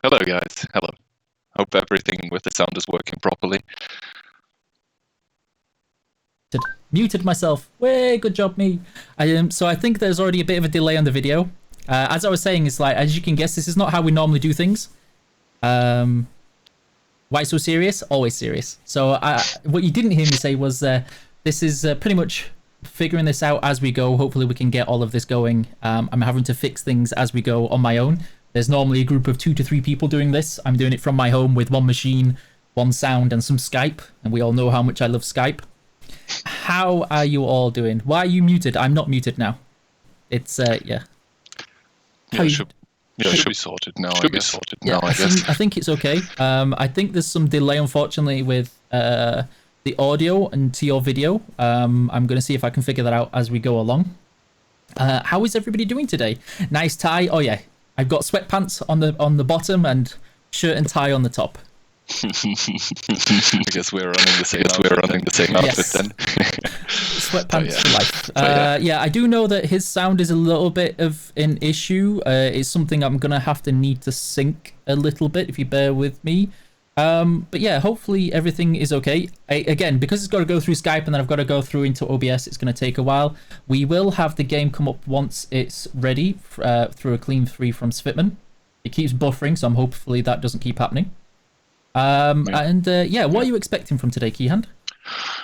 Hello, guys. Hello. Hope everything with the sound is working properly. Muted myself. Way, good job, me. So I think there's already a bit of a delay on the video. As I was saying, it's like, as you can guess, this is not how we normally do things. Why so serious? Always serious. So what you didn't hear me say was this is pretty much figuring this out as we go. Hopefully we can get all of this going. I'm having to fix things as we go on my own. There's normally a group of 2 to 3 people doing this. I'm doing it from my home with one machine, one sound, and some Skype. And we all know how much I love Skype. How are you all doing? Why are you muted? I'm not muted now. It's, yeah. It should be sorted now, I guess. I think it's okay. I think there's some delay, unfortunately, with the audio and to your video. I'm going to see if I can figure that out as we go along. How is everybody doing today? Nice tie. Oh, yeah. I've got sweatpants on the bottom and shirt and tie on the top. I guess we're running the same outfit then. Sweatpants for life. Yeah, I do know that his sound is a little bit of an issue. It's something I'm gonna need to sync a little bit if you bear with me. But yeah, hopefully everything is okay. Again, because it's got to go through Skype and then I've got to go through into OBS, it's going to take a while. We will have the game come up once it's ready through a clean free from Svitman. It keeps buffering, so hopefully that doesn't keep happening. Yeah, what are you expecting from today, Keyhand?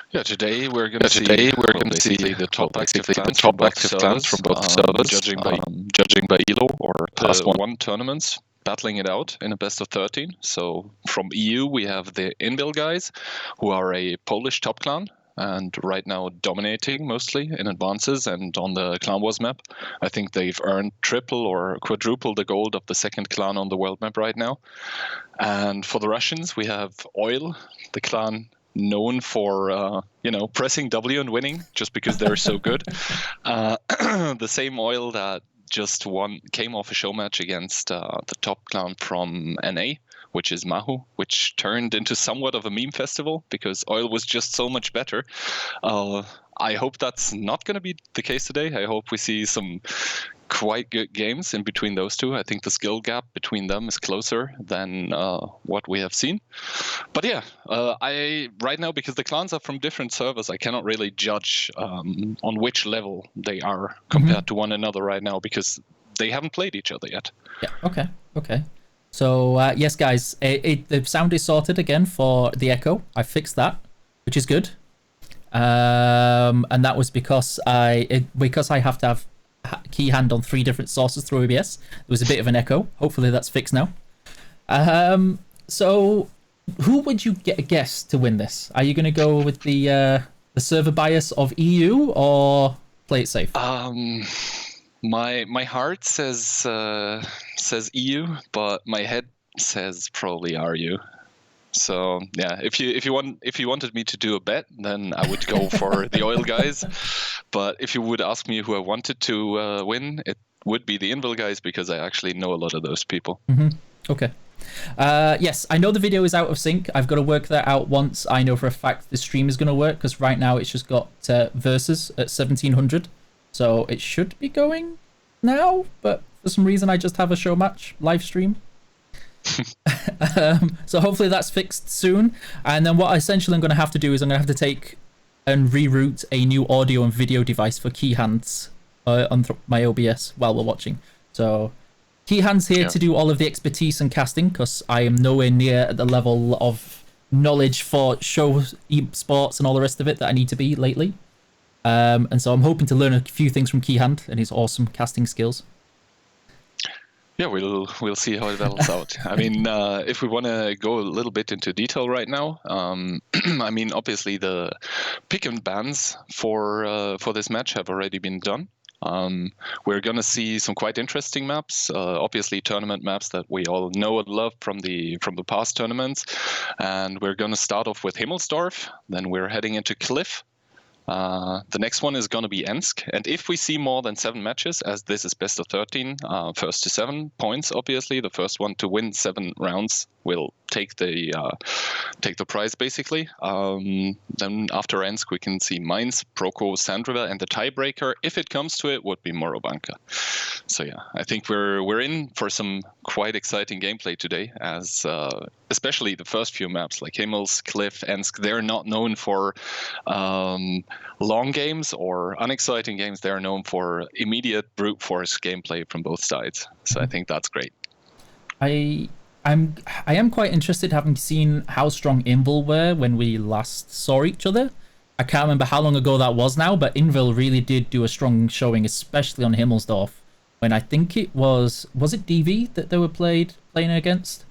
Yeah, today we're going to see the top active clans from both servers, judging by ELO or past one tournaments, battling it out in a best of 13. So from EU we have the Inbil guys, who are a Polish top clan and right now dominating mostly in advances and on the Clan Wars map. I think they've earned triple or quadruple the gold of the second clan on the world map right now. And for the Russians we have Oil, the clan known for pressing W and winning just because they're so good. The same Oil that just came off a show match against the top clan from NA, which is Mahu, which turned into somewhat of a meme festival because Oil was just so much better. I hope that's not going to be the case today. I hope we see some quite good games in between those two. I think the skill gap between them is closer than what we have seen. But yeah, right now, because the clans are from different servers, I cannot really judge on which level they are compared to one another right now because they haven't played each other yet. Yeah, okay. So, yes, guys, the sound is sorted again for the echo. I fixed that, which is good. And that was because I have to have Keyhand on 3 different sources through OBS. There was a bit of an echo. Hopefully that's fixed now. So who would you guess to win this? Are you going to go with the server bias of EU or play it safe? My heart says EU, but my head says probably RU. So yeah, if you wanted me to do a bet, then I would go for the Oil guys. But if you would ask me who I wanted to win, it would be the Invil guys because I actually know a lot of those people. Okay. Yes, I know the video is out of sync. I've got to work that out once I know for a fact the stream is going to work because right now it's just got versus at 1700. So it should be going now, but for some reason I just have a show match live stream. So hopefully that's fixed soon. And then what essentially I'm going to have to do is I'm going to have to take and reroute a new audio and video device for Keyhands on my OBS while we're watching. So Keyhand's here to do all of the expertise and casting because I am nowhere near at the level of knowledge for show sports and all the rest of it that I need to be lately. And so I'm hoping to learn a few things from Keyhand and his awesome casting skills. Yeah, we'll see how it develops out. I mean, if we want to go a little bit into detail right now, I mean, obviously the pick and bans for this match have already been done. We're going to see some quite interesting maps, obviously tournament maps that we all know and love from the past tournaments. And we're going to start off with Himmelsdorf, then we're heading into Cliff. The next one is going to be Ensk, and if we see more than 7 matches, as this is best of 13, first to 7 points, obviously, the first one to win 7 rounds will take the prize basically. Then after Ensk we can see Mainz, Proko, Sandriva, and the tiebreaker, if it comes to it, would be Morobanka. So yeah, I think we're in for some quite exciting gameplay today, as especially the first few maps like Himmels, Cliff, Ensk. They're not known for long games or unexciting games. They're known for immediate brute force gameplay from both sides. So I think that's great. I am quite interested, having seen how strong Invil were when we last saw each other. I can't remember how long ago that was now, but Invil really did do a strong showing, especially on Himmelsdorf, when I think it was it DV that they were playing against?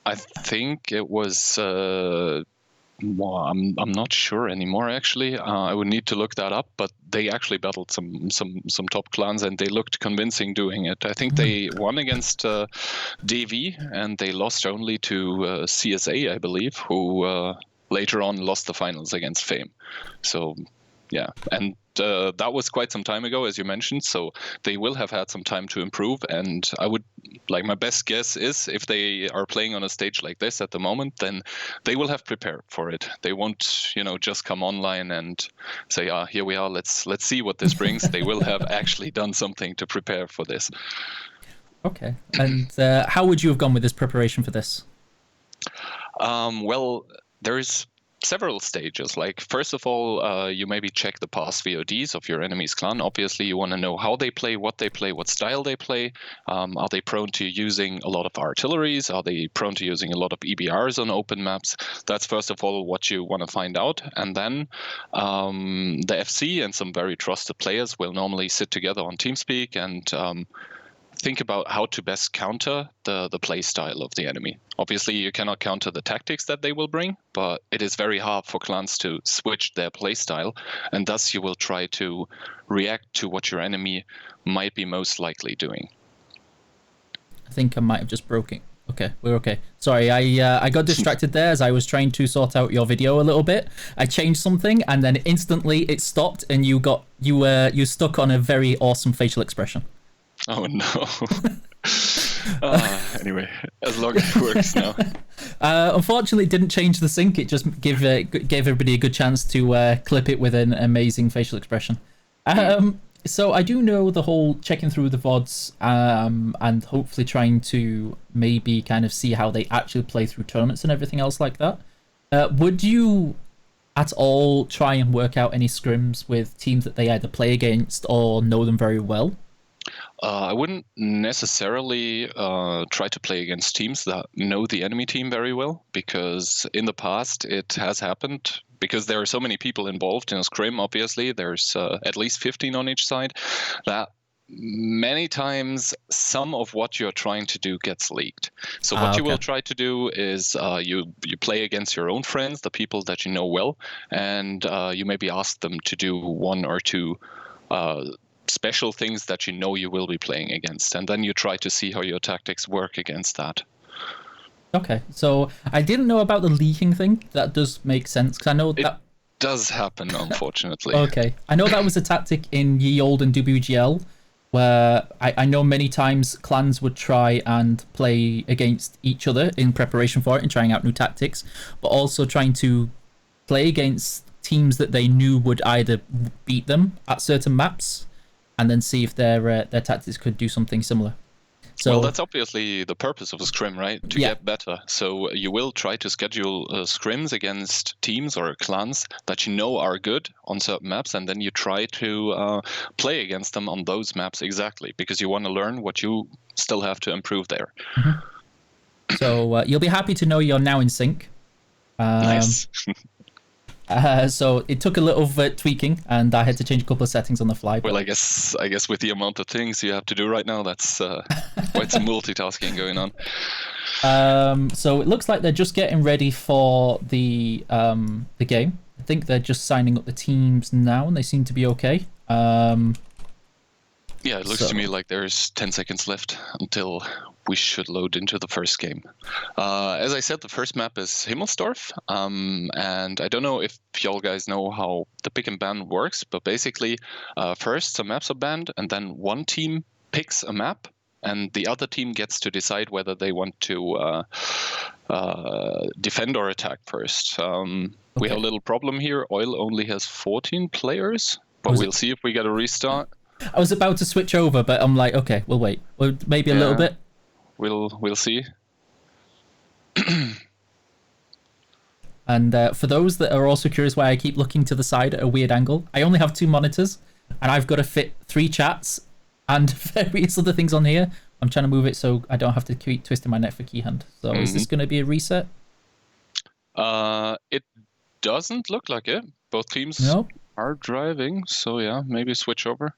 I think it was well, I'm not sure anymore actually. I would need to look that up, but they actually battled some top clans and they looked convincing doing it. I think they won against DV and they lost only to CSA, I believe, who later on lost the finals against Fame. So yeah, and that was quite some time ago, as you mentioned, so they will have had some time to improve, and I would, like, my best guess is if they are playing on a stage like this at the moment, then they will have prepared for it. They won't, just come online and say, here we are, let's see what this brings. They will have actually done something to prepare for this. Okay, and how would you have gone with this preparation for this? Well, there's several stages. Like, first of all, you maybe check the past VODs of your enemy's clan. Obviously, you want to know how they play, what style they play. Are they prone to using a lot of artilleries? Are they prone to using a lot of EBRs on open maps? That's first of all what you want to find out. And then the FC and some very trusted players will normally sit together on TeamSpeak and think about how to best counter the play style of the enemy. Obviously, you cannot counter the tactics that they will bring, but it is very hard for clans to switch their play style, and thus you will try to react to what your enemy might be most likely doing. I think I might have just broken. Okay, we're okay. Sorry, I got distracted there as I was trying to sort out your video a little bit. I changed something, and then instantly it stopped, and you stuck on a very awesome facial expression. Oh no. Anyway, as long as it works now. Unfortunately, it didn't change the sync. It just gave everybody a good chance to clip it with an amazing facial expression. So I do know the whole checking through the VODs and hopefully trying to maybe kind of see how they actually play through tournaments and everything else like that. Would you at all try and work out any scrims with teams that they either play against or know them very well? I wouldn't necessarily try to play against teams that know the enemy team very well, because in the past it has happened, because there are so many people involved in a scrim, obviously, there's at least 15 on each side, that many times some of what you're trying to do gets leaked. So what you will try to do is you play against your own friends, the people that you know well, and you maybe ask them to do one or two special things that you know you will be playing against, and then you try to see how your tactics work against that. Okay, so I didn't know about the leaking thing. That does make sense, because I know that does happen, unfortunately. Okay, I know that was a tactic in Ye Olde and WGL, where I know many times clans would try and play against each other in preparation for it and trying out new tactics, but also trying to play against teams that they knew would either beat them at certain maps and then see if their tactics could do something similar. So, well, that's obviously the purpose of a scrim, right? To get better. So you will try to schedule scrims against teams or clans that you know are good on certain maps, and then you try to play against them on those maps exactly, because you want to learn what you still have to improve there. Mm-hmm. So you'll be happy to know you're now in sync. Nice. So it took a little tweaking, and I had to change a couple of settings on the fly. Well, I guess with the amount of things you have to do right now, that's quite some multitasking going on. So it looks like they're just getting ready for the game. I think they're just signing up the teams now, and they seem to be okay. Yeah, it looks to me like there's 10 seconds left until we should load into the first game. As I said, the first map is Himmelsdorf, and I don't know if y'all guys know how the pick and ban works, but basically first some maps are banned, and then one team picks a map, and the other team gets to decide whether they want to defend or attack first. We have a little problem here. Oil only has 14 players, but we'll see if we get a restart. I was about to switch over, but I'm like, okay, we'll wait. Well, maybe a little bit. We'll see. And for those that are also curious why I keep looking to the side at a weird angle, I only have 2 monitors, and I've got to fit 3 chats and various other things on here. I'm trying to move it so I don't have to keep twisting my neck for Keyhand. So is this going to be a reset? It doesn't look like it. Both teams are driving, so yeah, maybe switch over.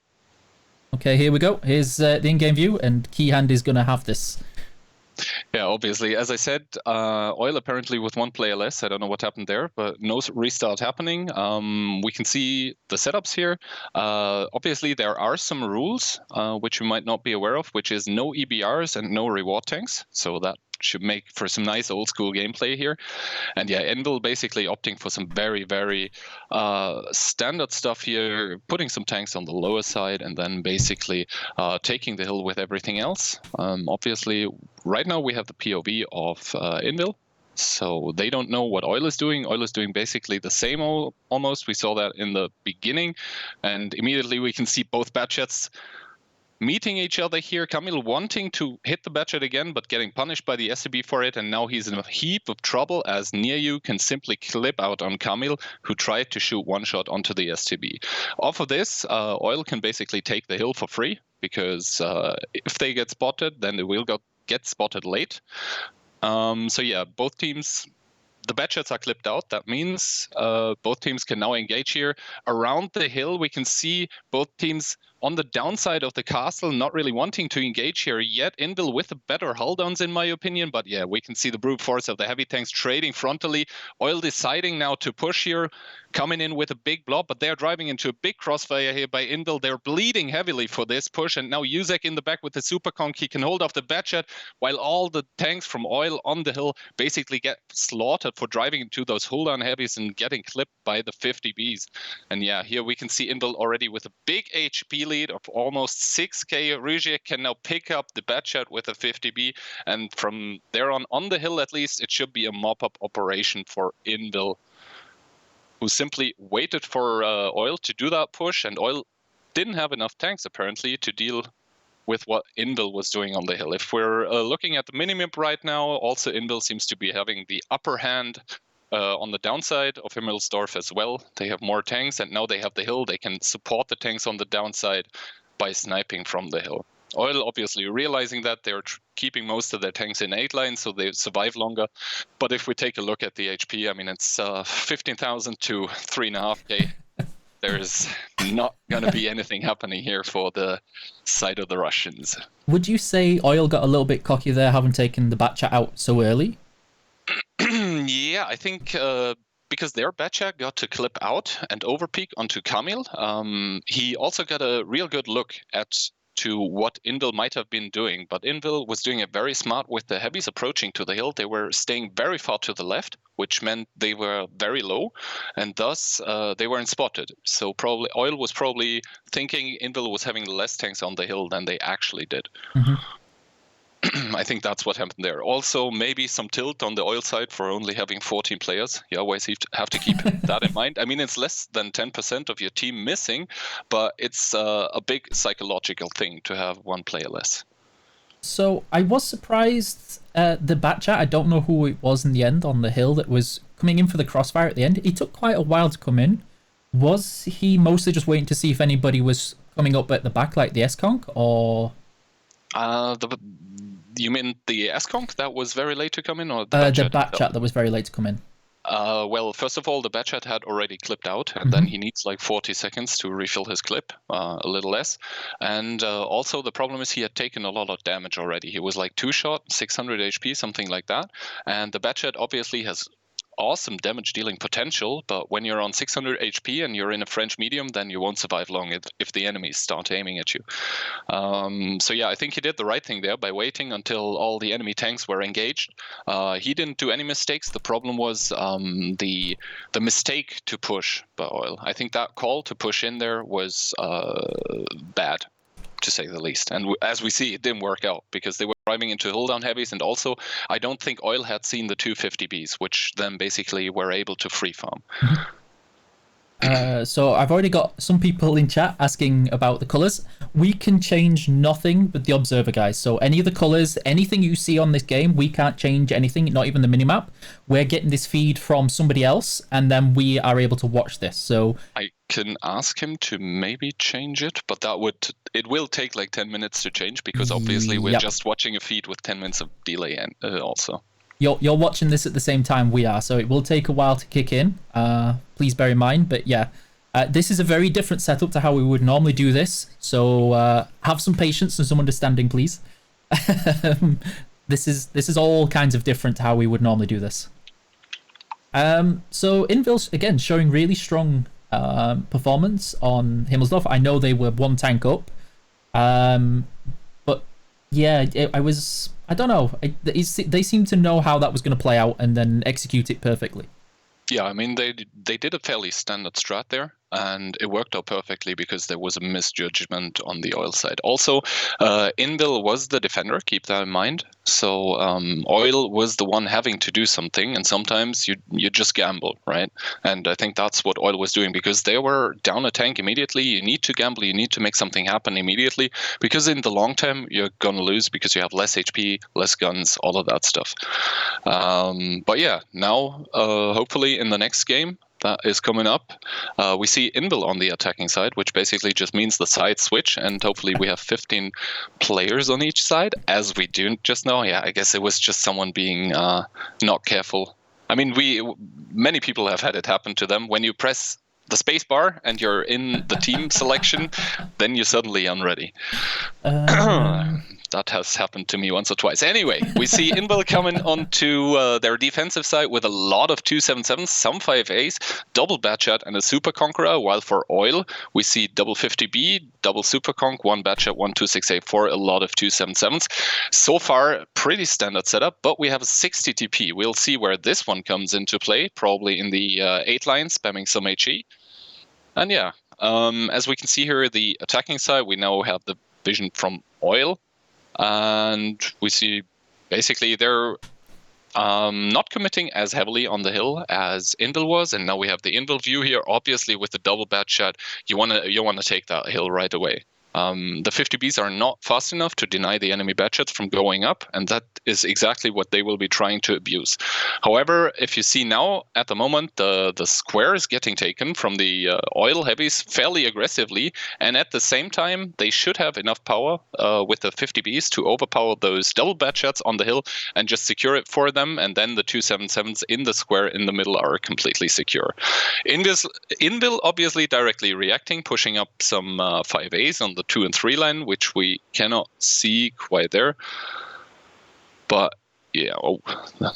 Okay, here we go. Here's the in-game view, and Keyhand is going to have this. Yeah, obviously. As I said, Oil apparently with 1 player less. I don't know what happened there, but no restart happening. We can see the setups here. Obviously, there are some rules which you might not be aware of, which is no EBRs and no reward tanks. So that should make for some nice old school gameplay here. And yeah, Envil basically opting for some very, very standard stuff here, putting some tanks on the lower side and then basically taking the hill with everything else. Obviously, right now we have the POV of Envil. So they don't know what Oil is doing. Oil is doing basically the same almost. We saw that in the beginning. And immediately we can see both batchets meeting each other here. Camille wanting to hit the Batchet again, but getting punished by the SCB for it, and now he's in a heap of trouble as Near You can simply clip out on Camille, who tried to shoot one shot onto the STB. Off of this, Oil can basically take the hill for free, because if they get spotted, then they will get spotted late. So yeah, both teams... The Batchets are clipped out. That means both teams can now engage here. Around the hill, we can see both teams on the downside of the castle not really wanting to engage here yet. Invil with the better hull downs, in my opinion. But yeah, we can see the brute force of the heavy tanks trading frontally. Oil deciding now to push here, coming in with a big blob, but they're driving into a big crossfire here by Invil. They're bleeding heavily for this push, and now Yuzek in the back with the super conk. He can hold off the Batchet, while all the tanks from Oil on the hill basically get slaughtered for driving into those hull down heavies and getting clipped by the 50Bs. And yeah, here we can see Invil already with a big HP lead of almost 6k. Rujek can now pick up the Batchet with a 50B, and from there on the hill at least, it should be a mop-up operation for Invil, who simply waited for Oil to do that push, and Oil didn't have enough tanks apparently to deal with what Invil was doing on the hill. If we're looking at the minimap right now, also Invil seems to be having the upper hand on the downside of Himmelsdorf as well. They have more tanks, and now they have the hill. They can support the tanks on the downside by sniping from the hill. Oil obviously realizing that they're keeping most of their tanks in 8 lines, so they survive longer. But if we take a look at the HP, I mean, it's 15,000 to 3.5k. There's not going to be anything happening here for the side of the Russians. Would you say Oil got a little bit cocky there, having taken the Batchet out so early? Yeah, I think because their Batchet got to clip out and overpeak onto Kamil, he also got a real good look to what Invil might have been doing. But Invil was doing it very smart with the heavies approaching to the hill. They were staying very far to the left, which meant they were very low, and thus they weren't spotted. So probably Oil was probably thinking Invil was having less tanks on the hill than they actually did. Mm-hmm. I think that's what happened there. Also, maybe some tilt on the Oil side for only having 14 players. You always have to keep that in mind. I mean, it's less than 10% of your team missing, but it's a big psychological thing to have one player less. So I was surprised the Batchet, I don't know who it was in the end on the hill that was coming in for the crossfire at the end. He took quite a while to come in. Was he mostly just waiting to see if anybody was coming up at the back like the S-Conk, or...? You mean the S-Conk that was very late to come in, or the Batchet that was very late to come in? Well, first of all, the Batchet had already clipped out, and then he needs like 40 seconds to refill his clip, a little less. And also the problem is he had taken a lot of damage already. He was like 2-shot, 600 HP, something like that. And the Batchet obviously has awesome damage dealing potential, but when you're on 600 HP and you're in a French medium, then you won't survive long if the enemies start aiming at you. So yeah, I think he did the right thing there by waiting until all the enemy tanks were engaged. He didn't do any mistakes. The problem was the mistake to push by Oil. I think that call to push in there was bad. to say the least. And as we see, it didn't work out because they were driving into hull down heavies, and also I don't think Oil had seen the 250Bs, which then basically were able to free farm. So I've already got some people in chat asking about the colors. We can change nothing but the observer, guys. So any of the colors, anything you see on this game, we can't change anything, not even the minimap. We're getting this feed from somebody else, and then we are able to watch this. So I can ask him to maybe change it, but it will take like 10 minutes to change because obviously we're just watching a feed with 10 minutes of delay and also. You're watching this at the same time we are, so it will take a while to kick in. Please bear in mind, but yeah, this is a very different setup to how we would normally do this. So have some patience and some understanding, please. This is all kinds of different to how we would normally do this. So Inville's again showing really strong performance on Himmelsdorf. I know they were one tank up, but yeah, I don't know. They seem to know how that was going to play out and then execute it perfectly. Yeah, I mean, they did a fairly standard strat there, and it worked out perfectly because there was a misjudgment on the Oil side. Also, Inville was the defender, keep that in mind. So Oil was the one having to do something, and sometimes you just gamble, right? And I think that's what Oil was doing because they were down a tank immediately. You need to gamble, you need to make something happen immediately because in the long term, you're going to lose because you have less HP, less guns, all of that stuff. But yeah, now hopefully in the next game that is coming up, we see Inville on the attacking side, which basically just means the side switch, and hopefully we have 15 players on each side, as we do just now. Yeah, I guess it was just someone being not careful. I mean, many people have had it happen to them. When you press the space bar and you're in the team selection, then you're suddenly unready. That has happened to me once or twice. Anyway, we see Inville coming onto their defensive side with a lot of 277s, some 5As, double Batchat, and a Super Conqueror, while for Oil, we see double 50B, double Super Conq, one Batchat, one 268 a lot of 277s. So far, pretty standard setup, but we have a 60 TP. We'll see where this one comes into play, probably in the 8 line, spamming some HE. And yeah, as we can see here, the attacking side, we now have the vision from Oil. And we see basically they're not committing as heavily on the hill as Inville was, and now we have the Inville view here. Obviously, with the double Batchat, you wanna take that hill right away. The 50Bs are not fast enough to deny the enemy Batchats from going up, and that is exactly what they will be trying to abuse. However, if you see now, at the moment, the square is getting taken from the Oil heavies fairly aggressively, and at the same time, they should have enough power with the 50Bs to overpower those double Batchats on the hill and just secure it for them, and then the 277s in the square in the middle are completely secure. Inville obviously directly reacting, pushing up some 5As on the 2 and 3 line, which we cannot see quite there. But yeah,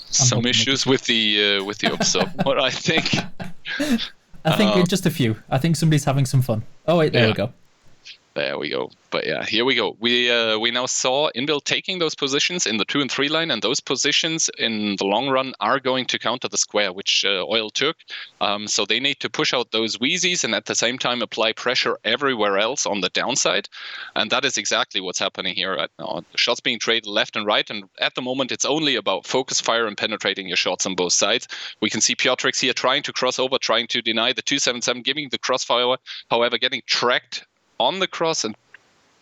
some issues with the observe. But I think just a few. I think somebody's having some fun. Oh wait, there we go. There we go. But yeah, here we go. We now saw Inville taking those positions in the 2 and 3 line, and those positions in the long run are going to counter the square, which Oil took. So they need to push out those Wheezies and at the same time apply pressure everywhere else on the downside. And that is exactly what's happening here right now. The shots being traded left and right, and at the moment it's only about focus fire and penetrating your shots on both sides. We can see Piotrix here trying to cross over, trying to deny the 277, giving the crossfire, however, getting tracked on the cross and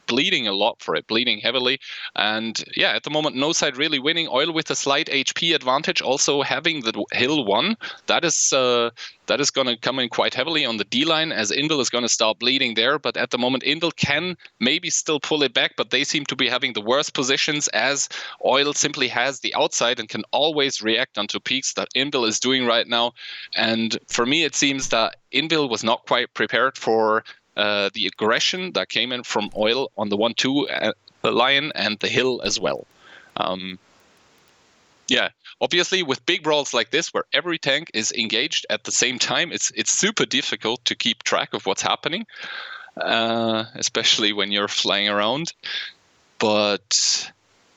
bleeding a lot for it, bleeding heavily. And yeah, at the moment, no side really winning. Oil with a slight HP advantage, also having the hill one. That is going to come in quite heavily on the D line, as Inville is going to start bleeding there. But at the moment, Inville can maybe still pull it back, but they seem to be having the worst positions, as Oil simply has the outside and can always react onto peaks that Inville is doing right now. And for me, it seems that Inville was not quite prepared for the aggression that came in from Oil on the 1-2 line and the hill as well. Yeah, obviously with big brawls like this, where every tank is engaged at the same time, it's super difficult to keep track of what's happening, especially when you're flying around. But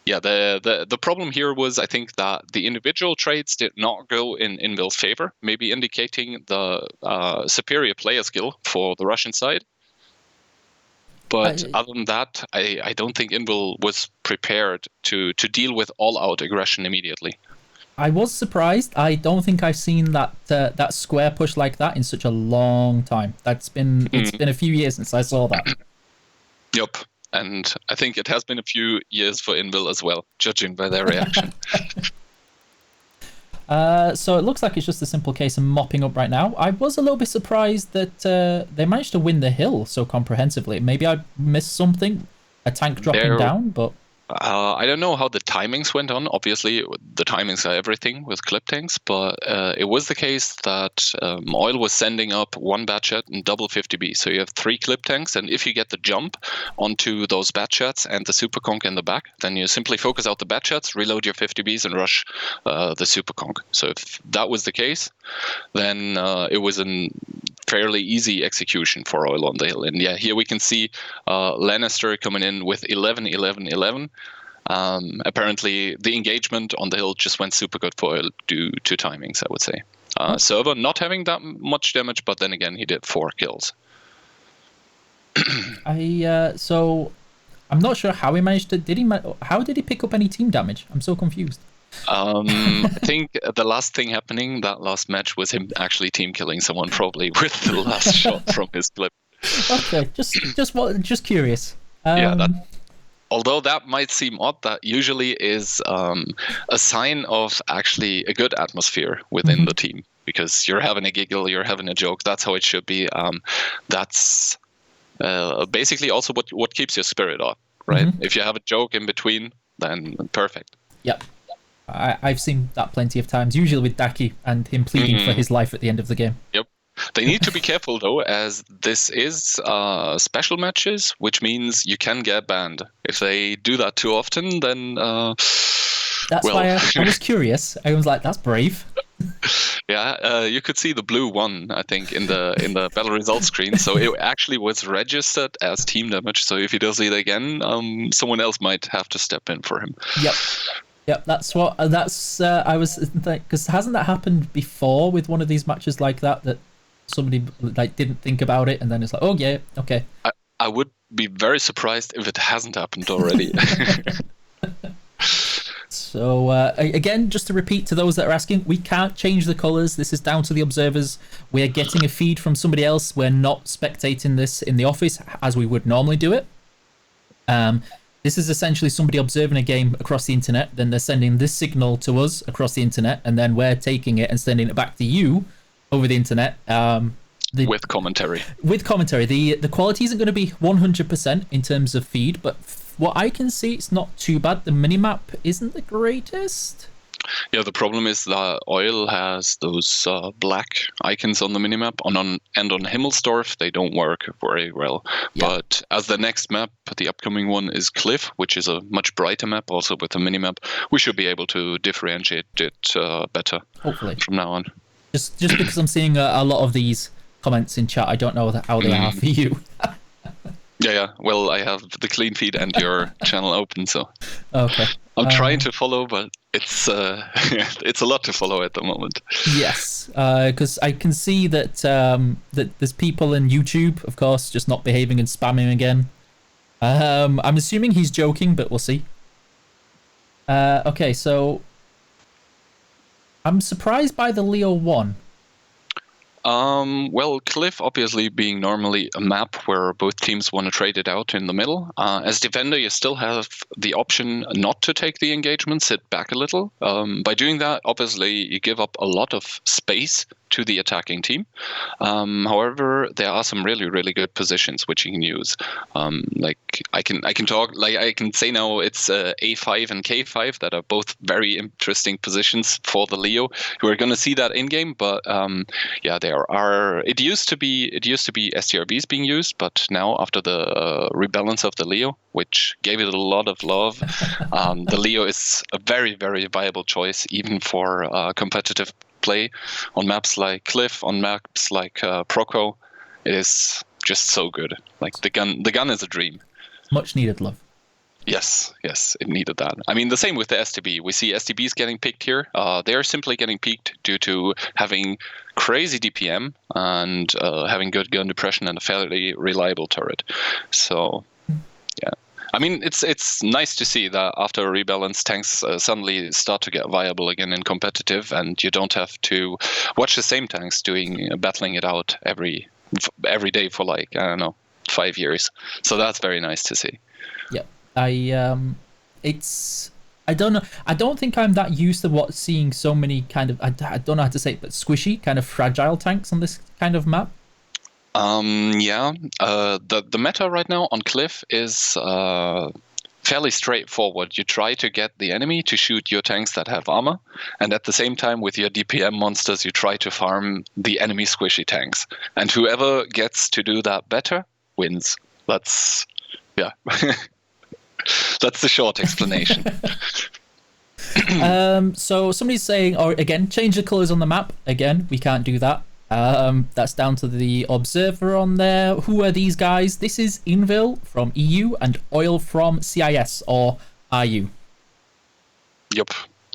yeah, the problem here was, I think, that the individual trades did not go in Inville's favor, maybe indicating the superior player skill for the Russian side. But other than that, I don't think Invil was prepared to deal with all-out aggression immediately. I was surprised. I don't think I've seen that square push like that in such a long time. It's been a few years since I saw that. Yep. And I think it has been a few years for Invil as well, judging by their reaction. So it looks like it's just a simple case of mopping up right now. I was a little bit surprised that they managed to win the hill so comprehensively. Maybe I missed something, a tank dropping down, but... I don't know how the timings went on. Obviously, the timings are everything with clip tanks, but it was the case that Oil was sending up one batchet and double 50B. So you have 3 clip tanks, and if you get the jump onto those batchets and the super conch in the back, then you simply focus out the batchets, reload your 50Bs, and rush the super conch. So if that was the case, then it was a fairly easy execution for Oil on the hill. And yeah, here we can see Lannister coming in with 11, 11, 11. Apparently, the engagement on the hill just went super good for Oil due to timings, I would say. Server not having that much damage, but then again, he did 4 kills. So I'm not sure how he managed to. How did he pick up any team damage? I'm so confused. I think the last thing happening that last match was him actually team killing someone, probably with the last shot from his clip. Okay, just curious. Although that might seem odd, that usually is a sign of actually a good atmosphere within the team, because you're having a giggle, you're having a joke. That's how it should be. That's basically also what keeps your spirit up, right? If you have a joke in between, then perfect. Yep. I've seen that plenty of times, usually with Daki and him pleading for his life at the end of the game. Yep. They need to be careful, though, as this is special matches, which means you can get banned. If they do that too often, then... That's why I was curious. I was like, that's brave. Yeah, you could see the blue one, I think, in the battle results screen. So it actually was registered as team damage. So if he does it again, someone else might have to step in for him. Yep, that's I was like, because hasn't that happened before with one of these matches like that somebody like didn't think about it and then it's like, oh yeah, okay. I would be very surprised if it hasn't happened already. So again, just to repeat to those that are asking, we can't change the colours. This is down to the observers. We're getting a feed from somebody else. We're not spectating this in the office as we would normally do it. This is essentially somebody observing a game across the internet, then they're sending this signal to us across the internet, and then we're taking it and sending it back to you over the internet. With commentary. With commentary. The quality isn't going to be 100% in terms of feed, but what I can see, it's not too bad. The minimap isn't the greatest. Yeah, the problem is that Oil has those black icons on the minimap, and on Himmelsdorf they don't work very well. Yeah. But as the next map, the upcoming one is Cliff, which is a much brighter map, also with a minimap. We should be able to differentiate it better. Hopefully from now on. Just because I'm seeing a lot of these comments in chat, I don't know how they are for you. Yeah. Well, I have the clean feed and your channel open, so okay. I'm trying to follow, but it's it's a lot to follow at the moment. Yes, because I can see that that there's people in YouTube, of course, just not behaving and spamming again. I'm assuming he's joking, but we'll see. Okay, so I'm surprised by the Leo 1. Well, Cliff obviously being normally a map where both teams want to trade it out in the middle. As defender, you still have the option not to take the engagement, sit back a little. By doing that, obviously, you give up a lot of space to the attacking team. However, there are some really, really good positions which you can use. Like I can say now it's A5 and K5 that are both very interesting positions for the Leo. We're going to see that in game, but yeah, there are. It used to be STRVs being used, but now after the rebalance of the Leo, which gave it a lot of love, the Leo is a very, very viable choice even for competitive play on maps like Cliff, on maps like Proco. It is just so good. Like the gun is a dream. Much needed love. Yes, it needed that. I mean, the same with the STB. We see STBs getting picked here. They are simply getting picked due to having crazy DPM and having good gun depression and a fairly reliable turret. So, yeah. I mean, it's nice to see that after a rebalance, tanks suddenly start to get viable again in competitive, and you don't have to watch the same tanks battling it out every day for like, I don't know, 5 years. So that's very nice to see. Yep. I don't know. I don't think I'm that used to seeing so many kind of, I don't know how to say it, but squishy, kind of fragile tanks on this kind of map. Yeah. The meta right now on Cliff is fairly straightforward. You try to get the enemy to shoot your tanks that have armor, and at the same time with your DPM monsters, you try to farm the enemy squishy tanks. And whoever gets to do that better wins. That's That's the short explanation. So somebody's saying, again, change the colors on the map. Again, we can't do that. That's down to the observer on there. Who are these guys? This is Invil from EU and Oil from CIS or RU. Yep.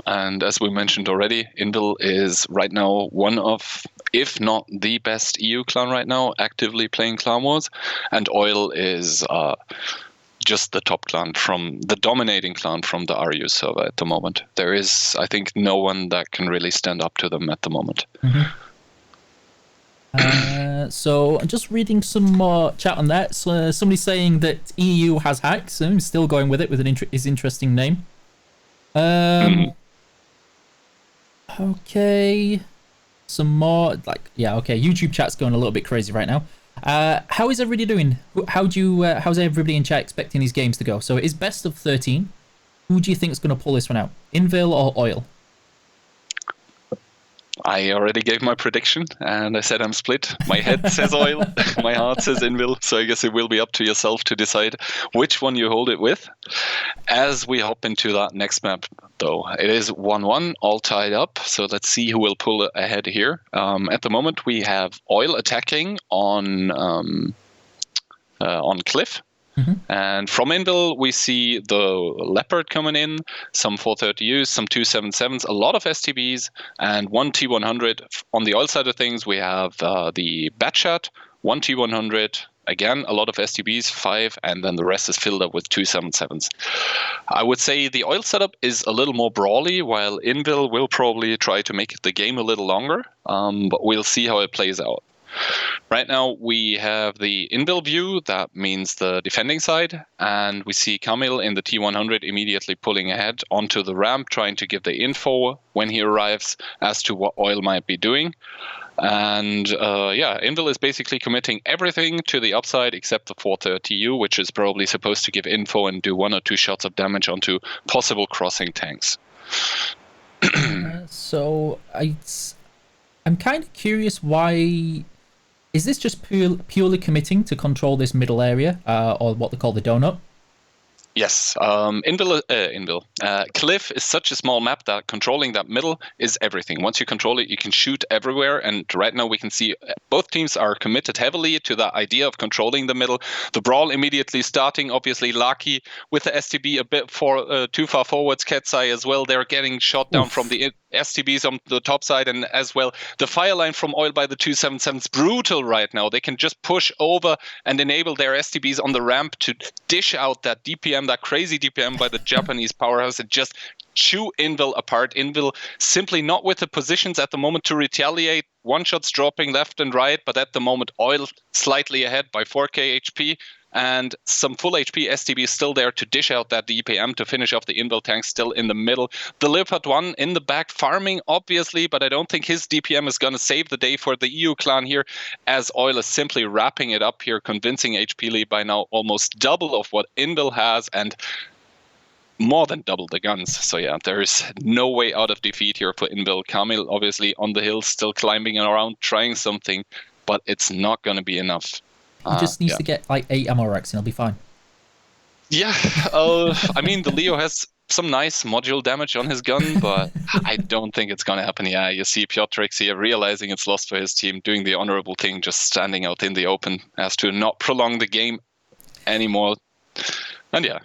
And as we mentioned already, Invil is right now one of, if not the best EU clan right now, actively playing Clan Wars. And Oil is just the top clan, from the dominating clan from the RU server at the moment. There is, I think, no one that can really stand up to them at the moment. Mm-hmm. So I'm just reading some more chat on that. So, somebody's saying that EU has hacks, so I'm still going with it with his interesting name. Okay. Some more, okay, YouTube chat's going a little bit crazy right now. How is everybody doing? How's everybody in chat expecting these games to go? So it is best of 13. Who do you think is going to pull this one out? Invil or Oil? I already gave my prediction, and I said I'm split. My head says Oil, my heart says Invil, so I guess it will be up to yourself to decide which one you hold it with. As we hop into that next map, though, it is 1-1, all tied up, so let's see who will pull ahead here. At the moment, we have Oil attacking on Cliff. Mm-hmm. And from Invil, we see the Leopard coming in, some 430Us, some 277s, a lot of STBs, and one T100. On the Oil side of things, we have the Batchat, one T100, again, a lot of STBs, 5, and then the rest is filled up with 277s. I would say the Oil setup is a little more brawly, while Invil will probably try to make the game a little longer, but we'll see how it plays out. Right now, we have the Invil view, that means the defending side, and we see Camille in the T100 immediately pulling ahead onto the ramp, trying to give the info when he arrives as to what Oil might be doing. And Invil is basically committing everything to the upside except the 430U, which is probably supposed to give info and do 1 or 2 shots of damage onto possible crossing tanks. So I'm kind of curious why. Is this just purely committing to control this middle area, or what they call the donut? Yes, Cliff is such a small map that controlling that middle is everything. Once you control it, you can shoot everywhere, and right now we can see both teams are committed heavily to that idea of controlling the middle. The brawl immediately starting, obviously Lucky with the STB a bit too far forwards, Ketsai as well. They're getting shot down from the STBs on the top side, and as well the fire line from Oil by the 277's brutal right now. They can just push over and enable their STBs on the ramp to dish out that DPM, that crazy DPM by the Japanese powerhouse, and just chew Invil apart. Invil simply not with the positions at the moment to retaliate. One shots dropping left and right, but at the moment Oil slightly ahead by 4k HP. And some full HP STB still there to dish out that DPM to finish off the Invil tank still in the middle. The Leopard 1 in the back farming, obviously, but I don't think his DPM is going to save the day for the EU clan here, as Oil is simply wrapping it up here, convincing HP lead by now almost double of what Invil has, and more than double the guns. So yeah, there is no way out of defeat here for Invil. Camille obviously on the hill, still climbing around, trying something, but it's not going to be enough. He just needs to get like 8 ammo racks and he'll be fine. Yeah, I mean, the Leo has some nice module damage on his gun, but I don't think it's going to happen. Yeah, you see Piotrix here realizing it's lost for his team, doing the honorable thing, just standing out in the open as to not prolong the game anymore. And yeah.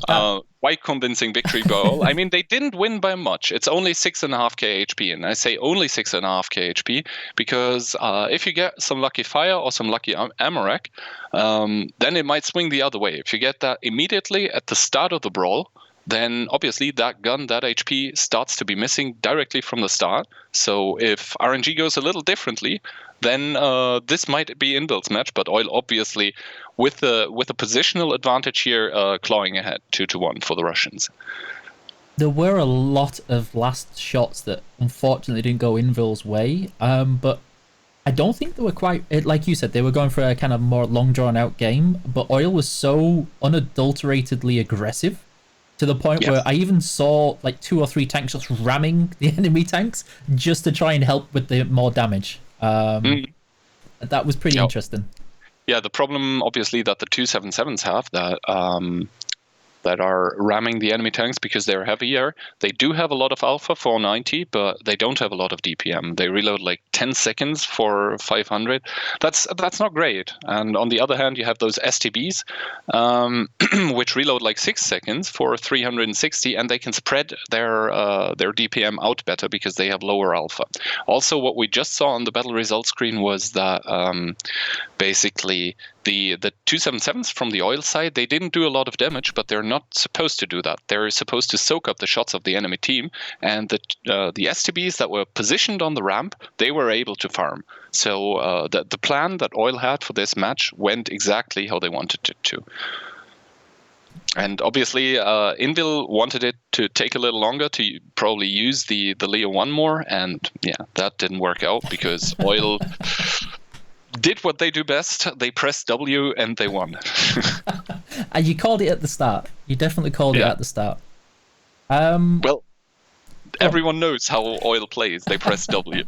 Quite convincing victory by Oil. I mean, they didn't win by much. It's only 6.5k HP, and I say only 6.5k HP because if you get some lucky fire or some lucky Amarak, then it might swing the other way. If you get that immediately at the start of the brawl, then obviously that gun, that HP starts to be missing directly from the start. So if RNG goes a little differently, then this might be Invil's match. But Oil obviously with a positional advantage here, clawing ahead 2-1 for the Russians. There were a lot of last shots that unfortunately didn't go Invil's way, but I don't think they were quite, like you said, they were going for a kind of more long drawn out game, but Oil was so unadulteratedly aggressive to the point where I even saw like 2 or 3 tank shots ramming the enemy tanks just to try and help with the more damage. That was pretty interesting. Yeah, the problem obviously that the 277s have that are ramming the enemy tanks because they're heavier. They do have a lot of alpha, 490, but they don't have a lot of DPM. They reload like 10 seconds for 500. That's not great. And on the other hand, you have those STBs, which reload like 6 seconds for 360, and they can spread their DPM out better because they have lower alpha. Also, what we just saw on the battle results screen was that basically the 277s from the Oil side, they didn't do a lot of damage, but they're not supposed to do that. They're supposed to soak up the shots of the enemy team, and the STBs that were positioned on the ramp, they were able to farm. So the plan that Oil had for this match went exactly how they wanted it to. And obviously, Invil wanted it to take a little longer to probably use the Leo 1 more, and yeah, that didn't work out because Oil did what they do best. They pressed W and they won. And you called it at the start. You definitely called it at the start. Well, everyone knows how Oil plays. They press W.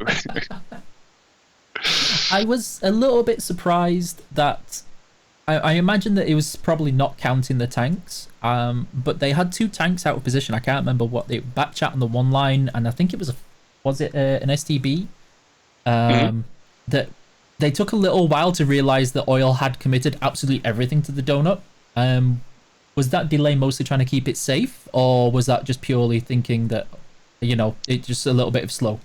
I was a little bit surprised that I imagine that it was probably not counting the tanks, but they had 2 tanks out of position. I can't remember what they back chat on the one line, and I think it was an STB that they took a little while to realize that Oil had committed absolutely everything to the donut. Was that delay mostly trying to keep it safe, or was that just purely thinking that, it's just a little bit of slow?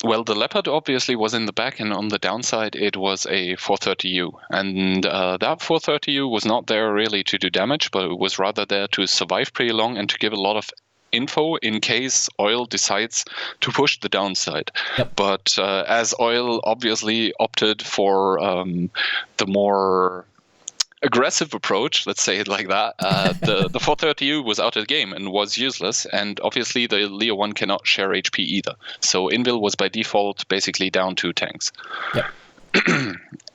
Well, the Leopard obviously was in the back, and on the downside, it was a 430U. And that 430U was not there really to do damage, but it was rather there to survive pretty long and to give a lot of info in case Oil decides to push the downside. Yep. But as Oil obviously opted for the more aggressive approach, let's say it like that, the 430U was out of the game and was useless, and obviously the Leo 1 cannot share HP either. So Invil was by default basically down 2 tanks. Yep.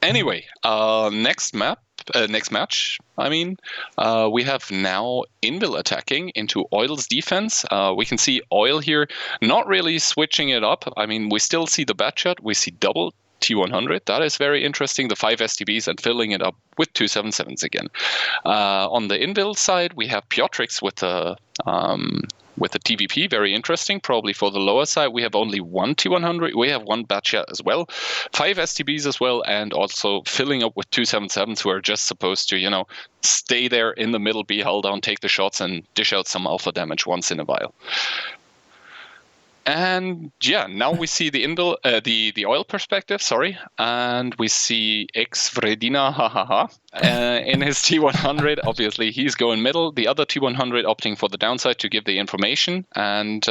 Anyway, next match, we have now Invil attacking into Oil's defense. We can see Oil here not really switching it up. I mean, we still see the bat shot. We see double T100. That is very interesting. The 5 STBs and filling it up with 277s again. On the Invil side, we have Piotrix with the TVP, very interesting. Probably for the lower side, we have only 1 T100. We have 1 Batchat as well, 5 STBs as well, and also filling up with 277s who are just supposed to, stay there in the middle, be held down, take the shots, and dish out some alpha damage once in a while. And yeah, now we see the Invil, the Oil perspective, and we see Ex-Vredina, in his T100. Obviously, he's going middle. The other T100 opting for the downside to give the information, and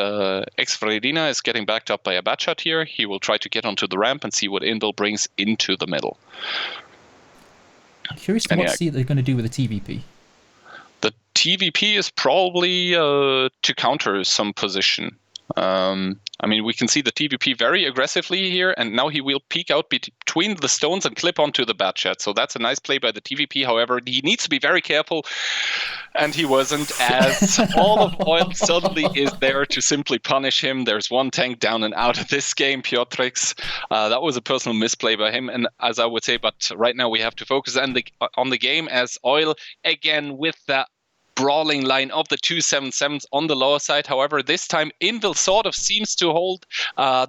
Ex-Vredina is getting backed up by a Batchat here. He will try to get onto the ramp and see what Invil brings into the middle. I'm curious to what they're going to do with the TVP. The TVP is probably to counter some position. We can see the TVP very aggressively here, and now he will peek out between the stones and clip onto the Batchat. So that's a nice play by the TVP. However, he needs to be very careful, and he wasn't, as all of Oil suddenly is there to simply punish him. There's 1 tank down and out of this game, Piotrix. That was a personal misplay by him, and as I would say, but right now we have to focus on the game as Oil, again, with that brawling line of the 277s on the lower side. However, this time Invil sort of seems to hold.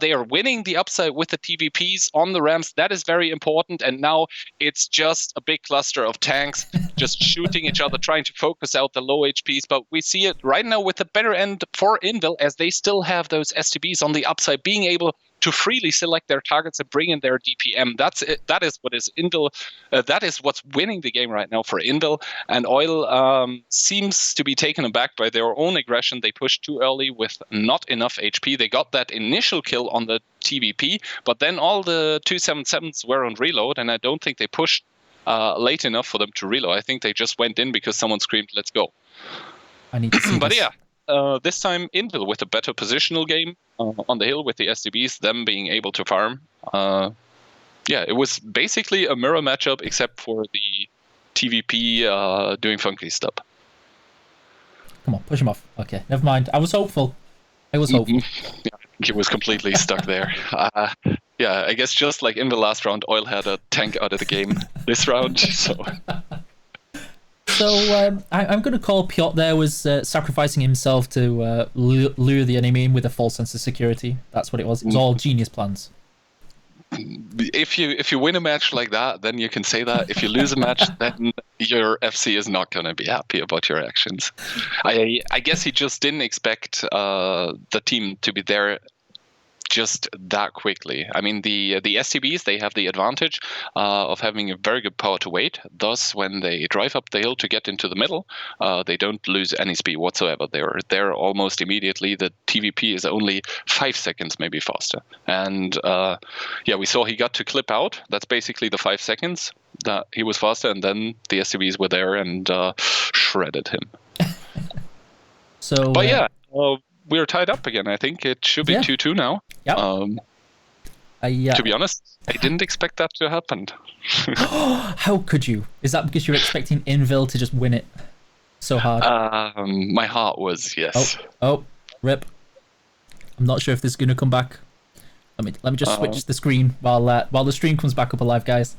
They are winning the upside with the TVPs on the ramps. That is very important. And now it's just a big cluster of tanks just shooting each other, trying to focus out the low HPs. But we see it right now with the better end for Invil, as they still have those STBs on the upside, being able to freely select their targets and bring in their DPM. That's it. That is what is Invil. That is what's winning the game right now for Invil. And Oil seems to be taken aback by their own aggression. They pushed too early with not enough HP. They got that initial kill on the TVP, but then all the 277s were on reload, and I don't think they pushed late enough for them to reload. I think they just went in because someone screamed, "Let's go!" I need to see But this. yeah. This time Invil with a better positional game on the hill with the SDBs, them being able to farm. It was basically a mirror matchup except for the TVP doing funky stuff. Come on, push him off. Okay, never mind. I was hopeful. Yeah, he was completely stuck there. I guess just like in the last round, Oil had a tank out of the game this round. So I'm going to call Piotr there was sacrificing himself to lure the enemy in with a false sense of security. That's what it was. It was all genius plans. If you win a match like that, then you can say that. If you lose a match, then your FC is not going to be happy about your actions. I guess he just didn't expect the team to be there just that quickly. I mean, the STBs, they have the advantage of having a very good power to weight. Thus, when they drive up the hill to get into the middle, they don't lose any speed whatsoever. They're there almost immediately. The TVP is only 5 seconds maybe faster. And we saw he got to clip out. That's basically the 5 seconds that he was faster, and then the STBs were there and shredded him. But we're tied up again. I think it should be 2-2 now. Yep. To be honest, I didn't expect that to happen. How could you? Is that because you're expecting Invil to just win it so hard? My heart was yes. Oh, rip. I'm not sure if this is going to come back. Let me just switch the screen while the stream comes back up alive, guys.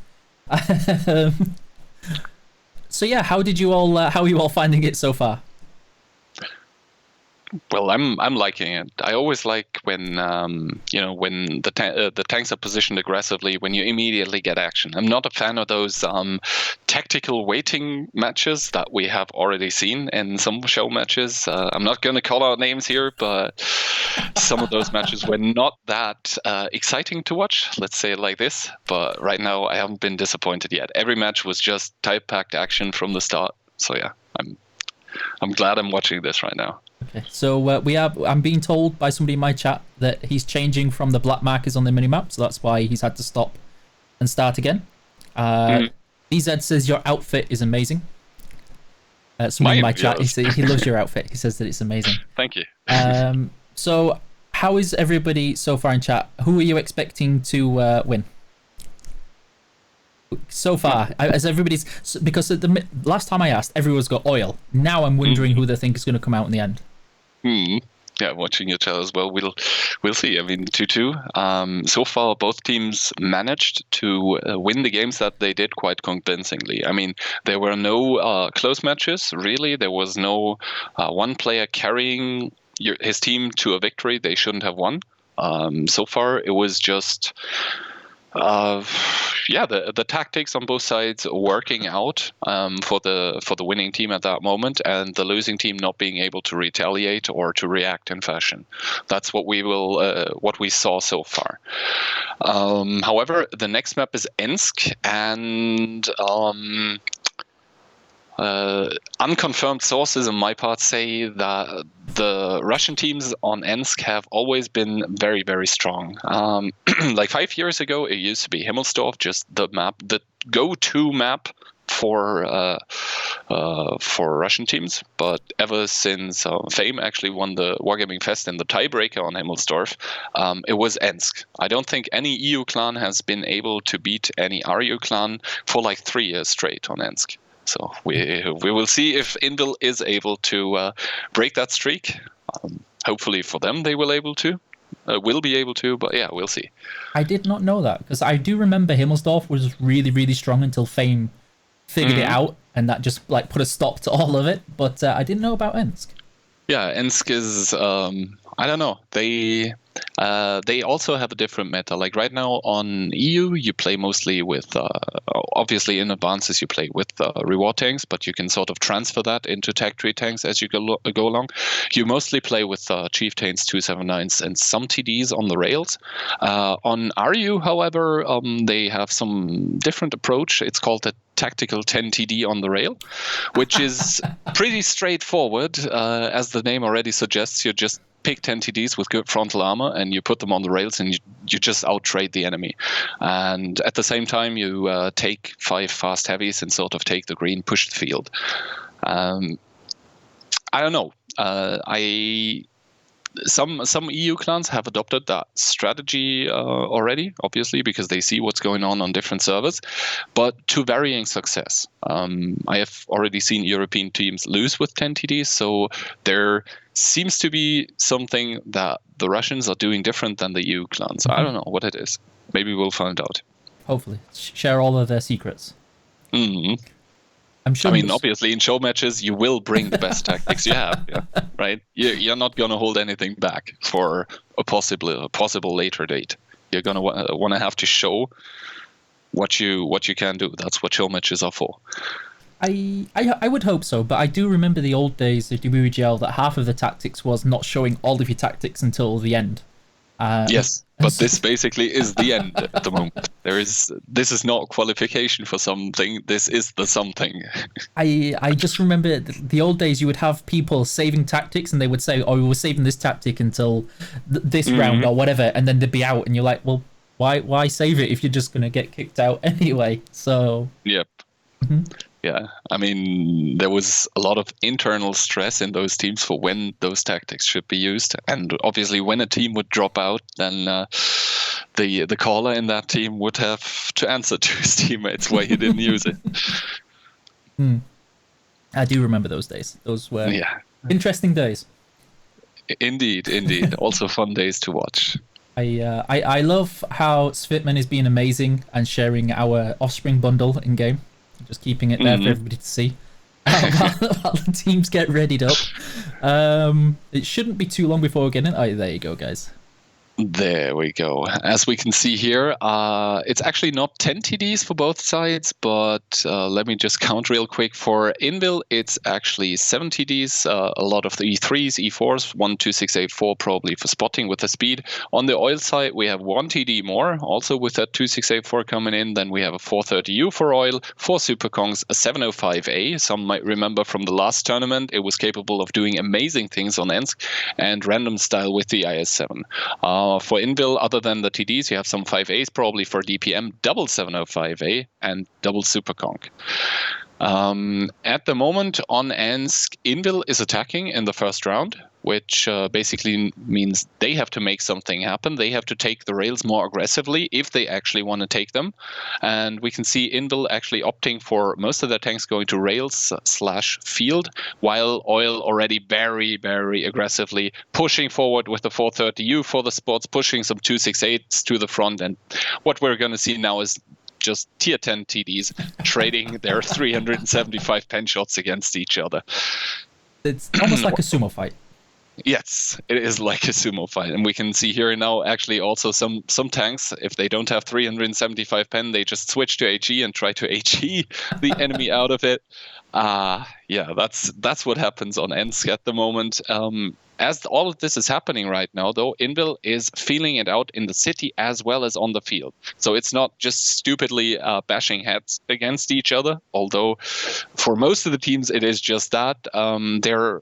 So yeah, how are you all finding it so far? Well, I'm liking it. I always like when when the tanks are positioned aggressively, when you immediately get action. I'm not a fan of those tactical waiting matches that we have already seen in some show matches. I'm not going to call out names here, but some of those matches were not that exciting to watch. Let's say it like this. But right now, I haven't been disappointed yet. Every match was just tight-packed action from the start. So yeah, I'm glad I'm watching this right now. Okay, so I'm being told by somebody in my chat that he's changing from the black markers on the minimap, so that's why he's had to stop and start again. EZ says your outfit is amazing. Somebody in my chat, he loves your outfit. He says that it's amazing. Thank you. So how is everybody so far in chat? Who are you expecting to win? So far, as everybody's, because the last time I asked, everyone's got Oil. Now I'm wondering who they think is going to come out in the end. Yeah, watching your chat as well. We'll see. I mean, 2-2. So far, both teams managed to win the games that they did quite convincingly. I mean, there were no close matches, really. There was no one player carrying his team to a victory they shouldn't have won. So far, it was just... the tactics on both sides working out for the winning team at that moment, and the losing team not being able to retaliate or to react in fashion. That's what we saw so far. However, the next map is Ensk, and unconfirmed sources on my part say that the Russian teams on Ensk have always been very, very strong. Like 5 years ago, it used to be Himmelsdorf, just the go-to map for Russian teams. But ever since Fame actually won the Wargaming Fest in the tiebreaker on Himmelsdorf, it was Ensk. I don't think any EU clan has been able to beat any RU clan for like 3 years straight on Ensk. So we will see if Invil is able to break that streak. Hopefully for them, they will be able to. But yeah, we'll see. I did not know that, because I do remember Himmelsdorf was really, really strong until Fame figured it out, and that just like put a stop to all of it. But I didn't know about Ensk. Yeah, Ensk is I don't know. They also have a different meta. Like right now on EU, you play mostly with obviously in advances you play with reward tanks, but you can sort of transfer that into tech tree tanks as you go along. You mostly play with chieftains, 279s, and some TDs on the rails. On RU, however, they have some different approach. It's called the tactical 10 TD on the rail, which is pretty straightforward. As the name already suggests, you just pick 10 TDs with good frontal armor and you put them on the rails and you just out-trade the enemy. And at the same time, you take 5 fast heavies and sort of take the green, push the field. I don't know. Some EU clans have adopted that strategy already, obviously, because they see what's going on different servers, but to varying success. I have already seen European teams lose with 10 TDs, so there seems to be something that the Russians are doing different than the EU clans. I don't know what it is. Maybe we'll find out. Hopefully. Share all of their secrets. Mm-hmm. I'm sure. I mean, obviously, in show matches, you will bring the best tactics you have, right? You're not going to hold anything back for a possible later date. You're going to want to have to show what you can do. That's what show matches are for. I would hope so, but I do remember the old days of WGL that half of the tactics was not showing all of your tactics until the end. Yes, but this basically is the end at the moment. This is not qualification for something. This is the something. I just remember the old days. You would have people saving tactics, and they would say, "Oh, we were saving this tactic until this round or whatever," and then they'd be out, and you're like, "Well, why save it if you're just gonna get kicked out anyway?" So. Yep. Yeah, I mean, there was a lot of internal stress in those teams for when those tactics should be used. And obviously, when a team would drop out, then the caller in that team would have to answer to his teammates why he didn't use it. I do remember those days. Those were interesting days. Indeed. Also fun days to watch. I love how Svitman is being amazing and sharing our Offspring bundle in game. Just keeping it there for everybody to see while the teams get readied up. It shouldn't be too long before we get in. Oh, there you go, guys. There we go. As we can see here, it's actually not 10 TDs for both sides, but let me just count real quick. For Invil, it's actually 7 TDs, a lot of the E3s, E4s, 1, 2, 6, 8, 4 probably for spotting with the speed. On the oil side, we have 1 TD more, also with that 2, 6, 8, 4 coming in. Then we have a 430U for oil, 4 Super Kongs, a 705A. Some might remember from the last tournament, it was capable of doing amazing things on Ensk, and random style with the IS-7. For Invil, other than the TDs, you have some 5As probably for DPM, double 705A and double Super Konk. At the moment on Ensk, Invil is attacking in the first round, which basically means they have to make something happen. They have to take the rails more aggressively if they actually want to take them. And we can see Invil actually opting for most of their tanks going to rails / field, while Oil already very, very aggressively pushing forward with the 430U for the spots, pushing some 268s to the front. And what we're going to see now is just tier 10 TDs trading their 375 pen shots against each other. It's almost like a sumo fight. Yes, it is like a sumo fight. And we can see here now actually also some tanks, if they don't have 375 pen, they just switch to HE and try to HE the enemy out of it. Yeah, that's what happens on Ensk at the moment. As all of this is happening right now, though, Invil is feeling it out in the city as well as on the field. So it's not just stupidly bashing heads against each other, although for most of the teams it is just that. They're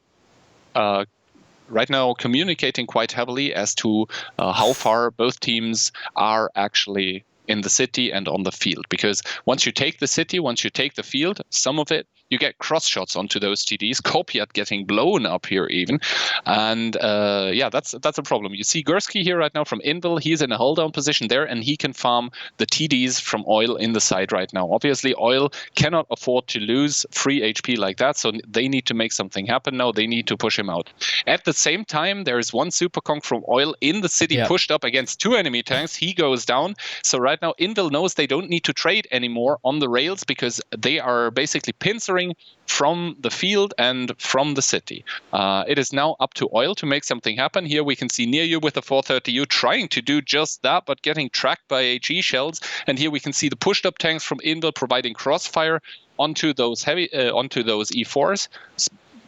right now communicating quite heavily as to how far both teams are actually in the city and on the field. Because once you take the city, once you take the field, some of it you get cross shots onto those TDs. Kopiat getting blown up here even, and that's a problem. You see Gursky here right now from Invil. He's in a hold down position there, and he can farm the TDs from Oil in the side right now. Obviously, Oil cannot afford to lose free HP like that, so they need to make something happen now. They need to push him out. At the same time, there is one Super Conk from Oil in the city pushed up against 2 enemy tanks. He goes down. So right now, Invil knows they don't need to trade anymore on the rails because they are basically pincering from the field and from the city. It is now up to Oil to make something happen. Here we can see Near You with the 430U trying to do just that, but getting tracked by HE shells. And here we can see the pushed up tanks from Invil providing crossfire onto those E4s.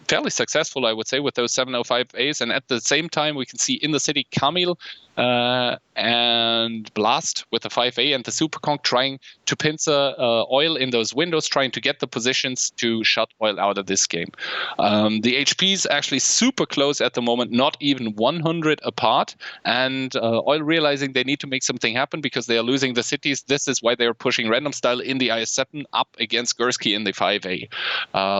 Fairly successful, I would say, with those 705As. And at the same time, we can see in the city Camille and Blast with the 5A and the Superconk trying to pincer Oil in those windows, trying to get the positions to shut Oil out of this game. The HP is actually super close at the moment, not even 100 apart. And Oil realizing they need to make something happen because they are losing the cities. This is why they are pushing random style in the IS-7 up against Gursky in the 5A.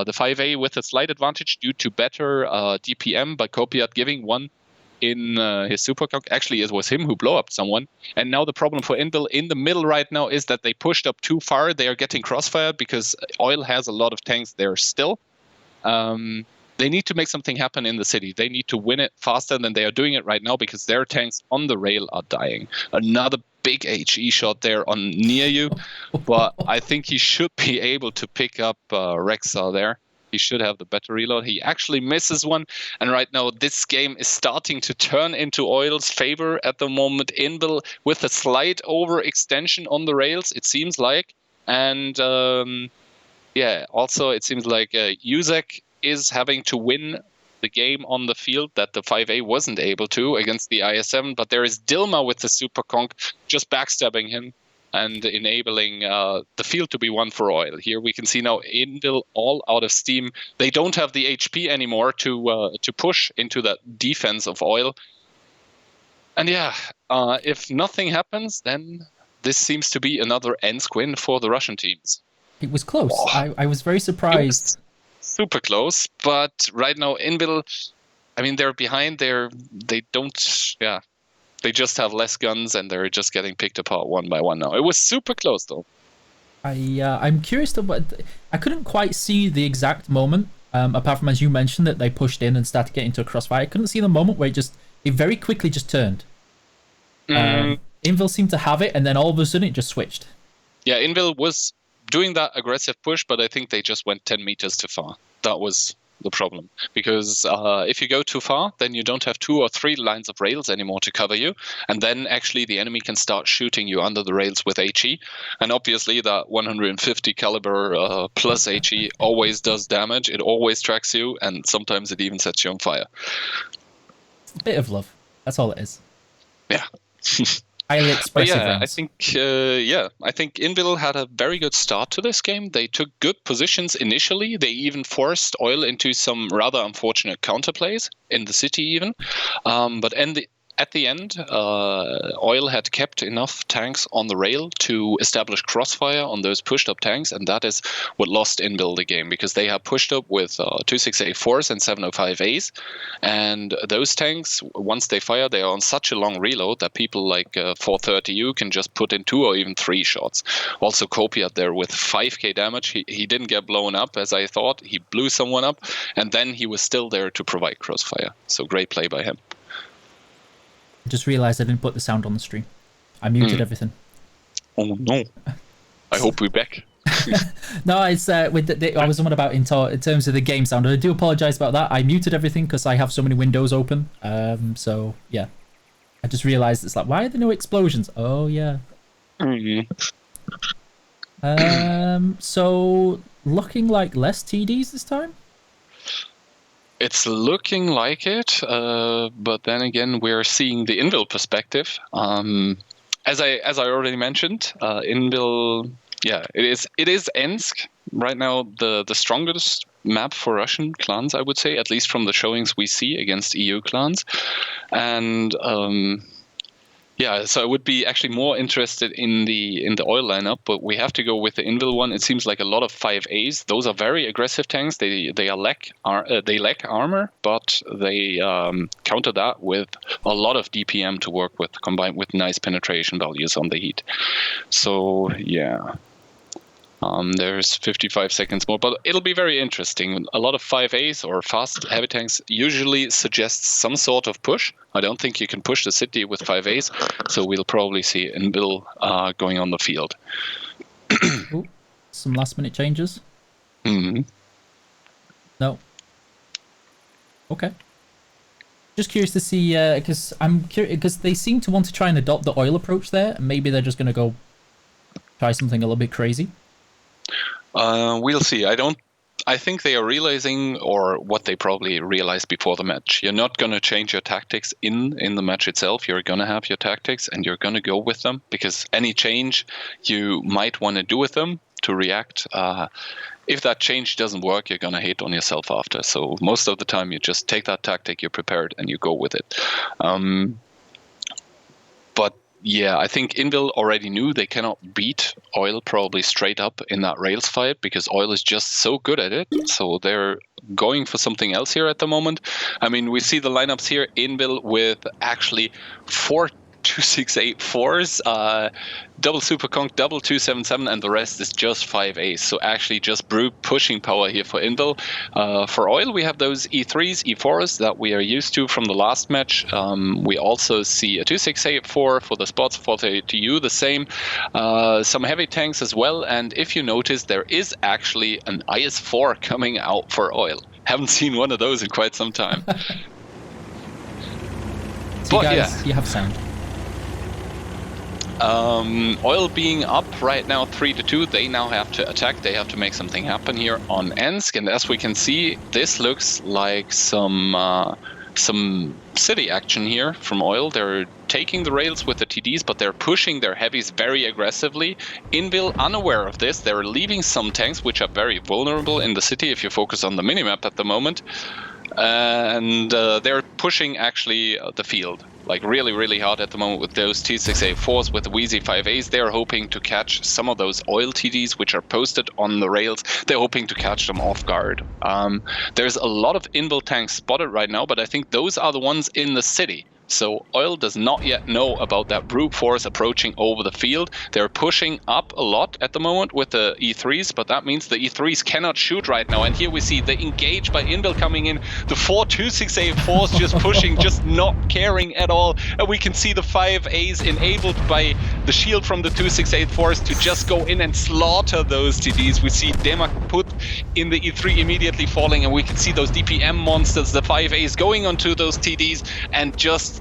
The 5A with a slight advantage due to better DPM by Kopiat giving one in his Superconk. Actually, it was him who blew up someone. And now the problem for Invil in the middle right now is that they pushed up too far. They are getting crossfired because Oil has a lot of tanks there still. They need to make something happen in the city. They need to win it faster than they are doing it right now because their tanks on the rail are dying. Another big HE shot there on Near You, but I think he should be able to pick up Rexa there. He should have the better reload. He actually misses one. And right now, this game is starting to turn into Oil's favor at the moment. Invil with a slight overextension on the rails, it seems like. And also it seems like Uzek is having to win the game on the field that the 5A wasn't able to against the IS-7. But there is Dilma with the Super Conk just backstabbing him and enabling the field to be won for Oil. Here we can see now Invil all out of steam. They don't have the HP anymore to push into that defense of Oil. And if nothing happens, then this seems to be another end win for the Russian teams. It was close. I was very surprised. Super close, but right now Invil, I mean, they're behind. They just have less guns, and they're just getting picked apart one by one now. It was super close, though. I'm curious to what I couldn't quite see the exact moment. Apart from, as you mentioned, that they pushed in and started getting into a crossfire. I couldn't see the moment where it very quickly just turned. Invil seemed to have it, and then all of a sudden it just switched. Yeah, Invil was doing that aggressive push, but I think they just went 10 meters too far. That was the problem, because if you go too far, then you don't have 2 or 3 lines of rails anymore to cover you, and then actually the enemy can start shooting you under the rails with HE, and obviously that 150 caliber plus HE always does damage. It always tracks you, and sometimes it even sets you on fire. It's a bit of love. That's all it is. Yeah. Highly expressive rounds. I think Invil had a very good start to this game. They took good positions initially. They even forced Oil into some rather unfortunate counterplays in the city even. But at the end, Oil had kept enough tanks on the rail to establish crossfire on those pushed-up tanks, and that is what lost Invil the game, because they have pushed up with 268-4s and 705As, and those tanks, once they fire, they are on such a long reload that people like 430U can just put in 2 or even 3 shots. Also, Kopiat there with 5k damage. He didn't get blown up, as I thought. He blew someone up, and then he was still there to provide crossfire. So great play by him. Just realized I didn't put the sound on the stream. I muted everything. Oh no! I hope we're back. No, it's I was on about in terms of the game sound. I do apologize about that. I muted everything because I have so many windows open. So yeah, I just realized it's like, why are there no explosions? Oh yeah. So looking like less TDs this time. It's looking like it, but then again, we're seeing the Invil perspective. As I already mentioned, Invil, it is Ensk right now, the strongest map for Russian clans, I would say, at least from the showings we see against EU clans, and Yeah, so I would be actually more interested in the oil lineup, but we have to go with the Invil one. It seems like a lot of 5As. Those are very aggressive tanks. They lack armor, but they counter that with a lot of DPM to work with, combined with nice penetration values on the heat. So yeah. There's 55 seconds more, but it'll be very interesting. A lot of 5As or fast heavy tanks usually suggest some sort of push. I don't think you can push the city with 5As, so we'll probably see Invil going on the field. Ooh, some last minute changes. Mm-hmm. No. Okay. Just curious to see, because I'm curious, because they seem to want to try and adopt the oil approach there, and maybe they're just going to go try something a little bit crazy. We'll see. I think they are realizing, or what they probably realized before the match. You're not going to change your tactics in the match itself. You're going to have your tactics, and you're going to go with them, because any change you might want to do with them to react, if that change doesn't work, you're going to hate on yourself after. So most of the time, you just take that tactic, you're prepared, and you go with it. But yeah, I think Invil already knew they cannot beat Oil probably straight up in that Rails fight, because Oil is just so good at it. So they're going for something else here at the moment. I mean, we see the lineups here. Invil with actually 4 268-4s, double Super Conch, double 277, and the rest is just 5As. So actually just brute pushing power here for Invil. For Oil, we have those E3s, E4s that we are used to from the last match. We also see a 268-4 for the spots, for the TU, the same. Some heavy tanks as well. And if you notice, there is actually an IS-4 coming out for Oil. Haven't seen one of those in quite some time. So guys, you have sound. Oil being up right now 3-2, they now have to attack. They have to make something happen here on Ensk, and as we can see, this looks like some city action here from Oil. They're taking the rails with the TDs, but they're pushing their heavies very aggressively. Invil, unaware of this, they're leaving some tanks which are very vulnerable in the city if you focus on the minimap at the moment. And they're pushing actually the field like really, really hard at the moment with those T6A4s, with the Wheezy 5As. They're hoping to catch some of those Oil TDs which are posted on the rails. They're hoping to catch them off guard. There's a lot of Invil tanks spotted right now, but I think those are the ones in the city. So Oil does not yet know about that brute force approaching over the field. They're pushing up a lot at the moment with the E3s, but that means the E3s cannot shoot right now. And here we see the engage by Invil coming in, the 4 268-4s just pushing, just not caring at all. And we can see the 5As enabled by the shield from the 268-4s to just go in and slaughter those TDs. We see Demak put in the E3 immediately falling, and we can see those DPM monsters, the 5As going onto those TDs and just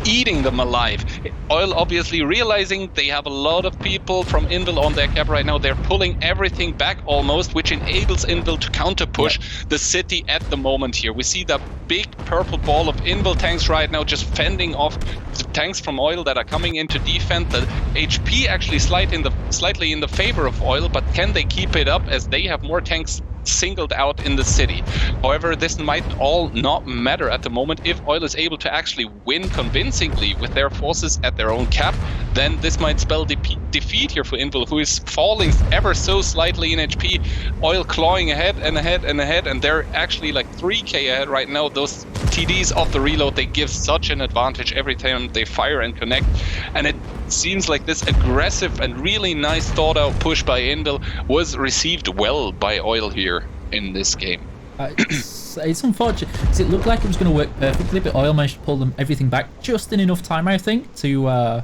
eating them alive. Oil obviously realizing they have a lot of people from Invil on their cap right now. They're pulling everything back almost, which enables Invil to counter push the city at the moment here. We see that big purple ball of Invil tanks right now just fending off the tanks from Oil that are coming in to defend. The HP actually slightly in the favor of Oil, but can they keep it up as they have more tanks singled out in the city? However, this might all not matter at the moment. If Oil is able to actually win convincingly with their forces at their own cap, then this might spell defeat here for Invil, who is falling ever so slightly in HP. Oil clawing ahead and ahead and ahead, and they're actually like 3k ahead right now. Those TDs off the reload, they give such an advantage every time they fire and connect, and it seems like this aggressive and really nice thought out push by Invil was received well by Oil here in this game. It's unfortunate because it looked like it was going to work perfectly, but Oil managed to pull them everything back just in enough time, I think, to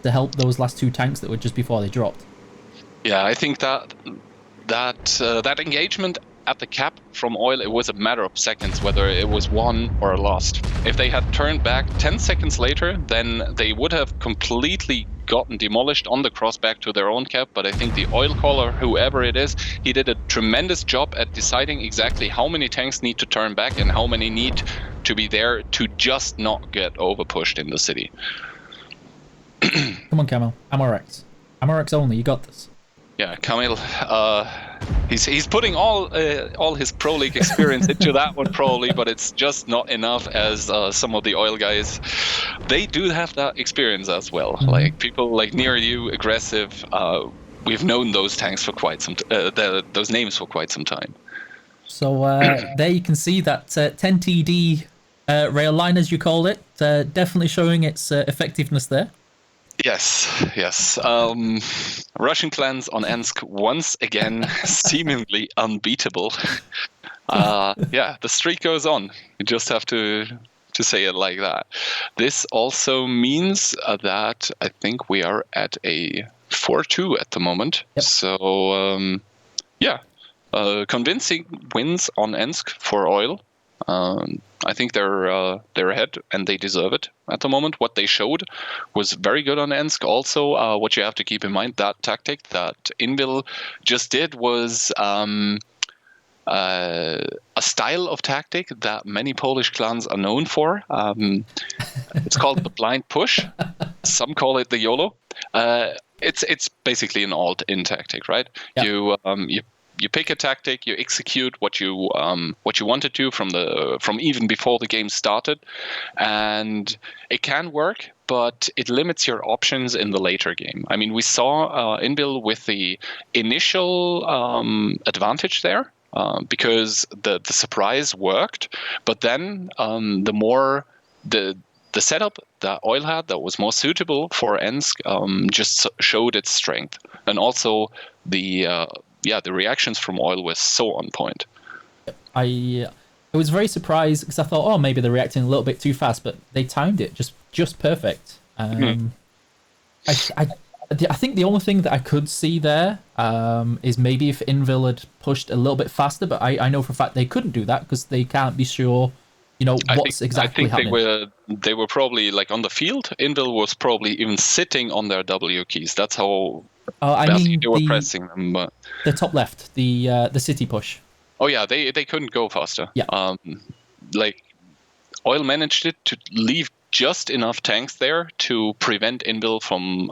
help those last two tanks that were just before they dropped. Yeah, I think that engagement at the cap from Oil, it was a matter of seconds whether it was won or lost. If they had turned back 10 seconds later, then they would have completely gotten demolished on the cross back to their own cap. But I think the Oil caller, whoever it is, he did a tremendous job at deciding exactly how many tanks need to turn back and how many need to be there to just not get over pushed in the city. Come on, Camel. Amorex. Amorex only. You got this. Yeah, Camille, He's putting all his Pro League experience into that one probably, but it's just not enough as some of the oil guys. They do have that experience as well. Mm-hmm. Like people like near you, aggressive. We've known those tanks for quite some those names for quite some time. So there you can see that 10TD rail line, as you call it, definitely showing its effectiveness there. Yes. Russian clans on Ensk once again seemingly unbeatable. The streak goes on. You just have to say it like that. This also means that I think we are at a 4-2 at the moment. Yep. So convincing wins on Ensk for oil. I think they're ahead and they deserve it at the moment. What they showed was very good on Ensk. Also, what you have to keep in mind, that tactic that Invil just did was a style of tactic that many Polish clans are known for. It's called the blind push. Some call it the YOLO. It's basically an alt-in tactic, right? Yep. You pick a tactic, you execute what you wanted to from even before the game started, and it can work, but it limits your options in the later game. I mean, we saw Invil with the initial advantage there because the surprise worked, but then the setup that Oil had that was more suitable for Ensk just showed its strength, and also the reactions from Oil were so on point. I was very surprised because I thought, maybe they're reacting a little bit too fast, but they timed it just perfect. I think the only thing that I could see there is maybe if Invil had pushed a little bit faster, but I know for a fact they couldn't do that because they can't be sure, what's exactly happening. I think they were probably like on the field. Invil was probably even sitting on their W keys. That's how. They were pressing them, but the top left, the city push. Oh yeah, they couldn't go faster. Yeah. Oil managed it to leave just enough tanks there to prevent Invil from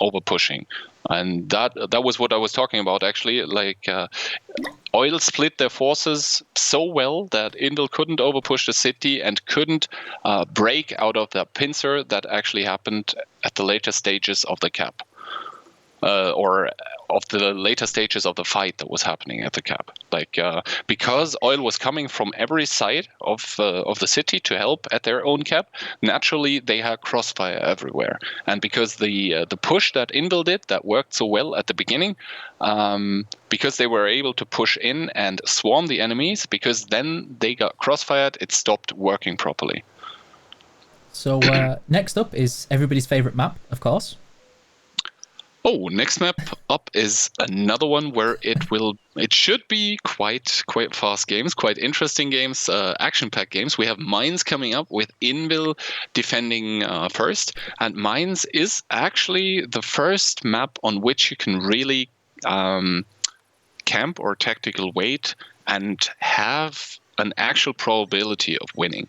over pushing, and that was what I was talking about actually. Oil split their forces so well that Invil couldn't overpush the city and couldn't break out of that pincer that actually happened at the later stages of the cap. Or of the later stages of the fight that was happening at the cap, because Oil was coming from every side of the city to help at their own cap. Naturally, they had crossfire everywhere, and because the push that Invil did that worked so well at the beginning, because they were able to push in and swarm the enemies, because then they got crossfired, it stopped working properly. So next up is everybody's favorite map, of course. Oh, next map up is another one where it should be quite fast games, quite interesting games, action-packed games. We have Mines coming up with Invil defending first, and Mines is actually the first map on which you can really camp or tactical wait and have an actual probability of winning.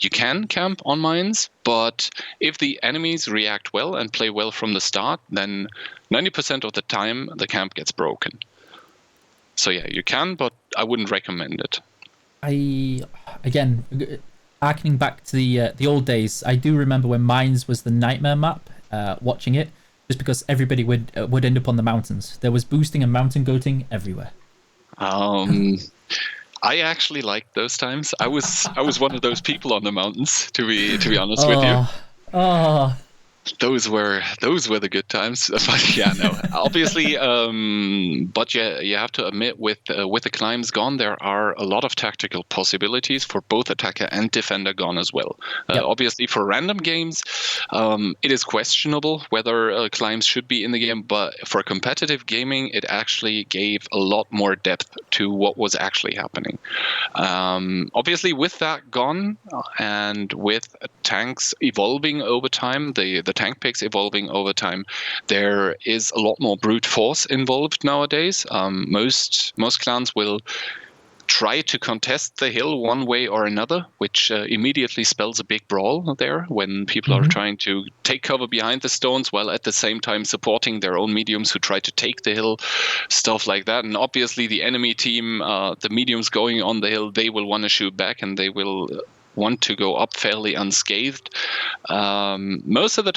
You can camp on Mines, but if the enemies react well and play well from the start, then 90% of the time the camp gets broken. So yeah, you can, but I wouldn't recommend it. Again, harkening back to the old days, I do remember when Mines was the nightmare map, watching it, just because everybody would end up on the mountains. There was boosting and mountain goating everywhere. I actually liked those times. I was one of those people on the mountains, to be honest with you. Oh. Those were the good times. But yeah, no, obviously. But you have to admit, with the climbs gone, there are a lot of tactical possibilities for both attacker and defender gone as well. Yep. Obviously, for random games, it is questionable whether climbs should be in the game. But for competitive gaming, it actually gave a lot more depth to what was actually happening. Obviously, with that gone, and with tanks evolving over time, the tank picks evolving over time, there is a lot more brute force involved nowadays. Most clans will try to contest the hill one way or another, which immediately spells a big brawl there when people are trying to take cover behind the stones while at the same time supporting their own mediums who try to take the hill, stuff like that. And obviously the enemy team, the mediums going on the hill, they will want to shoot back and they will want to go up fairly unscathed. Most of the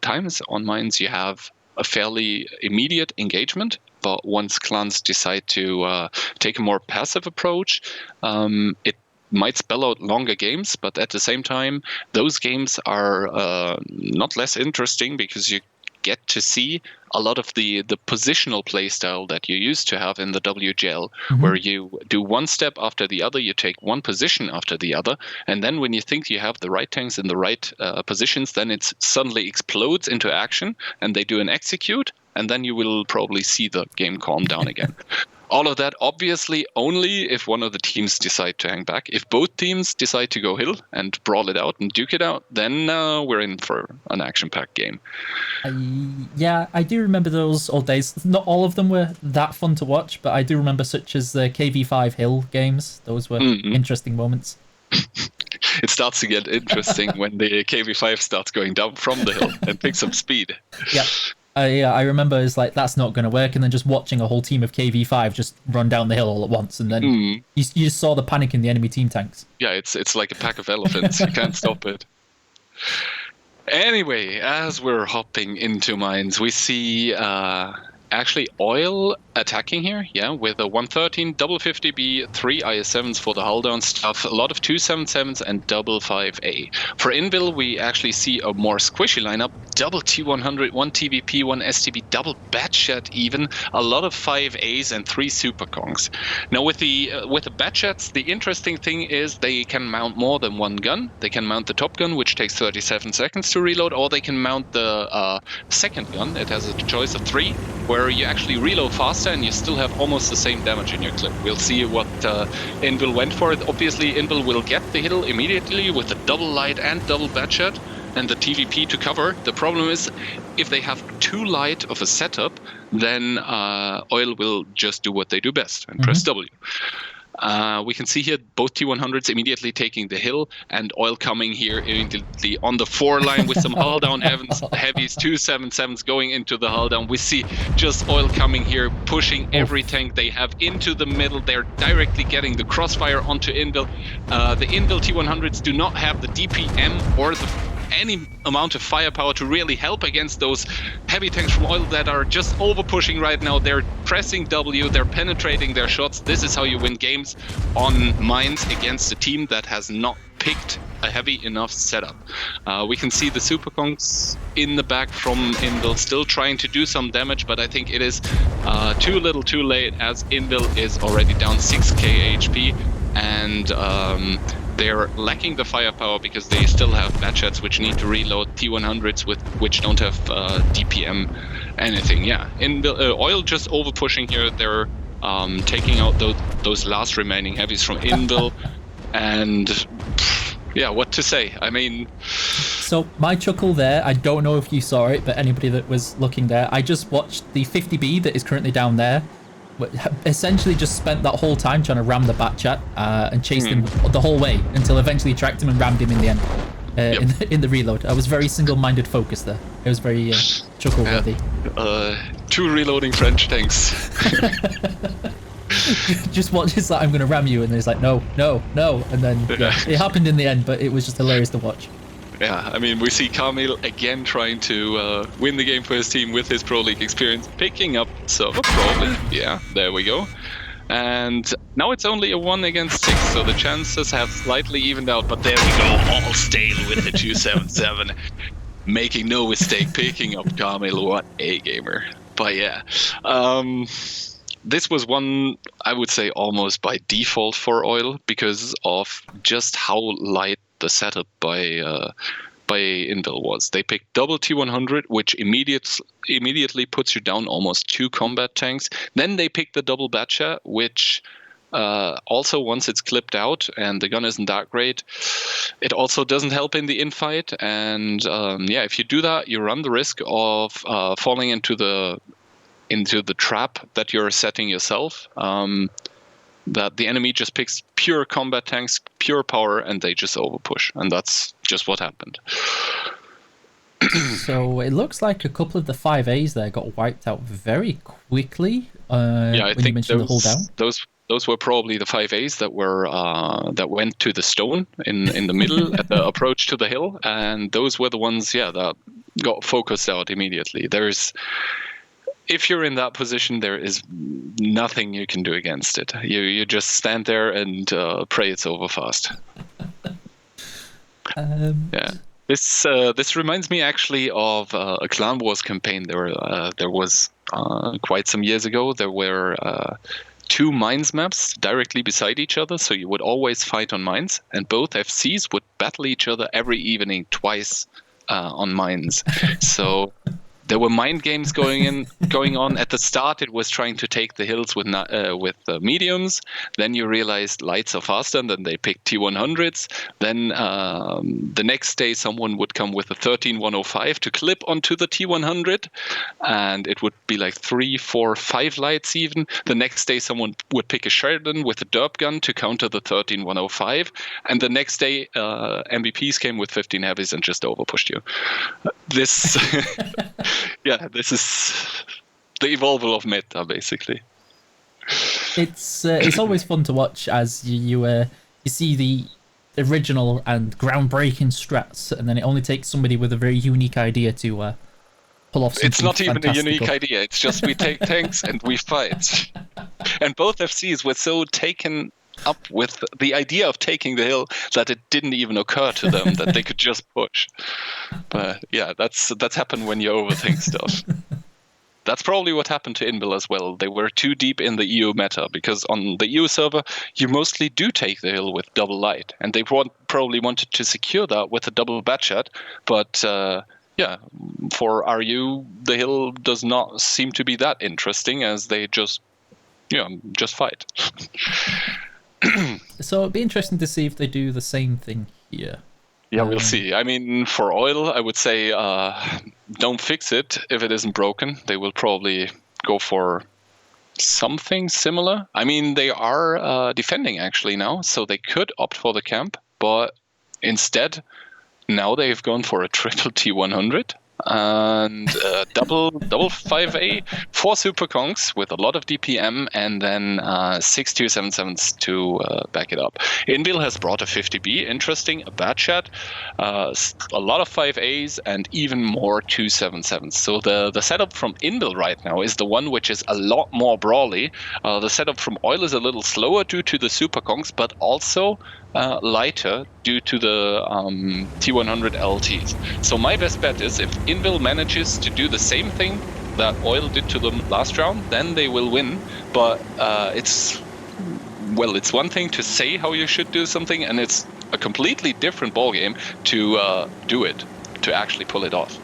times on mines you have a fairly immediate engagement, but once clans decide to take a more passive approach, it might spell out longer games, but at the same time, those games are not less interesting because you get to see a lot of the positional playstyle that you used to have in the WGL, where you do one step after the other, you take one position after the other, and then when you think you have the right tanks in the right positions, then it suddenly explodes into action, and they do an execute, and then you will probably see the game calm down again. All of that obviously only if one of the teams decide to hang back. If both teams decide to go hill and brawl it out and duke it out, then we're in for an action-packed game. Yeah, I do remember those old days. Not all of them were that fun to watch, but I do remember such as the KV5 hill games. Those were interesting moments. It starts to get interesting when the KV5 starts going down from the hill and picks up speed. Yeah. Yeah, I remember it's like, that's not going to work, and then just watching a whole team of KV5 just run down the hill all at once, and then you just saw the panic in the enemy team tanks. Yeah, it's like a pack of elephants. You can't stop it. Anyway, as we're hopping into mines, we see actually Oil attacking here, with a 113, double 50B, 3 IS7s for the hull down stuff, a lot of 277s and double 5A. For Invil, we actually see a more squishy lineup, double T100, 1 TVP, 1 STB, double Batchat even, a lot of 5As and 3 Super Kongs. Now with the Batchats, the interesting thing is they can mount more than one gun. They can mount the top gun, which takes 37 seconds to reload, or they can mount the second gun. It has a choice of 3, where you actually reload faster and you still have almost the same damage in your clip. We'll see what Invil went for. Obviously, Invil will get the hill immediately with the double light and double Batchat and the TVP to cover. The problem is, if they have too light of a setup, then Oil will just do what they do best and press W. We can see here both T100s immediately taking the hill, and Oil coming here immediately on the 4 line with some hull down heavies, 277s going into the hull down. We see just Oil coming here, pushing every tank they have into the middle. They're directly getting the crossfire onto Invil. The Invil T100s do not have the DPM or any amount of firepower to really help against those heavy tanks from Oil that are just over pushing right now. They're pressing W, they're penetrating their shots. This is how you win games on mines against a team that has not picked a heavy enough setup. We can see the Super Kongs in the back from Invil still trying to do some damage, but I think it is too little too late, as Invil is already down 6k HP, and they're lacking the firepower because they still have Batchats which need to reload, T100s which don't have DPM anything. Oil just over pushing here. They're taking out those last remaining heavies from Invil, and what to say? I mean, so my chuckle there, I don't know if you saw it, but anybody that was looking there, I just watched the 50B that is currently down there. Essentially just spent that whole time trying to ram the Batchat and chased him the whole way until eventually tracked him and rammed him in the end in the reload. I was very single-minded focused there. It was very chuckle-worthy. 2 reloading French tanks. Just watch, it's like, I'm going to ram you, and it's like, no, and then it happened in the end, but it was just hilarious to watch. Yeah, I mean, we see Kamil again trying to win the game for his team with his Pro League experience, picking up some probably. Yeah, there we go. And now it's only a 1 against 6, so the chances have slightly evened out, but there we go, all stale with the 277. Making no mistake, picking up Kamil, what a gamer. But this was one, I would say, almost by default for Oil because of just how light the setup by Invil was. They picked double T100, which immediately puts you down almost 2 combat tanks. Then they picked the double Batchat, which also, once it's clipped out and the gun isn't that great, it also doesn't help in the infight. And if you do that, you run the risk of falling into the trap that you're setting yourself. that the enemy just picks pure combat tanks, pure power, and they just overpush. And that's just what happened. So it looks like a couple of the 5As there got wiped out very quickly. I when think you mentioned the hold down. Those were probably the 5As that went to the stone in the middle at the approach to the hill, and those were the ones that got focused out immediately. If you're in that position, there is nothing you can do against it. You just stand there and pray it's over fast. This reminds me actually of a Clan Wars campaign. There was quite some years ago. There were 2 mines maps directly beside each other, so you would always fight on mines, and both FCs would battle each other every evening twice on mines. So there were mind games going on. At the start, it was trying to take the hills with mediums. Then you realized lights are faster, and then they picked T100s. Then the next day, someone would come with a 13105 to clip onto the T100, and it would be like 3, 4, 5 lights even. The next day, someone would pick a Sheridan with a derp gun to counter the 13105, and the next day, MVPs came with 15 heavies and just overpushed you. This is the evolval of meta, basically. It's always fun to watch as you see the original and groundbreaking strats, and then it only takes somebody with a very unique idea to pull off something. It's not even fantastical. a unique idea. It's just we take tanks and we fight. And both FCs were so taken up with the idea of taking the hill that it didn't even occur to them that they could just push. But that's happened when you overthink stuff. That's probably what happened to Inbil as well. They were too deep in the EU meta, because on the EU server you mostly do take the hill with double light, and they probably wanted to secure that with a double batchat. But for RU the hill does not seem to be that interesting, as they just fight. So it'd be interesting to see if they do the same thing here. Yeah, we'll see. I mean, for oil, I would say don't fix it if it isn't broken. They will probably go for something similar. I mean, they are defending actually now, so they could opt for the camp, but instead, now they've gone for a triple T100. And double 5A, 4 super conks with a lot of DPM, and then 6 277s to back it up. Inbil has brought a 50B, interesting, a batchat, a lot of 5As, and even more 277s. So the setup from Inbil right now is the one which is a lot more brawly. The setup from Oil is a little slower due to the super conks, but also lighter due to the T100 LTs. So my best bet is if Inbil manages to do the same thing that Oil did to them last round, then they will win. But it's one thing to say how you should do something, and it's a completely different ballgame to do it, to actually pull it off.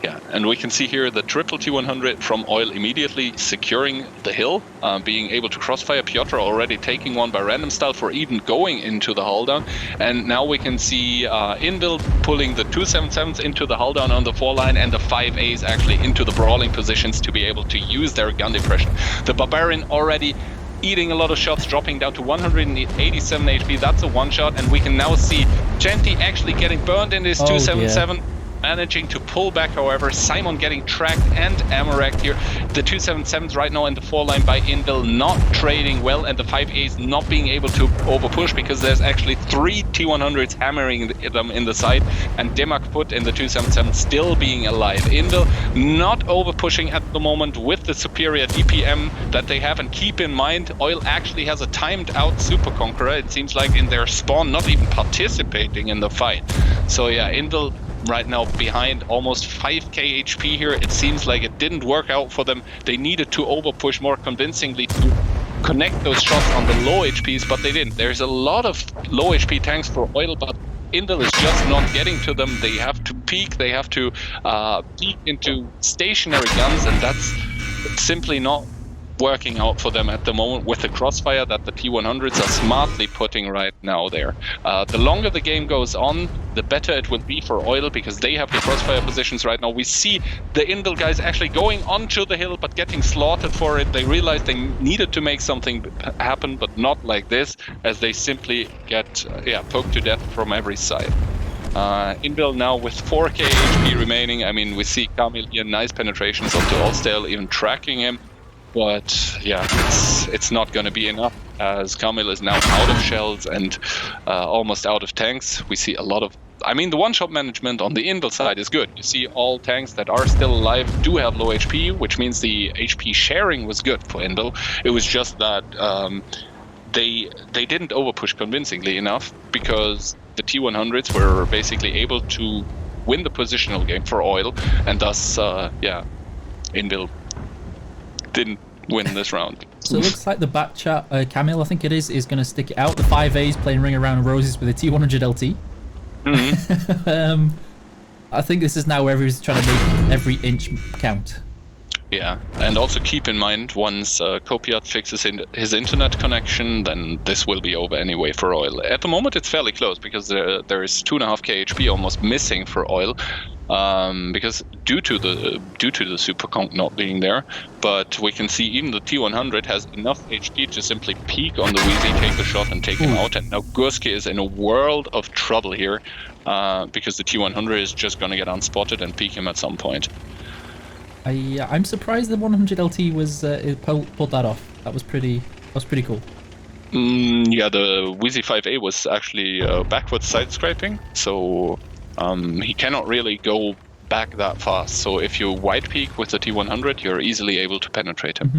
Yeah, and we can see here the triple T100 from Oil immediately securing the hill, being able to crossfire Piotr, already taking one by random style for even going into the hull down. And now we can see Inbil pulling the 277s into the hull down on the 4 line, and the 5As actually into the brawling positions to be able to use their gun depression. The Barbarian already eating a lot of shots, dropping down to 187 HP. That's a one shot, and we can now see Centi actually getting burned in this 277. Managing to pull back, however, Simon getting tracked and ammo-wrecked here. The 277s right now in the 4 line by Inbil not trading well, and the 5As not being able to overpush because there's actually 3 T100s hammering them in the side, and Demak Foot in the 277 still being alive. Inbil not overpushing at the moment with the superior DPM that they have, and keep in mind Oil actually has a timed out Super Conqueror, it seems like, in their spawn, not even participating in the fight. So yeah, Inbil right now behind almost 5k HP here. It seems like it didn't work out for them. They needed to overpush more convincingly to connect those shots on the low HPs, but they didn't. There's a lot of low HP tanks for Oil, but Inbil is just not getting to them. They have to peek, they have to peek into stationary guns, and that's simply not working out for them at the moment with the crossfire that the T100s are smartly putting right now there. The longer the game goes on, the better it will be for Oil, because they have the crossfire positions right now. We see the Indel guys actually going onto the hill but getting slaughtered for it. They realized they needed to make something happen, but not like this, as they simply get poked to death from every side. Indel now with 4k HP remaining. I mean, we see Camille here, nice penetrations onto Allstale, even tracking him. But yeah, it's not going to be enough, as Camille is now out of shells and almost out of tanks. We see a lot of... I mean, the one-shot management on the Indel side is good. You see all tanks that are still alive do have low HP, which means the HP sharing was good for Indel. It was just that they didn't overpush convincingly enough, because the T100s were basically able to win the positional game for Oil, and thus, Indel didn't win this round. So it looks like the back chat, Camille, I think it is going to stick it out. The 5As playing Ring Around Roses with a T100 LT. Mm-hmm. I think this is now where everybody's trying to make every inch count. Yeah, and also keep in mind, once Copiat fixes his internet connection, then this will be over anyway for Oil. At the moment, it's fairly close, because there is 2.5k HP almost missing for Oil, because due to the Super Conk not being there. But we can see even the T100 has enough HP to simply peek on the Wheezy, take the shot, and take him out. And now Gurski is in a world of trouble here, because the T100 is just going to get unspotted and peek him at some point. I'm surprised the 100 LT was pulled that off. That was pretty cool. Yeah, the Wheezy 5A was actually backwards side scraping, so he cannot really go back that fast. So if you wide peek with the T100, you're easily able to penetrate him.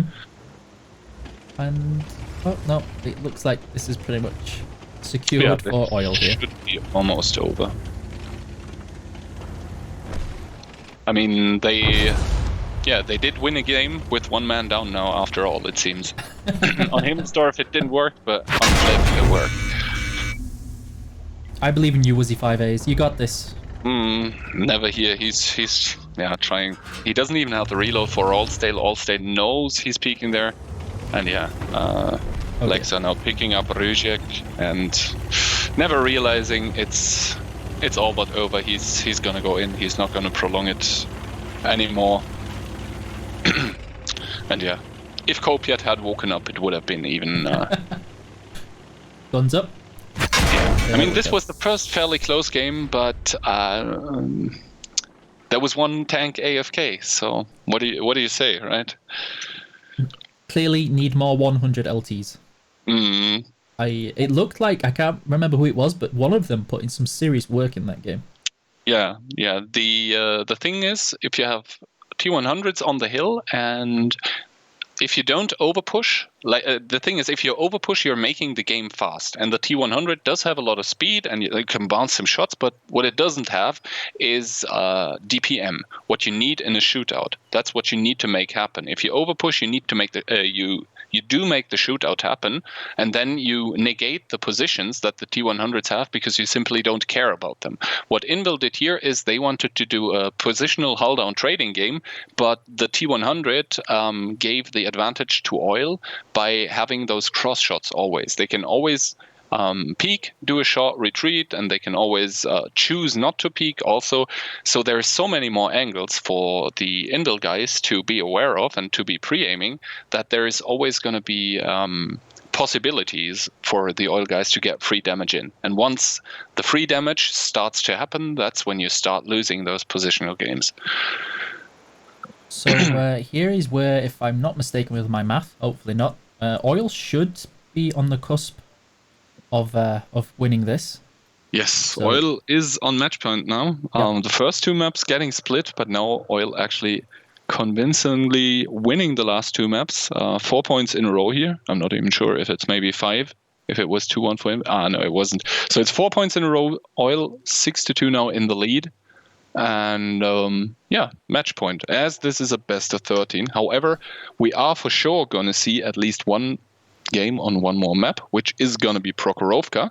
Mm-hmm. And oh no, it looks like this is pretty much secured for Oil here. Should be almost over. I mean, they did win a game with one man down now, after all, it seems. On Himmelsdorf it didn't work, but on Cliff it worked. I believe in you, Wizzy 5As. You got this. Never here. He's trying. He doesn't even have the reload for Allstale. Allstale knows he's peeking there. And Lex are now picking up Rujek and never realizing it's all but over. He's gonna go in. He's not gonna prolong it anymore. And yeah, if Copiat had woken up, it would have been even... Guns up. Yeah. I mean, this was the first fairly close game, but there was one tank AFK, so what do you say, right? Clearly need more 100 LTs. It looked like, I can't remember who it was, but one of them put in some serious work in that game. Yeah. The thing is, if you have T100s on the hill, and if you don't overpush, the thing is, if you overpush, you're making the game fast. And the T100 does have a lot of speed, and you can bounce some shots, but what it doesn't have is DPM, what you need in a shootout. That's what you need to make happen. If you overpush, you need to make you do make the shootout happen, and then you negate the positions that the T100s have, because you simply don't care about them. What Invil did here is they wanted to do a positional hull-down trading game, but the T100 gave the advantage to Oil by having those cross shots always. They can always peek, do a shot, retreat, and they can always choose not to peek also. So there are so many more angles for the Indel guys to be aware of and to be pre-aiming, that there is always going to be possibilities for the Oil guys to get free damage in. And once the free damage starts to happen, that's when you start losing those positional games. So here is where, if I'm not mistaken with my math, hopefully not, Oil should be on the cusp of winning this. Yes, so Oil is on match point now. The first two maps getting split, but now Oil actually convincingly winning the last two maps. 4 points in a row here. I'm not even sure if it's maybe 5. If it was 2-1 for him. No, it wasn't. So it's 4 points in a row. Oil 6-2 now in the lead. And match point, as this is a best of 13. However, we are for sure going to see at least one game on one more map, which is going to be Prokhorovka,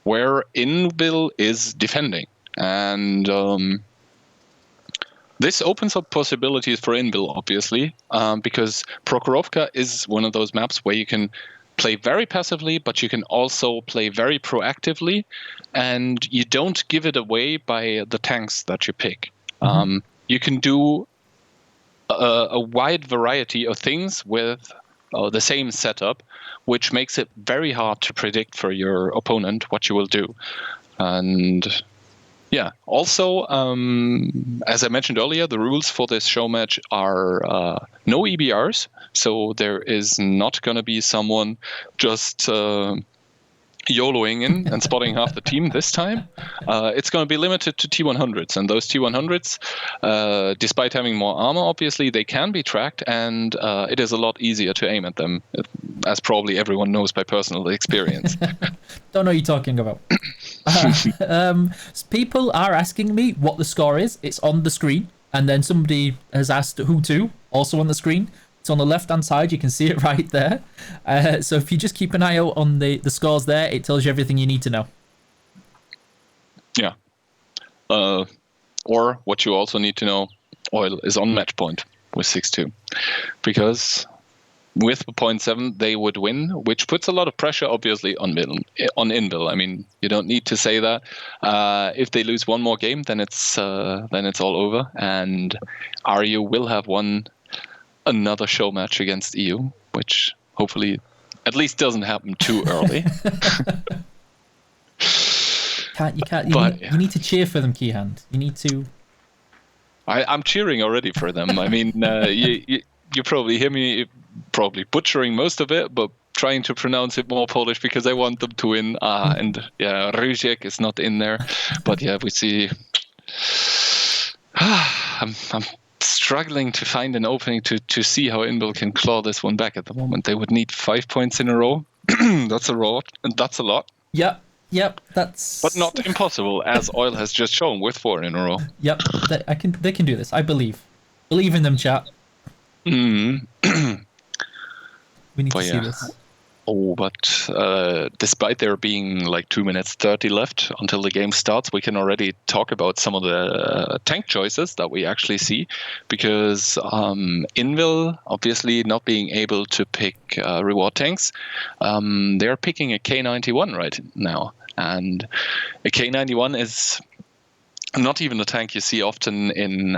where Invil is defending. And This opens up possibilities for Inbil, obviously, because Prokhorovka is one of those maps where you can play very passively, but you can also play very proactively, and you don't give it away by the tanks that you pick. You can do a wide variety of things with the same setup, which makes it very hard to predict for your opponent what you will do. And yeah, also, as I mentioned earlier, the rules for this show match are no EBRs, so there is not going to be someone just YOLOing in and spotting half the team this time. It's going to be limited to T100s, and those T100s, despite having more armor, obviously, they can be tracked, and it is a lot easier to aim at them, as probably everyone knows by personal experience. Don't know what you're talking about. People are asking me what the score is. It's on the screen, and then somebody has asked who to, also on the screen. It's on the left-hand side. You can see it right there. So if you just keep an eye out on the scores there, it tells you everything you need to know. Yeah. Or what you also need to know, Oil is on match point with 6-2. Because with the 0.7, they would win, which puts a lot of pressure, obviously, on Inbil. I mean, you don't need to say that. If they lose one more game, then it's all over. And RU will have won another show match against EU, which hopefully at least doesn't happen too early. You need to cheer for them, Keyhand. You need to. I'm cheering already for them. I mean, you probably hear me probably butchering most of it, but trying to pronounce it more Polish because I want them to win. And yeah, Rysiek is not in there, but yeah, we see. I'm struggling to find an opening to see how Inbil can claw this one back at the moment. They would need 5 points in a row. That's a lot, and that's a lot. Yep, that's. But not impossible, as Oil has just shown with 4 in a row. Yep, they can do this. I believe. Believe in them, chat. We need to see this. Oh, but despite there being like 2 minutes 30 left until the game starts, we can already talk about some of the tank choices that we actually see, because Invil, obviously not being able to pick reward tanks, they're picking a K91 right now, and a K91 is not even a tank you see often in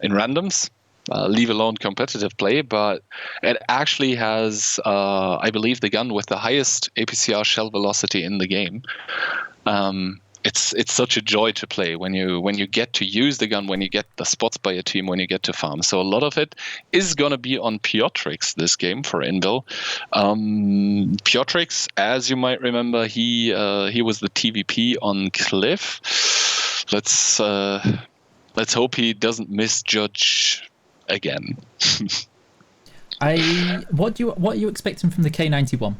randoms. Leave alone competitive play, but it actually has, I believe, the gun with the highest APCR shell velocity in the game. It's such a joy to play when you get to use the gun, when you get the spots by your team, when you get to farm. So a lot of it is going to be on Piotrix this game for Inbil. Piotrix, as you might remember, he was the TVP on Cliff. Let's hope he doesn't misjudge again. What are you expecting from the K91?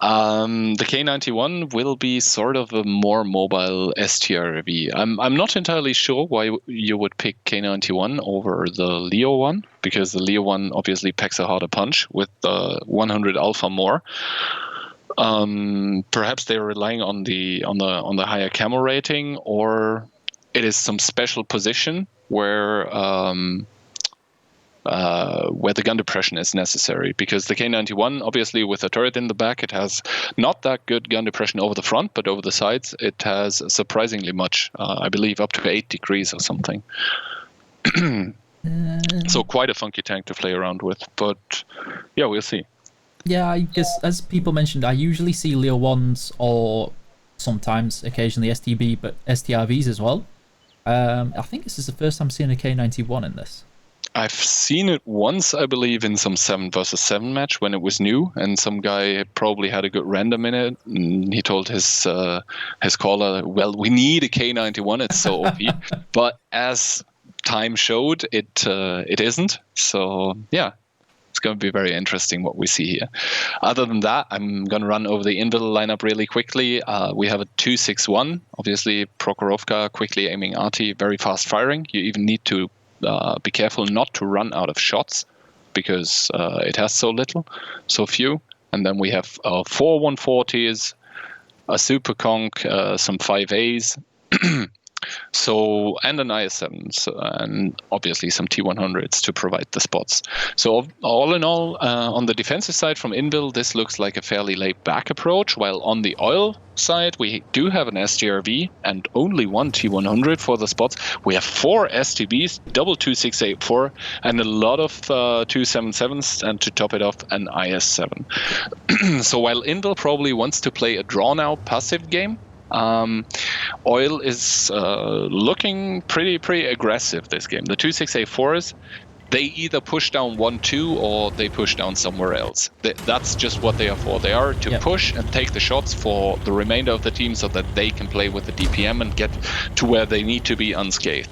The K91 will be sort of a more mobile STRV. I'm not entirely sure why you would pick K91 over the Leo one, because the Leo one obviously packs a harder punch with 100 alpha more. Perhaps they're relying on the higher camo rating, or it is some special position where the gun depression is necessary, because the K91, obviously with a turret in the back, it has not that good gun depression over the front, but over the sides it has surprisingly much, I believe up to 8 degrees or something. So quite a funky tank to play around with, but yeah, we'll see. Yeah, I guess, as people mentioned, I usually see Leo 1s or sometimes occasionally STB, but STRVs as well. I think this is the first time seeing a K91 in this. I've seen it once, I believe, in some 7 versus 7 match when it was new, and some guy probably had a good random in it, and he told his caller, well, we need a K91, it's so OP. But as time showed, it isn't. So, yeah, it's going to be very interesting what we see here. Other than that, I'm going to run over the Inbil lineup really quickly. We have a 2-6-1, obviously Prokhorovka, quickly aiming arty, very fast firing. You even need to be careful not to run out of shots, because it has so few. And then we have 4 140s, a super conch, some 5As. So, and an IS7, and obviously some T100s to provide the spots. So all in all, on the defensive side from Invil, this looks like a fairly laid-back approach, while on the oil side, we do have an STRV and only one T100 for the spots. We have 4 STBs, double 2684, and a lot of 277s, and to top it off, an IS7. So while Invil probably wants to play a drawn-out passive game, Oil is looking pretty aggressive this game. The 2684s, they either push down 1-2 or they push down somewhere else. That's just what they are for. They are to push and take the shots for the remainder of the team so that they can play with the DPM and get to where they need to be unscathed.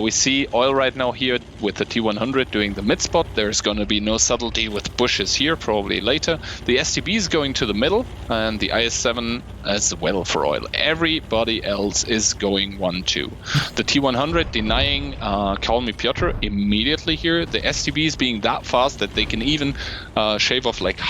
We see Oil right now here with the T100 doing the mid spot. There's going to be no subtlety with bushes here, probably later. The STB is going to the middle, and the IS7 as well for Oil. Everybody else is going 1-2. The T100 denying Call Me Piotr immediately here. The STBs being that fast that they can even shave off like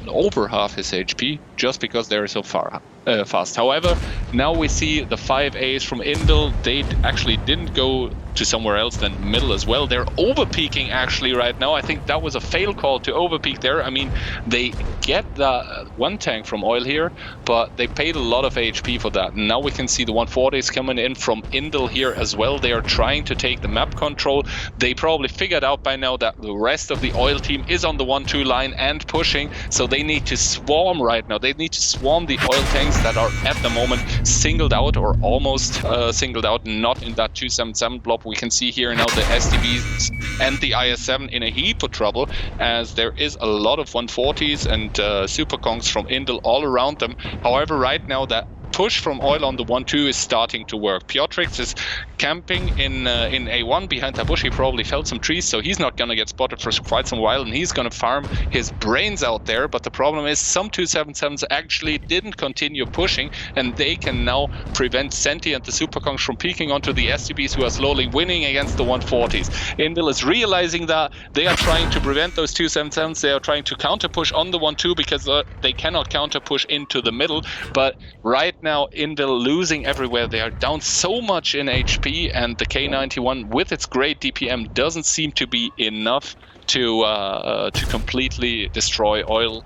over half his HP just because they're so fast. However, now we see the 5As from Invil. They actually didn't go to somewhere else than middle as well. They're overpeaking actually right now. I think that was a fail call to overpeak there. I mean, they get the one tank from Oil here, but they paid a lot of HP for that. And now we can see the 140s coming in from Invil here as well. They are trying to take the map control. They probably figured out by now that the rest of the Oil team is on the 1-2 line and pushing, so they need to swarm right now. They need to swarm the Oil tanks that are at the moment singled out or almost singled out, not in that 277 blob. We can see here now the STBs and the IS7 in a heap of trouble, as there is a lot of 140s and Super Kongs from Invil all around them. However, right now that push from Oil on the 1-2 is starting to work. Piotrix is camping in A1 behind that bush. He probably felled some trees, so he's not going to get spotted for quite some while, and he's going to farm his brains out there. But the problem is some 277s actually didn't continue pushing, and they can now prevent Senti and the Super Kongs from peeking onto the STBs, who are slowly winning against the 140s. Invil is realizing that they are trying to prevent those 277s. They are trying to counter push on the 1-2 because they cannot counter push into the middle. But right now, Invil losing everywhere. They are down so much in HP, and the K91 with its great DPM doesn't seem to be enough to completely destroy Oil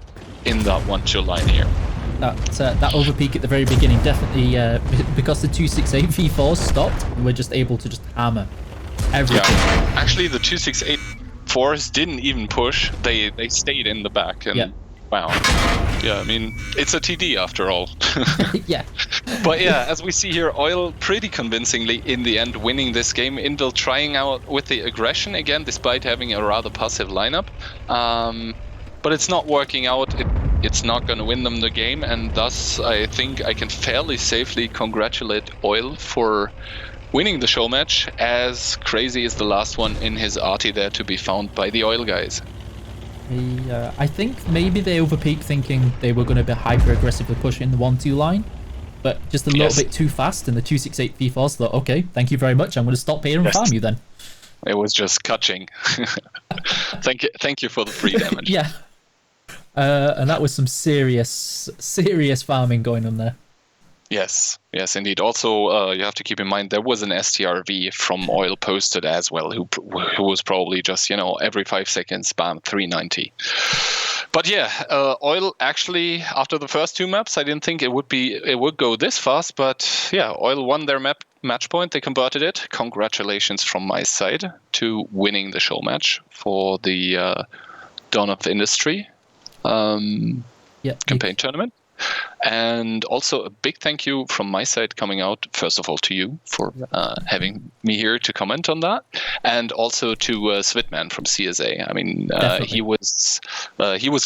in that 1-2 line here. That overpeak at the very beginning definitely, because the 268 V4 stopped, we're just able to just hammer everything. Yeah, actually the 268-4s didn't even push. They stayed in the back, and wow. Yeah, I mean, it's a TD after all. Yeah. But yeah, as we see here, Oil pretty convincingly in the end winning this game. Invil trying out with the aggression again, despite having a rather passive lineup. But it's not working out. It's not going to win them the game, and thus I think I can fairly safely congratulate Oil for winning the show match, as crazy is the last one in his arty there to be found by the Oil guys. I think maybe they overpeaked thinking they were going to be hyper-aggressively pushing the 1-2 line, but just a little bit too fast, and the 268 V4s thought, okay, thank you very much, I'm going to stop here and farm you then. It was just catching. Thank you for the free damage. Yeah. And that was some serious farming going on there. Yes, indeed. Also, you have to keep in mind there was an STRV from Oil posted as well, who was probably just, every 5 seconds spam 390. But yeah, Oil actually, after the first 2 maps, I didn't think it would go this fast. But yeah, Oil won their match point. They converted it. Congratulations from my side to winning the show match for the Dawn of Industry campaign tournament. And also a big thank you from my side coming out, first of all, to you for having me here to comment on that, and also to Svitman from CSA. I mean, he was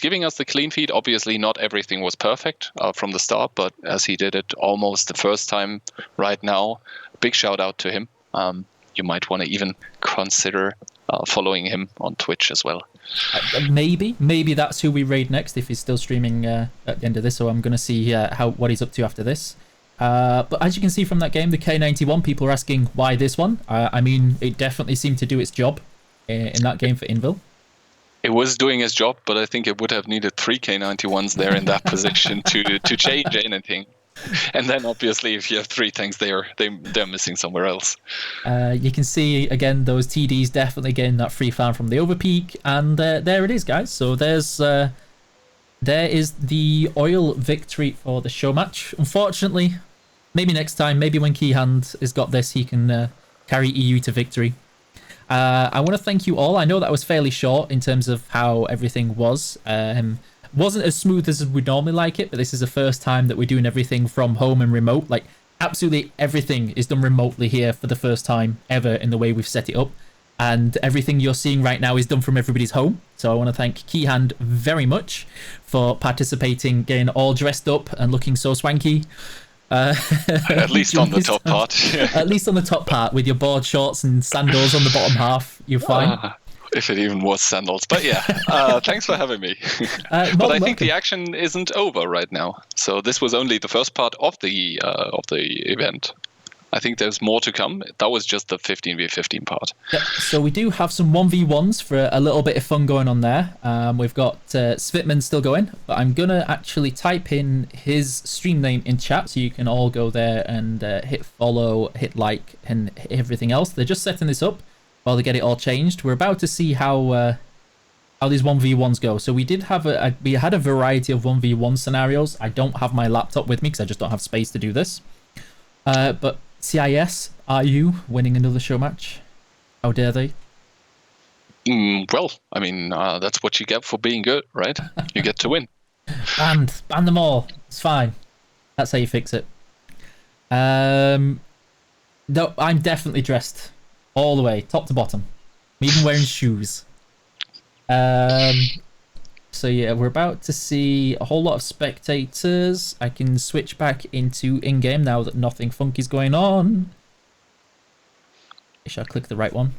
giving us the clean feed. Obviously, not everything was perfect from the start, but as he did it almost the first time right now, big shout out to him. You might want to even consider following him on Twitch as well. Maybe that's who we raid next if he's still streaming at the end of this. So I'm going to see what he's up to after this. But as you can see from that game, the K91, people are asking why this one. I mean, it definitely seemed to do its job in that game for Invil. It was doing its job, but I think it would have needed 3 K91s there in that position to change anything. And then obviously, if you have 3 tanks, they're missing somewhere else. You can see again those TDs definitely getting that free farm from the overpeak, and there it is, guys. So there is the oil victory for the show match. Unfortunately, maybe next time, maybe when Keyhand has got this, he can carry EU to victory. I want to thank you all. I know that was fairly short in terms of how everything was. Wasn't as smooth as we'd normally like it, but this is the first time that we're doing everything from home and remote. Like, absolutely everything is done remotely here for the first time ever in the way we've set it up. And everything you're seeing right now is done from everybody's home. So I want to thank Keyhand very much for participating, getting all dressed up and looking so swanky. At least on the top part. At least on the top part with your board shorts and sandals on the bottom half. You're fine. If it even was sandals. But yeah, thanks for having me. But I think the action isn't over right now. So this was only the first part of the event. I think there's more to come. That was just the 15v15 part. Yep. So we do have some 1v1s for a little bit of fun going on there. We've got Svitman still going, but I'm going to actually type in his stream name in chat so you can all go there and hit follow, hit like, and everything else. They're just setting this up while they get it all changed. We're about to see how these 1v1s go. So we did have we had a variety of 1v1 scenarios. I don't have my laptop with me because I just don't have space to do this. But CIS, are you winning another show match? How dare they? Well, I mean, that's what you get for being good, right? You get to win. Ban them all. It's fine. That's how you fix it. No, I'm definitely dressed all the way, top to bottom. I'm even wearing shoes. So yeah, we're about to see a whole lot of spectators. I can switch back into in-game now that nothing funky's going on. Should I click the right one?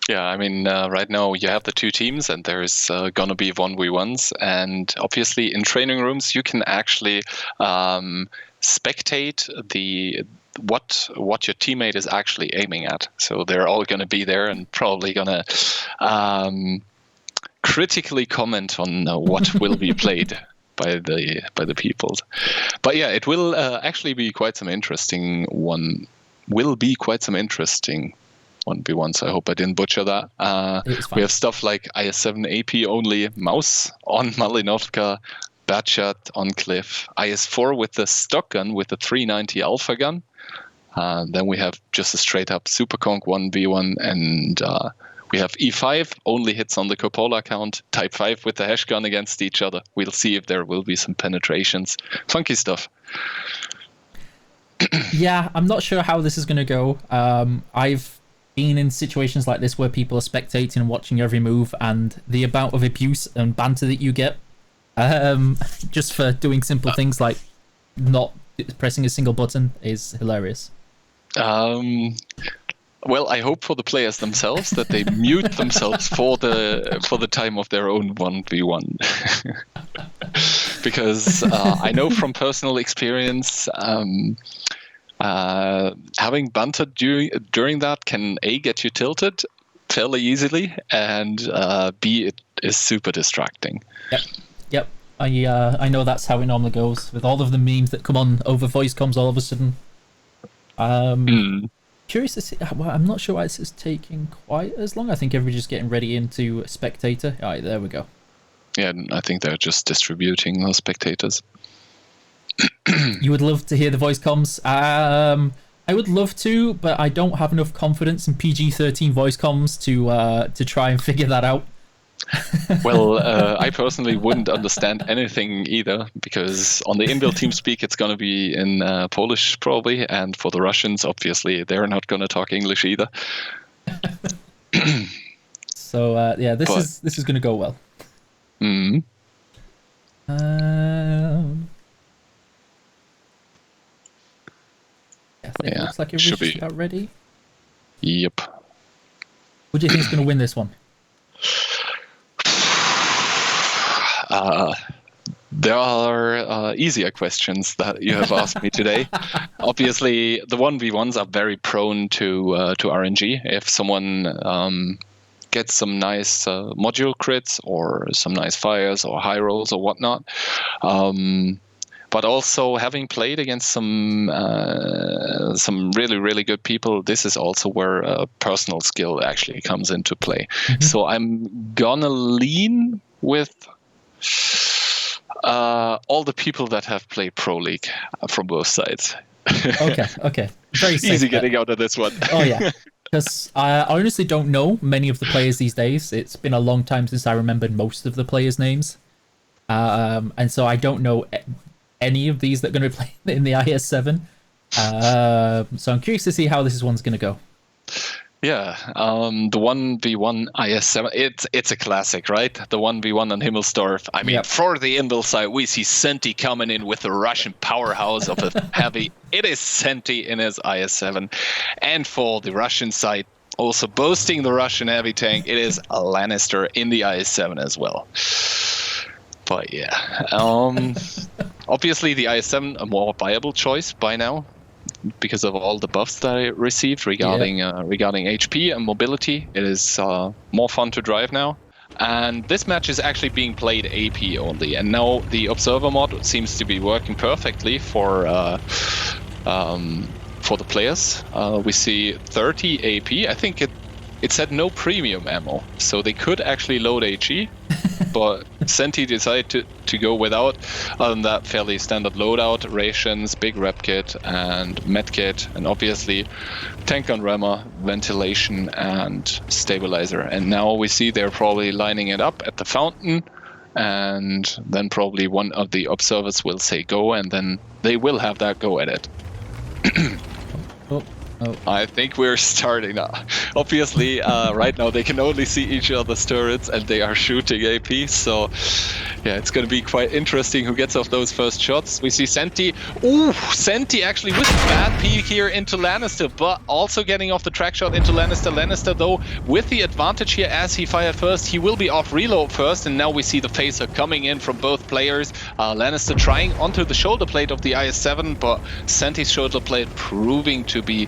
Yeah, I mean, right now you have the 2 teams, and there's gonna be 1v1s, and obviously in training rooms you can actually spectate what your teammate is actually aiming at. So they're all gonna be there and probably gonna critically comment on what will be played by the people. But yeah, it will actually be quite some interesting one. Will be quite some interesting 1v1s. I hope I didn't butcher that. We have stuff like IS-7 AP only mouse on Malinovka, Batchat on Cliff, IS-4 with the stock gun with the 390 Alpha gun. Then we have just a straight up Super Conk 1v1, and we have E5 only hits on the Coppola count, Type 5 with the hash gun against each other. We'll see if there will be some penetrations. Funky stuff. Yeah, I'm not sure how this is going to go. I've been in situations like this where people are spectating and watching every move, and the amount of abuse and banter that you get just for doing simple things like not pressing a single button is hilarious. Well, I hope for the players themselves that they mute themselves for the time of their own 1v1. Because I know from personal experience, having banter during that can A, get you tilted fairly easily, and B, it is super distracting. Yep. I know that's how it normally goes with all of the memes that come on over voice comms all of a sudden. Curious to see. Well, I'm not sure why this is taking quite as long. I think everybody's just getting ready into a spectator. All right, there we go. Yeah, I think they're just distributing those spectators. You would love to hear the voice comms. I would love to, but I don't have enough confidence in PG-13 voice comms to try and figure that out. Well, I personally wouldn't understand anything either, because on the inbuilt TeamSpeak it's going to be in Polish probably, and for the Russians, obviously, they're not going to talk English either. So yeah, this is going to go well. Mm. I think it looks like everybody's about ready. Yep. What do you think is going to win this one? There are easier questions that you have asked me today. Obviously, the 1v1s are very prone to RNG. If someone gets some nice but but also having played against some really, really good people, this is also where personal skill actually comes into play. So I'm gonna lean with all the people that have played Pro League from both sides. Okay. Very safe Easy bet. getting out of this one. Oh yeah, because I honestly don't know many of the players these days. It's been a long time since I remembered most of the players' names, and so I don't know any of these that are going to play in the IS7. So I'm curious to see how this one's going to go. Yeah, the 1v1 IS7, it's a classic, right? The 1v1 on Himmelsdorf. I mean, for the Invil side, we see Centi coming in with the Russian powerhouse of a heavy. It is Centi in his IS7. And for the Russian side, also boasting the Russian heavy tank, it is a Lannister in the IS7 as well. But yeah, obviously the IS7 a more viable choice by now, because of all the buffs that I received regarding HP and mobility. It is more fun to drive now. And this match is actually being played AP only. And now the Observer mod seems to be working perfectly for the players. We see 30 AP. I think it said no premium ammo, so they could actually load HE. But Senti decided to go without. Other than that, fairly standard loadout, rations, big rep kit, and med kit, and obviously tank on rammer, ventilation, and stabilizer. And now we see they're probably lining it up at the fountain, and then probably one of the observers will say go, and then they will have that go at it. Oh. I think we're starting now. Obviously, right now they can only see each other's turrets and they are shooting AP. So, yeah, it's going to be quite interesting who gets off those first shots. We see Senti. Ooh, Senti actually with a bad peek here into Lannister, but also getting off the track shot into Lannister. Lannister, though, with the advantage here as he fired first, he will be off reload first. And now we see the phaser coming in from both players. Lannister trying onto the shoulder plate of the IS-7, but Senti's shoulder plate proving to be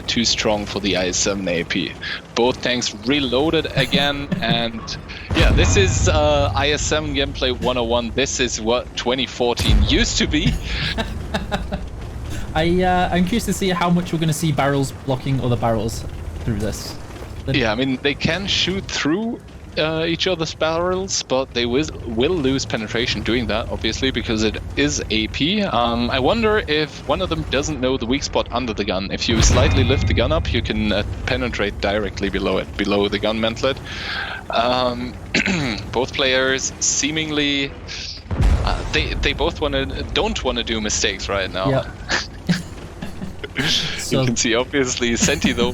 too strong for the IS-7 AP. Both tanks reloaded again, and yeah, this is IS-7 gameplay 101. This is what 2014 used to be. I'm curious to see how much we're going to see barrels blocking other barrels through this. Yeah, I mean, they can shoot through each other's barrels, but they will lose penetration doing that, obviously, because it is AP. I wonder if one of them doesn't know the weak spot under the gun. If you slightly lift the gun up, you can penetrate directly below it, below the gun mantlet. Both players seemingly they both don't want to do mistakes right now. Yep. You can see obviously Senti though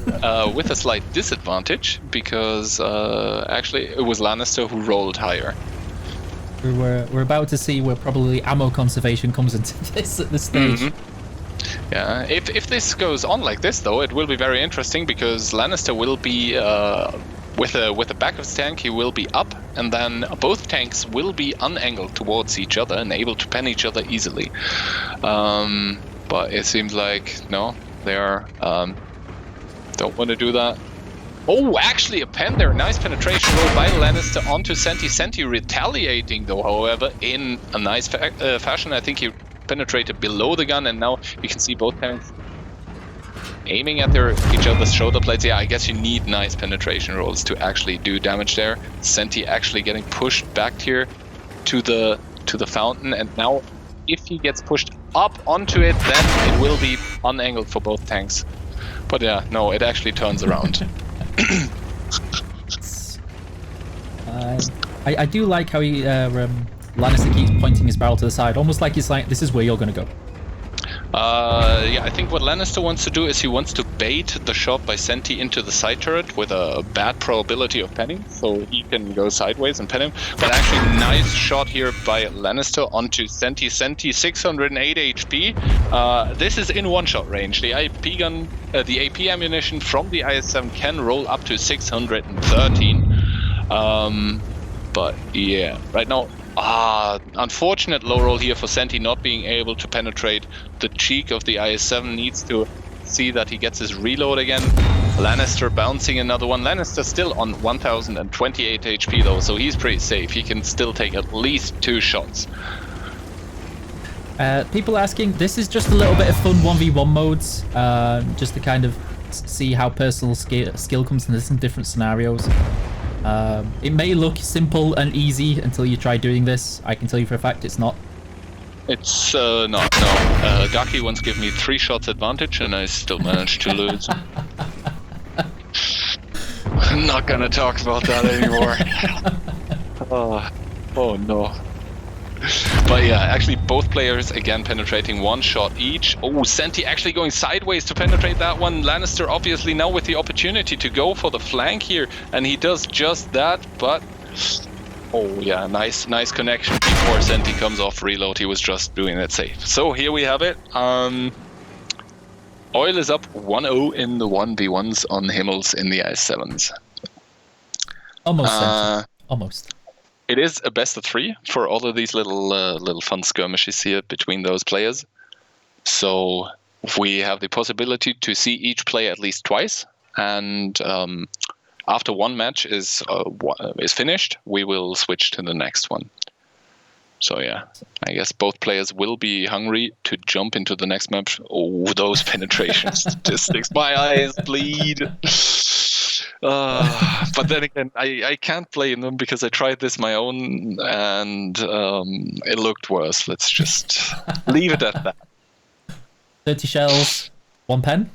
with a slight disadvantage because actually it was Lannister who rolled higher. We're about to see where probably ammo conservation comes into this at this stage. Yeah, if this goes on like this though, it will be very interesting because Lannister will be with the back of his tank, he will be up, and then both tanks will be unangled towards each other and able to pen each other easily. But it seems like, no, they are, don't want to do that. Oh, actually a pen there. Nice penetration roll by Lannister onto Senti. Senti retaliating though, however, in a nice fashion. I think he penetrated below the gun, and now you can see both tanks aiming at each other's shoulder plates. Yeah, I guess you need nice penetration rolls to actually do damage there. Senti actually getting pushed back here to the fountain, and now if he gets pushed up onto it, then it will be unangled for both tanks. But yeah, no, it actually turns around. I do like how he Lannister keeps pointing his barrel to the side, almost like he's like, this is where you're gonna go. Yeah, I think what Lannister wants to do is he wants to bait the shot by Senti into the side turret with a bad probability of penning, so he can go sideways and pen him. But actually, nice shot here by Lannister onto Senti. Senti 608 HP. This is in one-shot range. The AP gun, the AP ammunition from the IS-7 can roll up to 613. But yeah, right now. Unfortunate low roll here for Senti not being able to penetrate the cheek of the IS-7. Needs to see that he gets his reload again. Lannister bouncing another one. Lannister still on 1028 HP though, so he's pretty safe. He can still take at least 2 shots. People asking, this is just a little bit of fun 1v1 modes, just to kind of see how personal skill comes in this in different scenarios. It may look simple and easy until you try doing this. I can tell you for a fact it's not. It's not, no. Gaki once gave me 3 shots advantage and I still managed to lose. I'm not gonna talk about that anymore. Oh no. But yeah, actually both players again penetrating 1 shot each. Oh, Senti actually going sideways to penetrate that one. Lannister obviously now with the opportunity to go for the flank here, and he does just that, but oh yeah, nice connection before Senti comes off reload. He was just doing it safe. So here we have it. Oil is up 1-0 in the 1v1s on Himmels in the IS-7s. Almost. Almost. It is a best of 3 for all of these little fun skirmishes here between those players. So we have the possibility to see each play at least twice, and after one match is finished, we will switch to the next one. So yeah, I guess both players will be hungry to jump into the next match. Oh, those penetration statistics! My eyes bleed. But then again, I can't play in them because I tried this my own and it looked worse. Let's just leave it at that. 30 shells, 1 pen.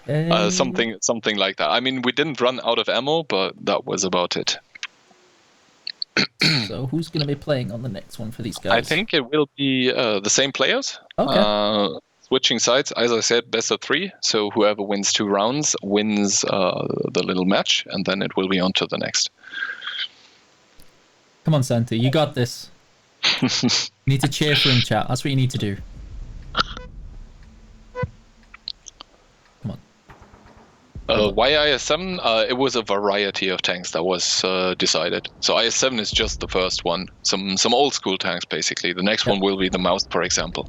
Okay. Something like that. I mean, we didn't run out of ammo, but that was about it. So who's going to be playing on the next one for these guys? I think it will be the same players. Okay. Switching sides, as I said, best of 3. So whoever wins 2 rounds wins the little match, and then it will be on to the next. Come on, Santi, you got this. You need to cheer for him, chat. That's what you need to do. Come on. Why IS-7? It was a variety of tanks that was decided. So IS-7 is just the first one. Some old school tanks, basically. The next one will be the Mouse, for example.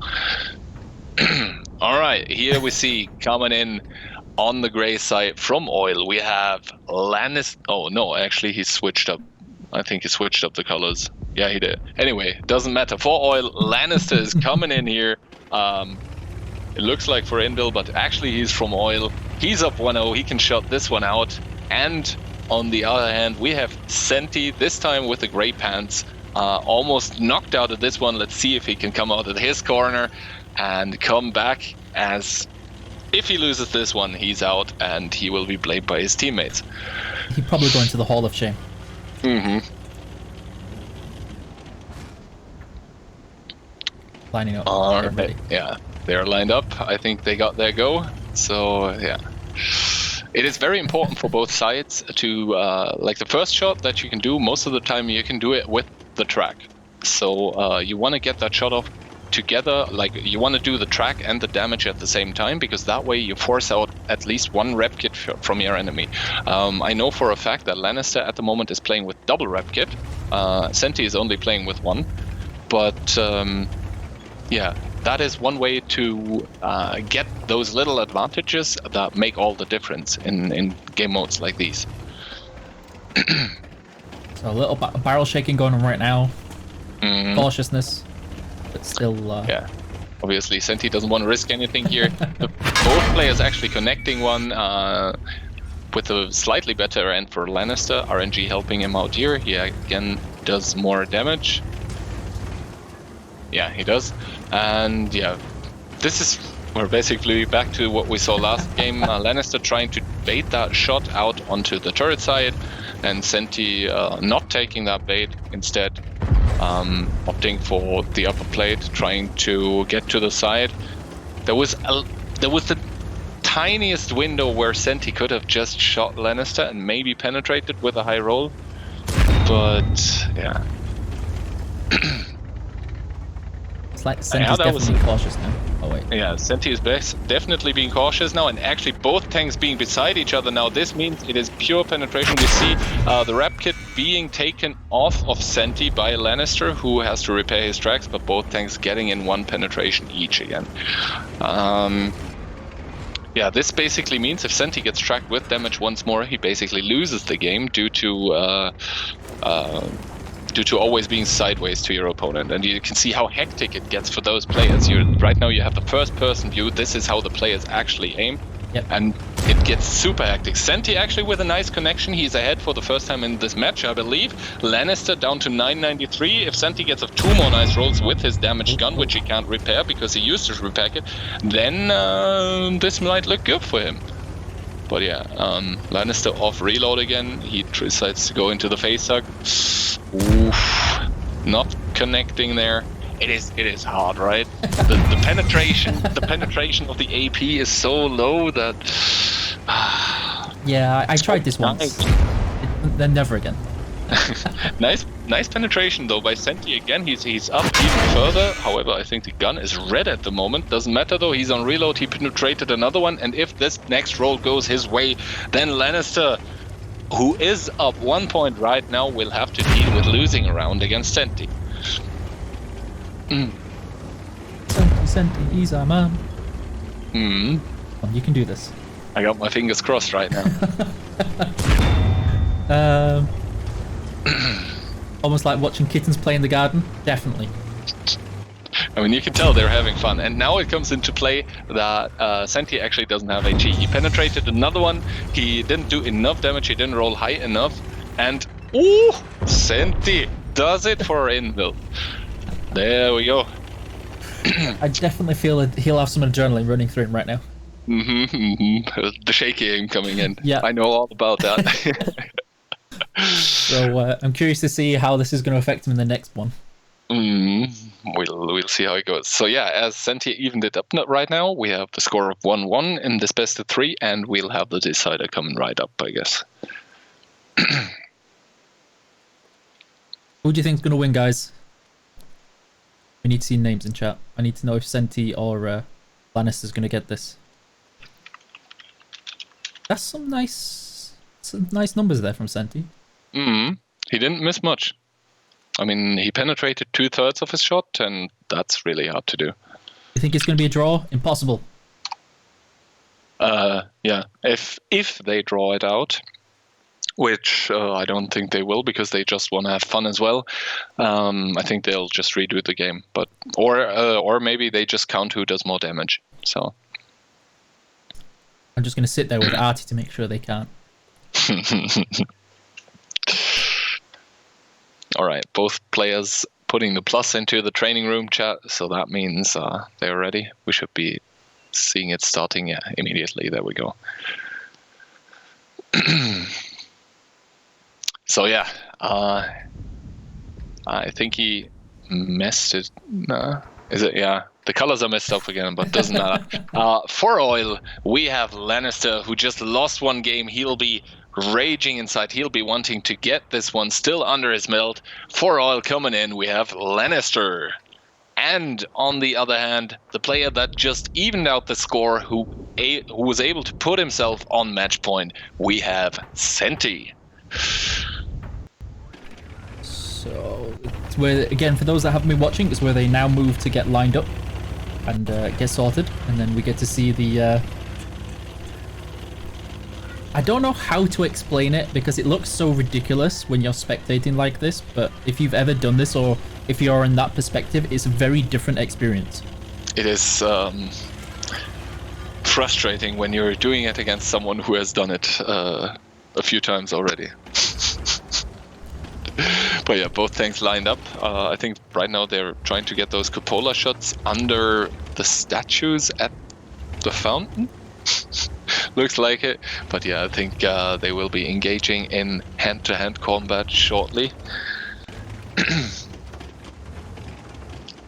All right, here we see coming in on the gray side from Oil, we have Lannister. Oh no, actually he switched up. I think he switched up the colors. Yeah, he did. Anyway, doesn't matter. For Oil, Lannister is coming in here. It looks like for Indil, but actually he's from Oil. He's up 1-0. He can shut this one out. And on the other hand, we have Centi, this time with the gray pants. Almost knocked out of this one. Let's see if he can come out of his corner and come back, as if he loses this one, he's out and he will be blamed by his teammates. He'd probably go into the Hall of Shame. Lining up. All right. Yeah, they're lined up. I think they got their go. So yeah, it is very important for both sides to like the first shot that you can do. Most of the time you can do it with the track. So you want to get that shot off together, like you want to do the track and the damage at the same time, because that way you force out at least 1 rep kit from your enemy. I know for a fact that Lannister at the moment is playing with double rep kit. Senti is only playing with 1, but yeah, that is one way to get those little advantages that make all the difference in game modes like these. So a little barrel shaking going on right now. Cautiousness. But still, yeah. Obviously, Senti doesn't want to risk anything here. Both players actually connecting one with a slightly better end for Lannister. RNG helping him out here. He again does more damage. Yeah, he does. And yeah, we're basically back to what we saw last game. Lannister trying to bait that shot out onto the turret side, and Senti not taking that bait, instead opting for the upper plate, trying to get to the side. There was the tiniest window where Senti could have just shot Lannister and maybe penetrated with a high roll, but yeah. It's like Senti's definitely cautious now. Oh wait. Yeah, Senti is definitely being cautious now, and actually both tanks being beside each other now. This means it is pure penetration. We see the rep kit being taken off of Senti by Lannister, who has to repair his tracks, but both tanks getting in 1 penetration each again. Yeah, this basically means if Senti gets tracked with damage once more, he basically loses the game due to due to always being sideways to your opponent. And you can see how hectic it gets for those players. Right now you have the first-person view. This is how the players actually aim. Yep. And it gets super hectic. Senti actually with a nice connection. He's ahead for the first time in this match, I believe. Lannister down to 993. If Senti gets off 2 more nice rolls with his damaged gun, which he can't repair because he used to repack it, then this might look good for him. But yeah, Lannister off reload again. He decides to go into the face hug. Oof, not connecting there. It is hard, right? The penetration of the AP is so low that. Yeah, I tried this once. Then never again. Nice penetration though by Senti again. He's up even further. However, I think the gun is red at the moment. Doesn't matter though. He's on reload. He penetrated another one, and if this next roll goes his way, then Lannister, who is up 1 point right now, will have to deal with losing a round against Senti. Senti, he's our man. Mm. Come on, you can do this. I got my fingers crossed right now. Almost like watching kittens play in the garden. Definitely. I mean, you can tell they're having fun. And now it comes into play that Senti actually doesn't have HE. He penetrated another one. He didn't do enough damage. He didn't roll high enough. And, ooh, Senti does it for Invil. There we go. I definitely feel that he'll have some adrenaline running through him right now. The shaky aim coming in. Yeah. I know all about that. So I'm curious to see how this is going to affect him in the next one. We'll see how it goes. So yeah, as Senti evened it up right now, we have the score of 1-1 in this best of 3, and we'll have the decider coming right up, I guess. Who do you think's going to win, guys? We need to see names in chat. I need to know if Senti or Lannister's going to get this. That's some nice numbers there from Senti. He didn't miss much. I mean, he penetrated 2/3 of his shot, and that's really hard to do. You think it's going to be a draw? Impossible. Yeah, if they draw it out, which I don't think they will, because they just want to have fun as well. I think they'll just redo the game, but or maybe they just count who does more damage. So I'm just going to sit there with Artie to make sure they can't. All right, both players putting the plus into the training room chat, so that means they're ready. We should be seeing it starting immediately. There we go. So yeah, I think he messed it. Is it? Yeah, the colors are messed up again, but doesn't matter. For oil, we have Lannister, who just lost one game. He'll be raging inside. He'll be wanting to get this one still under his belt. For oil coming in, we have Lannister. And on the other hand, the player that just evened out the score, who was able to put himself on match point, we have Centi. So it's where, again, for those that haven't been watching, it's where they now move to get lined up and get sorted, and then we get to see the I don't know how to explain it because it looks so ridiculous when you're spectating like this, but if you've ever done this or if you're in that perspective, it's a very different experience. It is frustrating when you're doing it against someone who has done it a few times already. But yeah, both tanks lined up. I think right now they're trying to get those cupola shots under the statues at the fountain. Looks like it. But yeah, I think they will be engaging in hand-to-hand combat shortly.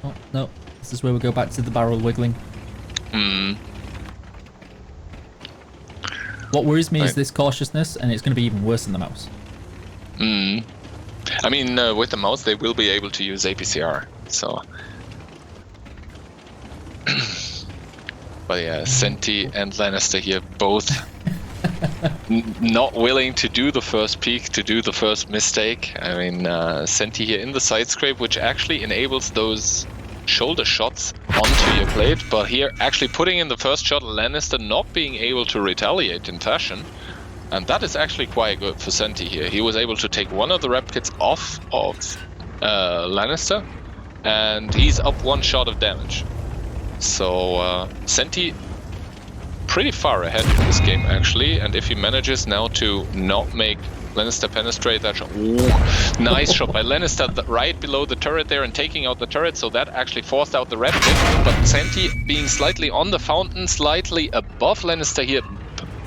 Oh, no. This is where we go back to the barrel wiggling. What worries me is this cautiousness, and it's going to be even worse than the mouse. I mean, with the mouse, they will be able to use APCR, so... But yeah, Senti and Lannister here, both not willing to do the first peek, to do the first mistake. I mean, Senti here in the side scrape, which actually enables those shoulder shots onto your plate, but here actually putting in the first shot, Lannister not being able to retaliate in fashion. And that is actually quite good for Senti here. He was able to take one of the rep kits off of Lannister, and he's up 1 shot of damage. So Centi pretty far ahead in this game actually, and if he manages now to not make Lannister penetrate that shot, ooh, nice shot by Lannister right below the turret there and taking out the turret, so that actually forced out the red pit, but Centi being slightly on the fountain, slightly above Lannister here,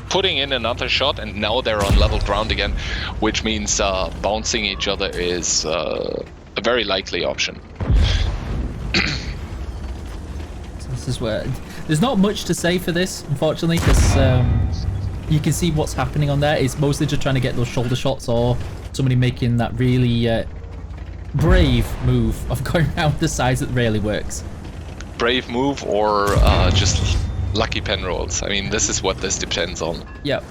putting in another shot, and now they're on level ground again, which means bouncing each other is a very likely option. This is where there's not much to say for this, unfortunately, because you can see what's happening on there. It's mostly just trying to get those shoulder shots, or somebody making that really brave move of going around the sides that rarely works. Brave move or just lucky pen rolls. I mean, this is what this depends on. Yep.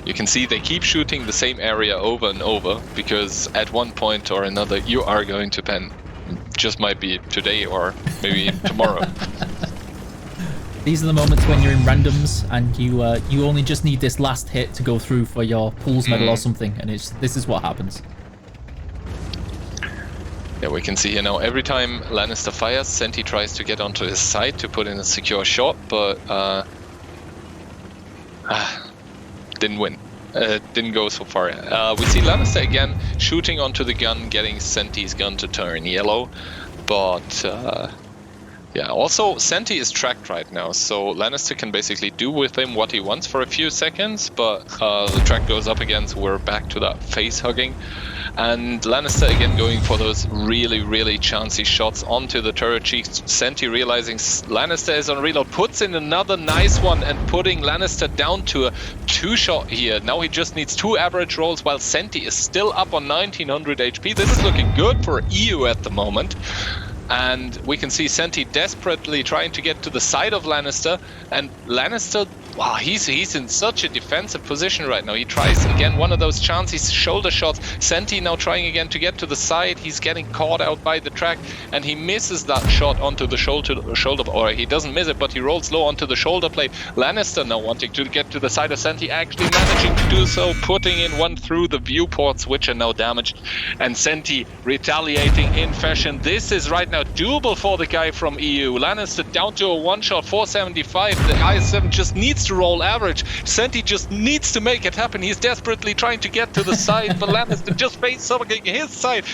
You can see they keep shooting the same area over and over, because at one point or another you are going to pen. Just might be today or maybe tomorrow. These are the moments when you're in randoms and you only just need this last hit to go through for your pools medal or something, and this is what happens. Yeah, we can see here now every time Lannister fires, Senti tries to get onto his side to put in a secure shot, but didn't win. Didn't go so far. We see Lannister again shooting onto the gun, getting Senti's gun to turn yellow, but yeah, also Senti is tracked right now, so Lannister can basically do with him what he wants for a few seconds, but the track goes up again, so we're back to that face hugging. And Lannister again going for those really, really chancy shots onto the turret cheeks. Senti realizing Lannister is on reload, puts in another nice one and putting Lannister down to a 2-shot here. Now he just needs 2 average rolls while Senti is still up on 1900 HP. This is looking good for EU at the moment. And we can see Senti desperately trying to get to the side of Lannister, and Lannister, wow, he's in such a defensive position right now. He tries again one of those chancy shoulder shots. Senti now trying again to get to the side. He's getting caught out by the track, and he misses that shot onto the shoulder, or he doesn't miss it, but he rolls low onto the shoulder plate. Lannister now wanting to get to the side of Senti, actually managing to do so, putting in one through the viewports, which are now damaged, and Senti retaliating in fashion. This is right now doable for the guy from EU. Lannister down to a 1-shot, 475. The IS-7 just needs to roll average. Senti just needs to make it happen. He's desperately trying to get to the side, but Lannister just faced something his side.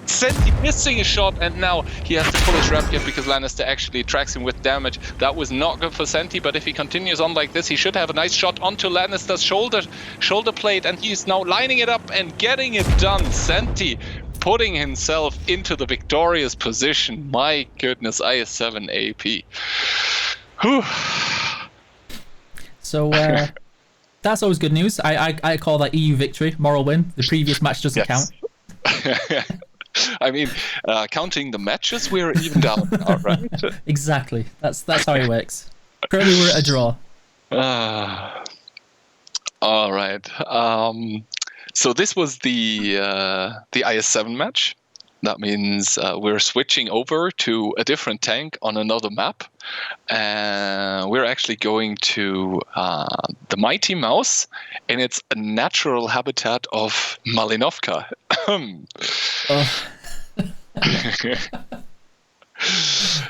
Senti missing a shot, and now he has to pull his rep kit because Lannister actually tracks him with damage. That was not good for Senti, but if he continues on like this, he should have a nice shot onto Lannister's shoulder plate, and he's now lining it up and getting it done. Senti putting himself into the victorious position. My goodness, IS-7 AP. Whew. So that's always good news. I call that EU victory, moral win. The previous match doesn't count. I mean, counting the matches, we're even down now, right? Exactly. That's how it works. Currently, we're at a draw. All right. So this was the IS-7 match. That means we're switching over to a different tank on another map. And we're actually going to the Mighty Mouse in its natural habitat of Malinovka.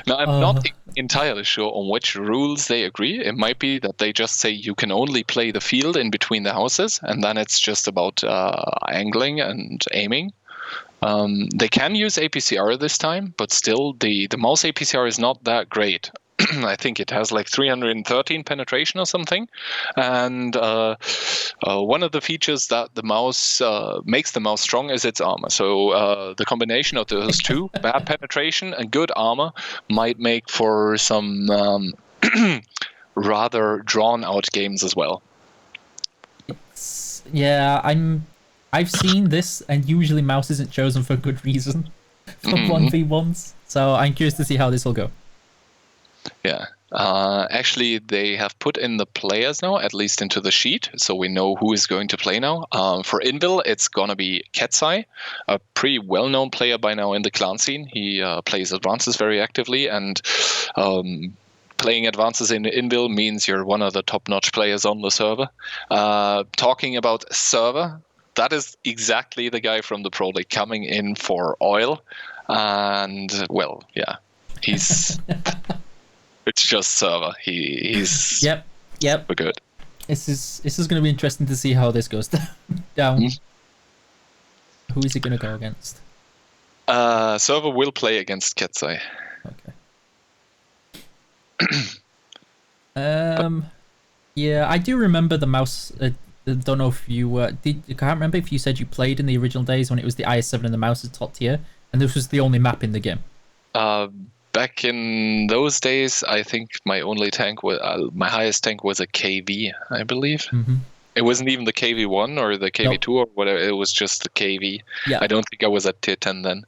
Now, I'm not entirely sure on which rules they agree. It might be that they just say you can only play the field in between the houses, and then it's just about angling and aiming. They can use APCR this time, but still the mouse APCR is not that great. I think it has like 313 penetration or something. And one of the features that the mouse makes the mouse strong is its armor. So the combination of those two, bad penetration and good armor, might make for some rather drawn out games as well. Yeah, I've seen this, and usually mouse isn't chosen for good reason for 1v1s. So I'm curious to see how this will go. Yeah. Actually, they have put in the players now, at least into the sheet, so we know who is going to play now. For Invil, it's going to be Ketsai, a pretty well-known player by now in the clan scene. He plays advances very actively, and playing advances in Invil means you're one of the top-notch players on the server. Talking about server, that is exactly the guy from the Pro League coming in for oil. And, well, yeah, he's... it's just server. He's... Yep. Super good. This is going to be interesting to see how this goes down. Who is he going to go against? Server will play against Ketsai. Okay. Yeah, I do remember the mouse. Don't know if you I can't remember if you said you played in the original days when it was the IS-7 and the mouse is top tier, and this was the only map in the game. Back in those days, I think my only tank was my highest tank was a KV, I believe. It wasn't even the KV1 or the KV2 or whatever. It was just the KV. Yeah. I don't think I was at tier 10 then.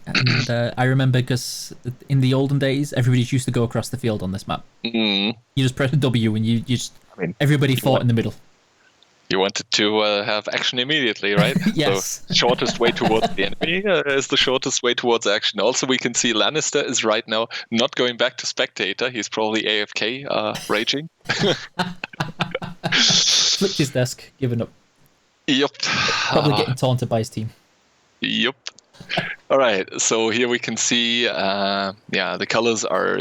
And I remember because in the olden days, everybody used to go across the field on this map. You just press W and you just everybody fought in the middle. You wanted to have action immediately, right? Yes. So shortest way towards the enemy is the shortest way towards action. Also, we can see Lannister is right now not going back to spectator. He's probably AFK, raging. Flipped his desk, given up. Yep. Probably getting taunted by his team. Yep. All right. So here we can see, the colors are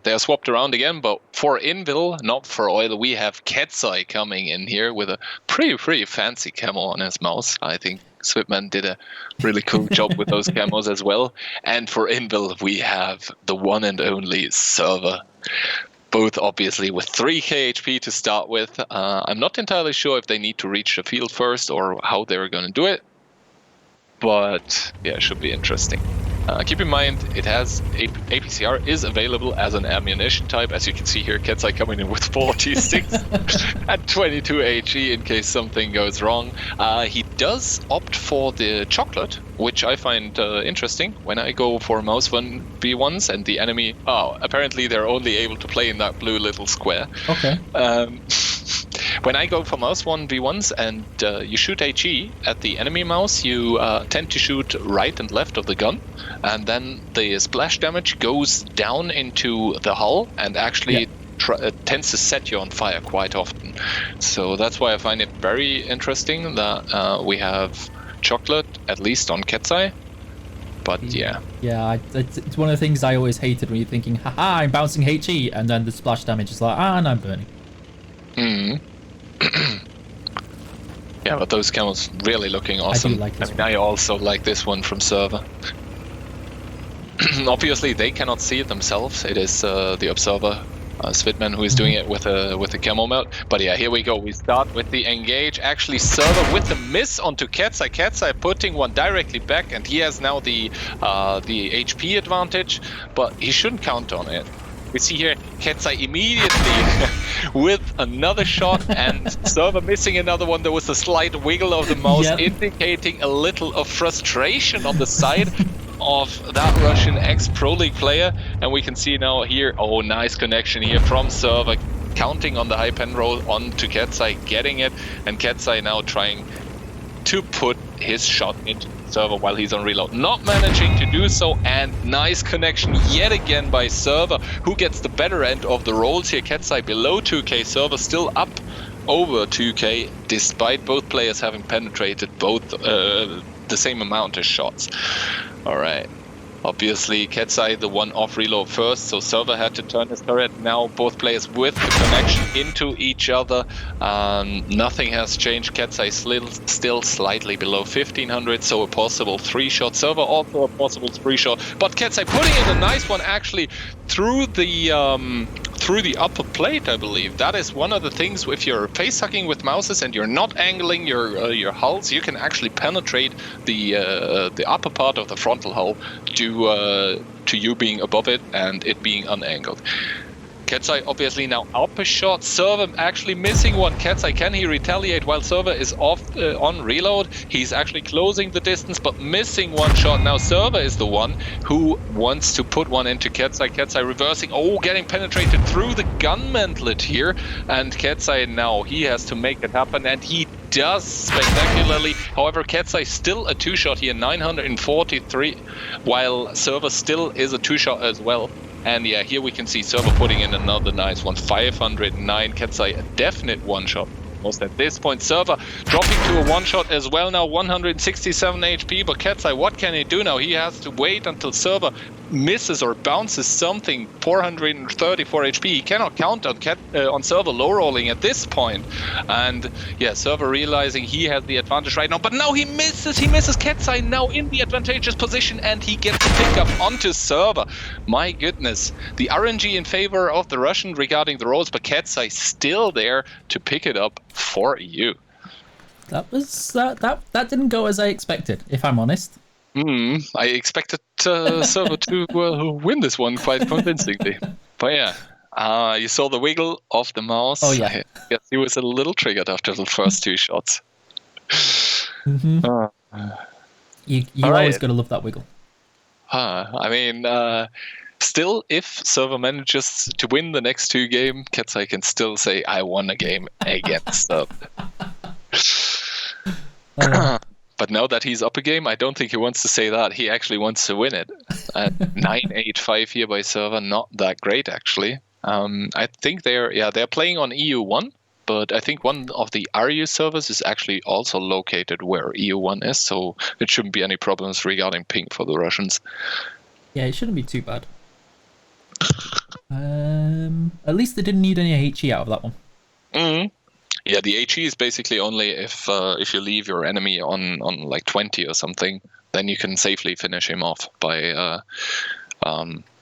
they're swapped around again, but for Invil, not for oil, we have Ketsai coming in here with a pretty fancy camo on his mouse. I think Swipman did a really cool job with those camos as well. And for Invil, we have the one and only Server. Both obviously with 3k HP to start with. I'm not entirely sure if they need to reach the field first or how they're going to do it. But yeah, it should be interesting. Keep in mind, it has APCR is available as an ammunition type. As you can see here, Ketsai coming in with 46 and 22 HE in case something goes wrong. He does opt for the chocolate, which I find interesting. When I go for mouse 1v1s and the enemy... apparently they're only able to play in that blue little square. Okay. When I go for mouse 1v1s and you shoot HE at the enemy mouse, you tend to shoot right and left of the gun, and then the splash damage goes down into the hull and actually tends to set you on fire quite often. So that's why I find it very interesting that we have chocolate, at least on Ketsai. But yeah. Yeah, it's one of the things I always hated when you're thinking, haha, I'm bouncing HE, and then the splash damage is like, and I'm burning. Yeah, but those camos really looking awesome. I do like this one. I also like this one from Server. Obviously, they cannot see it themselves. It is the observer, Svitman, who is doing it with a camo melt. But yeah, here we go. We start with the engage. Actually, Server with the miss onto Ketsai. Ketsai putting one directly back, and he has now the HP advantage, but he shouldn't count on it. We see here Ketsai immediately with another shot and Server missing another one. There was a slight wiggle of the mouse, indicating a little of frustration on the side of that Russian ex-Pro League player. And we can see now here, nice connection here from Server, counting on the high pen roll onto Ketsai, getting it, and Ketsai now trying to put his shot into Server while he's on reload, not managing to do so, and nice connection yet again by Server, who gets the better end of the rolls here. Ketsai below 2k, Server still up over 2k, despite both players having penetrated both the same amount of shots. All right. Obviously, Ketsai the one off reload first, so Server had to turn his turret. Now both players with the connection into each other. Nothing has changed. Ketsai still slightly below 1500, so a possible 3-shot. Server also a possible 3-shot, but Ketsai putting in a nice one actually through the upper plate, I believe. That is one of the things, if you're face hugging with mouses and you're not angling your hulls, you can actually penetrate the upper part of the frontal hull to you being above it and it being unangled. Ketsai obviously now up a shot. Server actually missing one. Ketsai, can he retaliate while Server is off on reload? He's actually closing the distance but missing one shot. Now Server is the one who wants to put one into Ketsai. Ketsai reversing. Getting penetrated through the gun mantlet here. And Ketsai now, he has to make it happen, and he does spectacularly. However, Ketsai still a 2-shot here, 943, while Server still is a 2-shot as well. And yeah, here we can see Server putting in another nice one, 509. Ketsai a definite 1-shot. almost at this point. Server dropping to a one-shot as well now, 167 HP, but Ketsai, what can he do now? He has to wait until Server misses or bounces something, 434 HP. He cannot count on Server low rolling at this point. And yeah, Server realizing he has the advantage right now, but now he misses Ketsai now in the advantageous position, and he gets the pickup onto Server. My goodness, the RNG in favor of the Russian regarding the rolls, but Ketsai still there to pick it up for you. That was that didn't go as I expected, if I'm honest. I expected Server to win this one quite convincingly. But yeah, you saw the wiggle of the mouse. Oh yeah. I guess he was a little triggered after the first two shots. You always got to love that wiggle. I mean, still, if Server manages to win the next two games, Ketsai can still say, I won a game against Server. But now that he's up a game, I don't think he wants to say that. He actually wants to win it. 9-8-5 here by Server, not that great actually. I think they're playing on EU1, but I think one of the RU servers is actually also located where EU1 is, so it shouldn't be any problems regarding ping for the Russians. Yeah, it shouldn't be too bad. At least they didn't need any HE out of that one. Yeah, the HE is basically only if you leave your enemy on like 20 or something, then you can safely finish him off by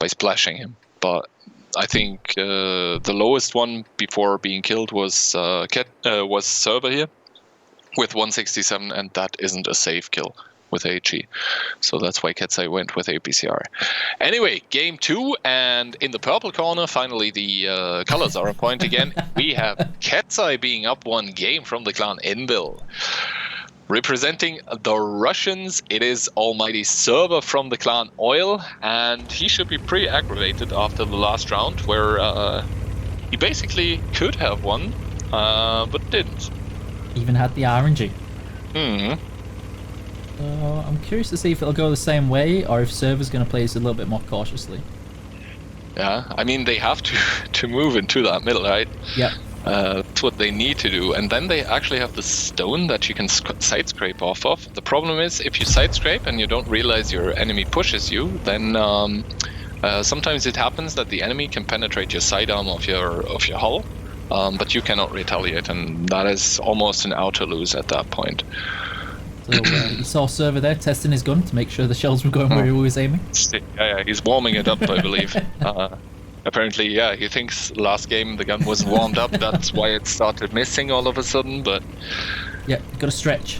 splashing him. But I think the lowest one before being killed was Server here with 167, and that isn't a safe kill with HE. So that's why Ketsai went with APCR. Anyway, game 2, and in the purple corner, finally the colors are on point again. We have Ketsai being up one game from the clan Envil. Representing the Russians, it is almighty Server from the clan Oil, and he should be pretty aggravated after the last round, where he basically could have won, but didn't. Even had the RNG. I'm curious to see if it'll go the same way, or if Server's going to play this a little bit more cautiously. Yeah, I mean, they have to move into that middle, right? Yeah. That's what they need to do. And then they actually have the stone that you can side scrape off of. The problem is, if you side scrape and you don't realize your enemy pushes you, then sometimes it happens that the enemy can penetrate your sidearm of your hull, but you cannot retaliate, and that is almost an auto lose at that point. So you saw Server there testing his gun to make sure the shells were going where he was aiming. Yeah, he's warming it up, I believe. Apparently, yeah, he thinks last game the gun wasn't warmed up. That's why it started missing all of a sudden. But yeah, you got to stretch.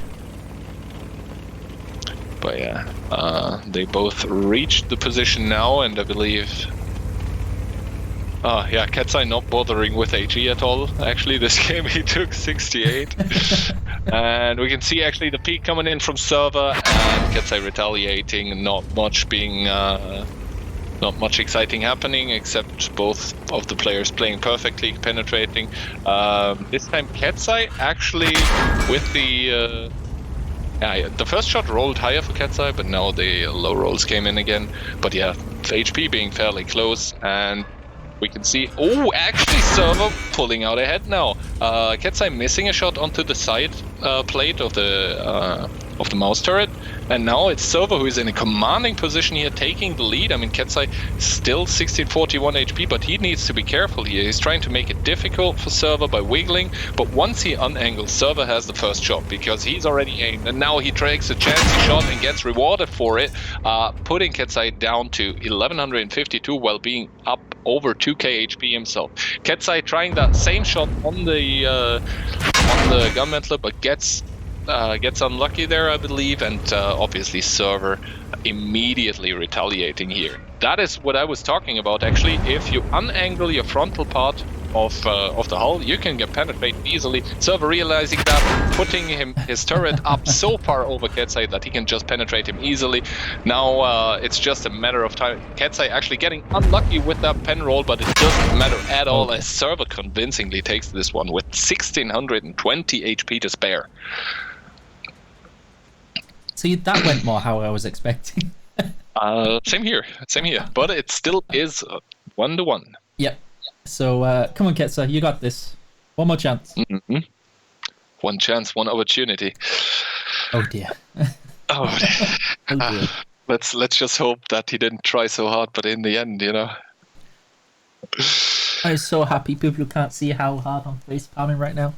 But yeah, they both reached the position now, and I believe. Yeah, Ketsai not bothering with HE at all. Actually, this game he took 68. And we can see actually the peak coming in from Server, and Ketsai retaliating, not much exciting happening, except both of the players playing perfectly, penetrating. This time Ketsai actually with the first shot rolled higher for Ketsai, but now the low rolls came in again. But yeah, HP being fairly close, and we can see, actually Server pulling out ahead now. Ketsai missing a shot onto the side plate of the mouse turret, and now it's Server who is in a commanding position here, taking the lead. I mean, Ketsai still 1641 HP, but he needs to be careful here. He's trying to make it difficult for Server by wiggling, but once he unangles, Server has the first shot because he's already aimed, and now he takes a chancy shot and gets rewarded for it, putting Ketsai down to 1152 while being up over 2k HP himself. Ketsai trying that same shot on the gun mantler, but gets unlucky there, I believe, and obviously Server immediately retaliating here. That is what I was talking about, actually. If you unangle your frontal part of the hull, you can get penetrated easily. Server realizing that, putting his turret up so far over Ketsai that he can just penetrate him easily. Now it's just a matter of time. Ketsai actually getting unlucky with that pen roll, but it doesn't matter at all, as Server convincingly takes this one with 1620 HP to spare. See, that went more how I was expecting. Same here. But it still is 1-1. Yep. So, come on, Ketsai, you got this. One more chance. Mm-hmm. one chance, one opportunity. Oh dear. Oh, Oh dear. let's just hope that he didn't try so hard, but in the end, I'm so happy people can't see how hard I'm face palming right now.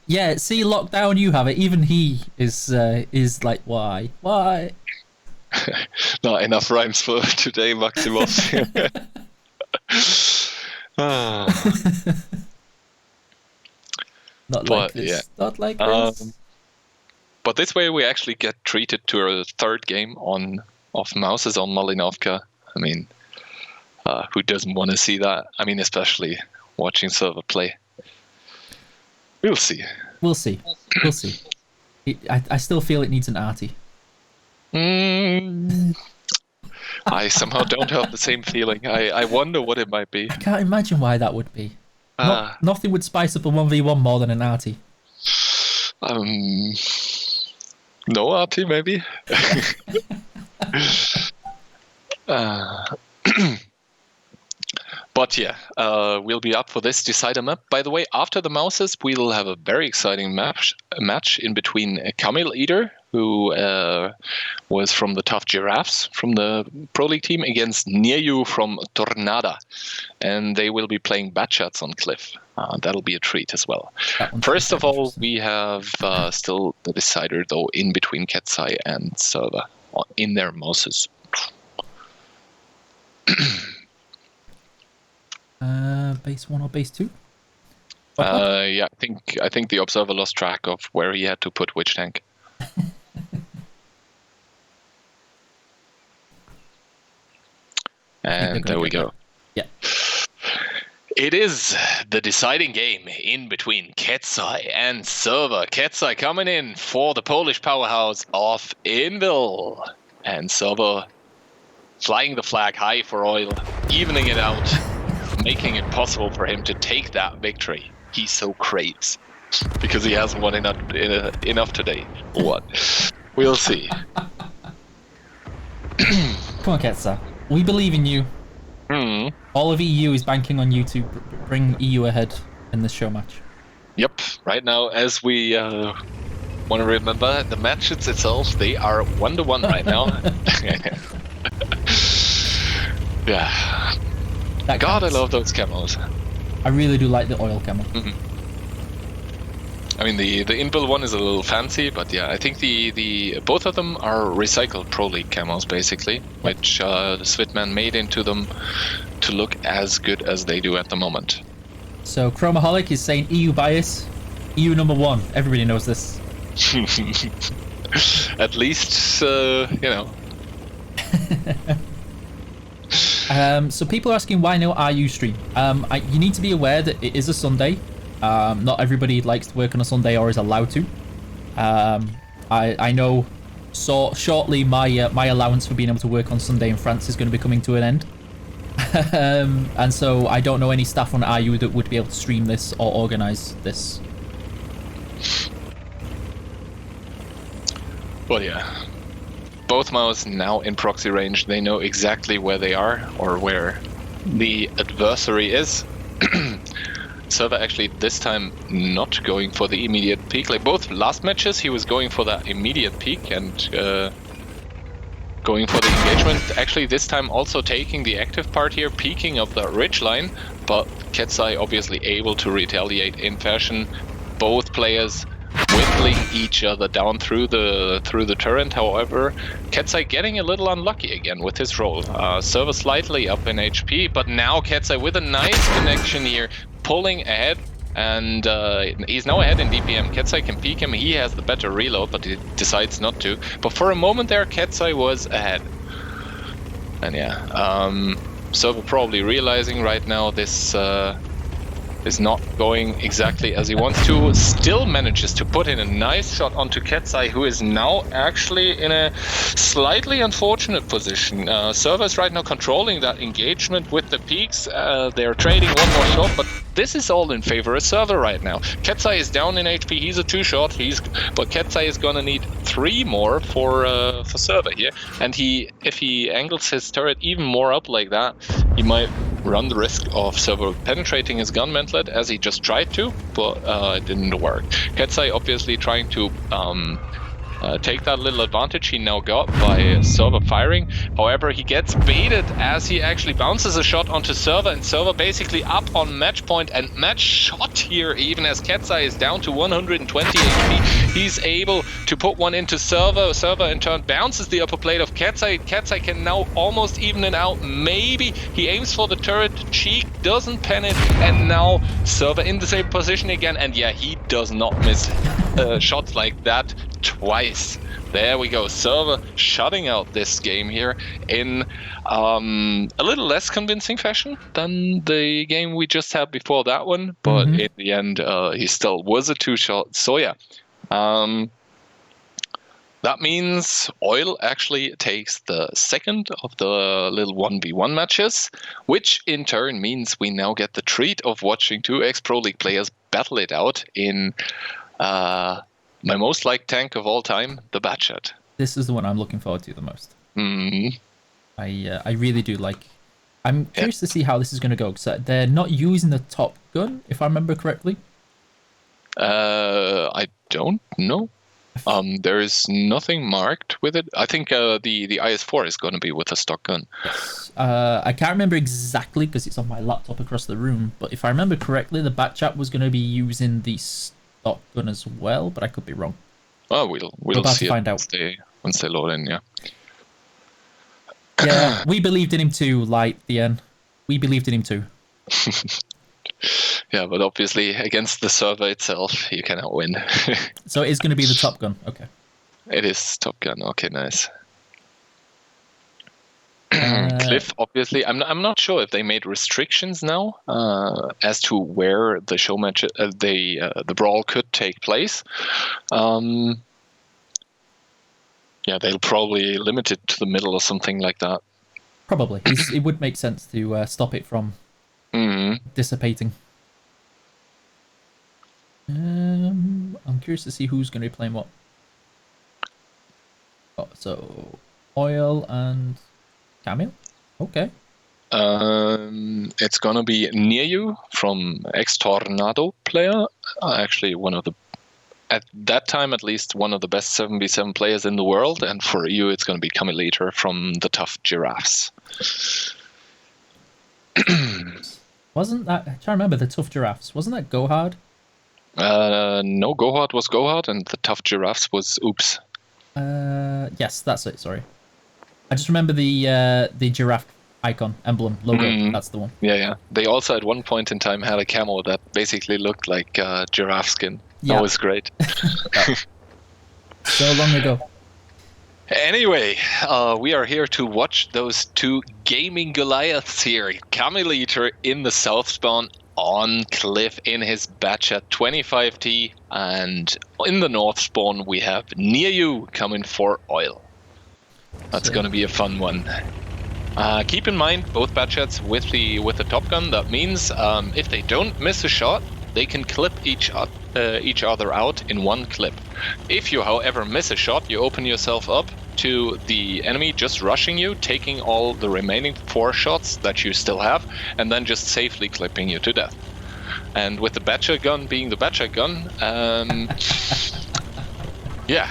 Yeah, see, lockdown, you have it. Even he is like, why? Not enough rhymes for today, Maximus. Not like this. Yeah. Not like this. But this way we actually get treated to a third game of Mouses on Malinovka. I mean, who doesn't want to see that? I mean, especially watching server play. We'll see. We'll see. I still feel it needs an arty. I somehow don't have the same feeling. I wonder what it might be. I can't imagine why that would be. Nothing would spice up a 1v1 more than an arty. No arty, maybe. But yeah, we'll be up for this Decider map. By the way, after the Mouses, we'll have a very exciting match in between Camille Eater, who was from the Tough Giraffes from the Pro League team, against Niryu from Tornada. And they will be playing Batchats on Cliff. That'll be a treat as well. First of all, we have still the Decider, though, in between Ketsai and Server in their Mouses. Base 1 or base 2? Yeah, I think the observer lost track of where he had to put which tank. And there we go. Yeah. It is the deciding game in between Ketsai and Server. Ketsai coming in for the Polish powerhouse of Invil. And Server flying the flag high for oil, evening it out, making it possible for him to take that victory he so craves. Because he hasn't won enough today. What? We'll see. Come on, Ketsai. We believe in you. All of EU is banking on you to bring EU ahead in this show match. Yep. Right now, as we want to remember, the matches itself, they are 1-1 right now. Yeah. God, I love those camos. I really do like the oil camo. I mean, the Invil one is a little fancy, but yeah, I think the both of them are recycled Pro League camos, basically, which Svitman made into them to look as good as they do at the moment. So Chromaholic is saying EU bias, EU number 1. Everybody knows this. At least, So people are asking why no RU stream. You need to be aware that it is a Sunday. Not everybody likes to work on a Sunday or is allowed to. I know shortly my allowance for being able to work on Sunday in France is going to be coming to an end. And so I don't know any staff on RU that would be able to stream this or organise this. But yeah, both Maos now in proxy range. They know exactly where they are or where the adversary is. Server actually this time not going for the immediate peak. Like both last matches, he was going for that immediate peak and going for the engagement. Actually this time also taking the active part here, peeking of the ridge line, but Ketsai obviously able to retaliate in fashion. Both players whittling each other down through the turret. However, Ketsai getting a little unlucky again with his roll. Server slightly up in HP, but now Ketsai with a nice connection here, pulling ahead, and he's now ahead in DPM. Ketsai can peek him, he has the better reload, but he decides not to. But for a moment there, Ketsai was ahead. And yeah, Server probably realizing right now this is not going exactly as he wants to. Still manages to put in a nice shot onto Ketsai, who is now actually in a slightly unfortunate position. Server is right now controlling that engagement with the peaks. They're trading one more shot, but this is all in favor of Server right now. Ketsai is down in HP. He's a 2-shot. But Ketsai is gonna need 3 more for Server here. And if he angles his turret even more up like that, he might run the risk of server penetrating his gun mantlet as he just tried to, but it didn't work. Ketsai obviously trying to take that little advantage he now got by server firing. However, he gets baited as he actually bounces a shot onto server, and server basically up on match point and match shot here, even as Ketsai is down to 120 HP. He's able to put one into server. Server in turn bounces the upper plate of Ketsai. Ketsai can now almost even it out. Maybe he aims for the turret cheek, doesn't pen it, and now server in the same position again. And yeah, he does not miss shots like that twice. There we go. Server shutting out this game here in a little less convincing fashion than the game we just had before that one. But in the end, he still was a 2-shot. So yeah. That means Oil actually takes the second of the little 1v1 matches, which in turn means we now get the treat of watching 2 ex-Pro League players battle it out in my most liked tank of all time, the Batchat. This is the one I'm looking forward to the most. I really do like. I'm curious to see how this is going to go, because they're not using the top gun, if I remember correctly. I don't know. There is nothing marked with it. I think the IS-4 is going to be with a stock gun. Yes. I can't remember exactly because it's on my laptop across the room, but if I remember correctly, the Batchat was going to be using the stock gun as well, but I could be wrong. Oh, we'll see find out once they load in, yeah. Yeah, we believed in him too, Light, the end. We believed in him too. Yeah, but obviously against the server itself, you cannot win. So it is going to be the Top Gun. Okay. It is Top Gun. Okay, nice. Cliff, obviously, I'm not sure if they made restrictions now as to where the show match, the brawl could take place. Yeah, they'll probably limit it to the middle or something like that. Probably. It would make sense to stop it from dissipating. I'm curious to see who's going to be playing what. Oh, so Oil and Camille. Okay. It's gonna be near you from ex-Tornado player. Actually, one of the, at that time at least, one of the best 7v7 players in the world. And for you, it's gonna be Camille from the Tough Giraffes. Wasn't that? I'm trying to remember the Tough Giraffes. Wasn't that Gohard? No, Gohard was Gohard, and the Tough Giraffes was Oops. Yes, that's it. Sorry, I just remember the giraffe icon emblem logo. That's the one. Yeah. They also at one point in time had a camo that basically looked like giraffe skin. Yeah. That was great. So long ago. Anyway, we are here to watch those 2 gaming Goliaths here. Camilleator in the south spawn on Cliff in his Batchat 25T, and in the north spawn we have Near You coming for Oil. That's going to be a fun one. Keep in mind both Batchats with the Top Gun. That means if they don't miss a shot, they can clip each other out in one clip. If you, however, miss a shot, you open yourself up to the enemy just rushing you, taking all the remaining 4 shots that you still have, and then just safely clipping you to death. And with the Batchat gun being the Batchat gun, yeah.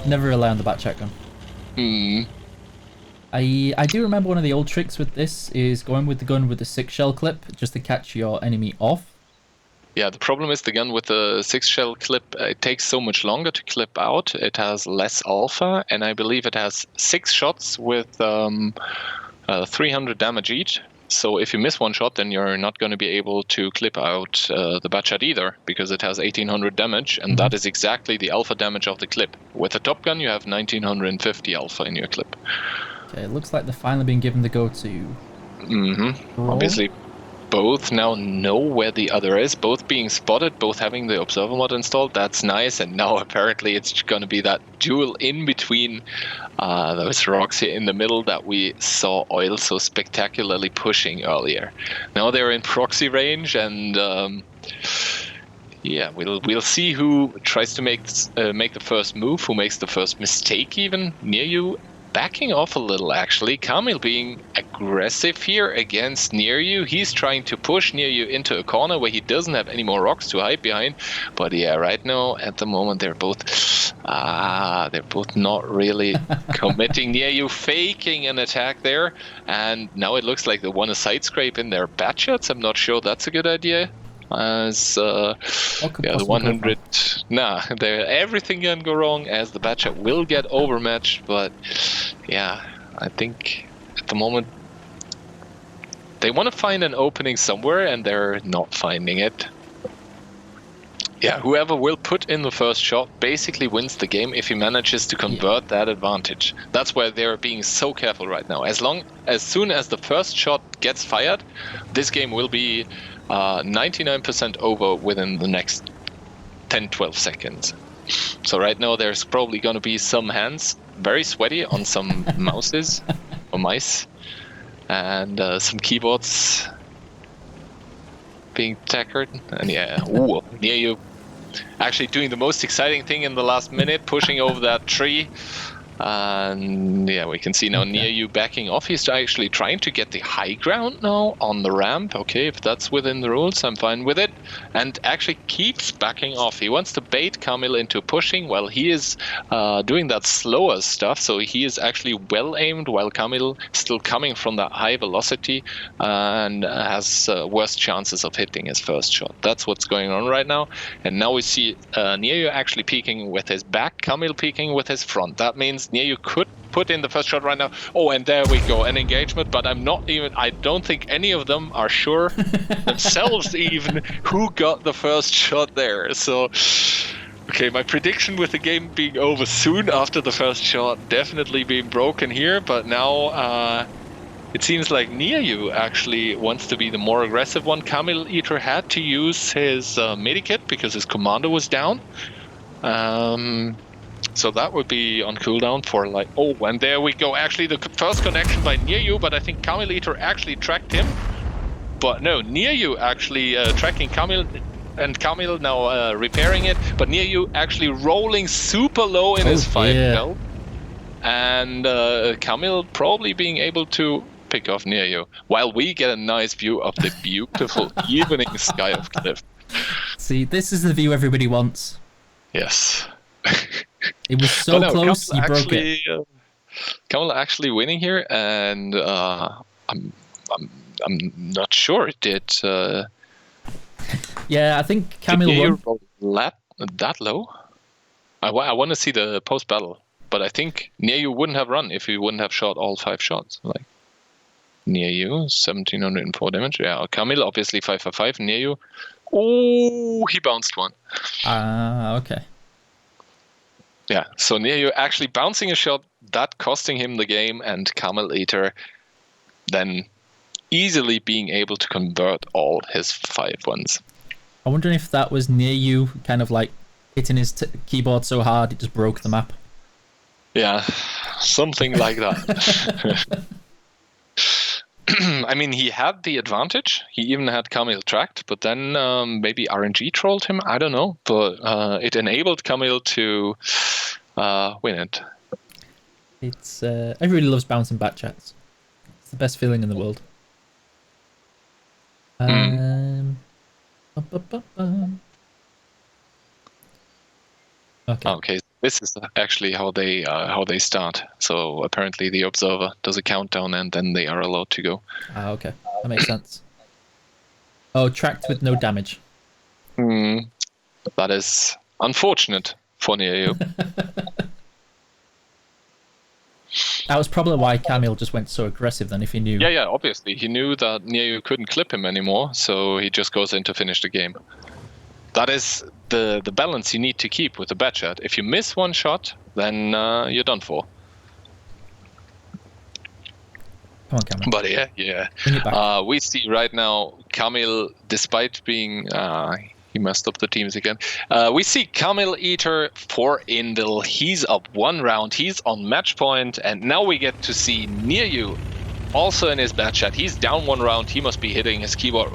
Never rely on the Batchat gun. I do remember one of the old tricks with this is going with the gun with the 6-shell clip just to catch your enemy off. Yeah, the problem is the gun with the 6-shell clip, it takes so much longer to clip out. It has less alpha, and I believe it has 6 shots with 300 damage each. So if you miss one shot, then you're not going to be able to clip out the Batchat either, because it has 1800 damage, and that is exactly the alpha damage of the clip. With a Top Gun, you have 1950 alpha in your clip. Okay, it looks like they're finally being given the go-to. Obviously, both now know where the other is, both being spotted, both having the observer mod installed. That's nice, and now apparently it's going to be that duel in between those rocks here in the middle that we saw Oil so spectacularly pushing earlier. Now they're in proxy range, and yeah, we'll see who tries to make the first move, who makes the first mistake even. Near You backing off a little, actually. Kamil being aggressive here against Near You. He's trying to push Near You into a corner where he doesn't have any more rocks to hide behind. But yeah, right now, at the moment, they're both not really committing. Near You faking an attack there. And now it looks like they want to side scrape in their bat shots. I'm not sure that's a good idea. As the 100, everything can go wrong, as the bat shot will get overmatched. But yeah, I think at the moment they want to find an opening somewhere, and they're not finding it. Yeah, whoever will put in the first shot basically wins the game if he manages to convert that advantage. That's why they're being so careful right now. As soon as the first shot gets fired, this game will be 99% over within the next 10-12 seconds. So right now there's probably going to be some hands very sweaty on some mice, and some keyboards being tackered. And yeah, Near You actually doing the most exciting thing in the last minute, pushing over that tree. And yeah, we can see now Near You backing off. He's actually trying to get the high ground now on the ramp. Okay, if that's within the rules, I'm fine with it. And actually keeps backing off. He wants to bait Kamil into pushing while he is doing that slower stuff. So he is actually well aimed while Kamil still coming from that high velocity and has worse chances of hitting his first shot. That's what's going on right now. And now we see Near You actually peeking with his back, Kamil peeking with his front. That means Near You could put in the first shot right now. Oh, and there we go, an engagement, but I don't think any of them are sure themselves even who got the first shot there. So, okay, my prediction with the game being over soon after the first shot definitely being broken here, but now it seems like Near You actually wants to be the more aggressive one. Kamil Eater had to use his medikit because his commander was down. So that would be on cooldown for and there we go. Actually, the first connection by Near You, but I think Kamil Eater actually tracked him. But no, Near You actually tracking Kamil, and Kamil now repairing it. But Near You actually rolling super low in his 5 belt. And Kamil probably being able to pick off Near You, while we get a nice view of the beautiful evening sky of Cliff. See, this is the view everybody wants. Yes. It was so close, you broke it. Kamil actually winning here, and I'm not sure it did. Yeah, I think Kamil won. That low? I want to see the post battle, but I think Near You wouldn't have run if he wouldn't have shot all 5 shots. Like Near You, 1704 damage. Yeah, Kamil obviously 555. Near You, he bounced one. Okay. Yeah, so Near You actually bouncing a shot, that costing him the game, and Kamil Eater then easily being able to convert all his 5 ones. I'm wondering if that was Near You kind of like hitting his keyboard so hard it just broke the map. Yeah, something like that. I mean, he had the advantage. He even had Kamil tracked, but then maybe RNG trolled him. I don't know, but it enabled Kamil to win it. It's everybody loves bouncing back chats. It's the best feeling in the world. Okay. This is actually how they start. So apparently the observer does a countdown and then they are allowed to go. Okay, that makes sense. Oh, tracked with no damage. That is unfortunate for Near You. That was probably why Kamil just went so aggressive then, if he knew. Yeah, obviously. He knew that Near You couldn't clip him anymore, so he just goes in to finish the game. That is the balance you need to keep with the bat shot. If you miss one shot, then you're done for. Come on, Kamil. But yeah. We see right now Kamil, despite being... he messed up the teams again. We see Kamil Eater for Indel. He's up 1 round. He's on match point. And now we get to see Near You also in his bat shot. He's down 1 round. He must be hitting his keyboard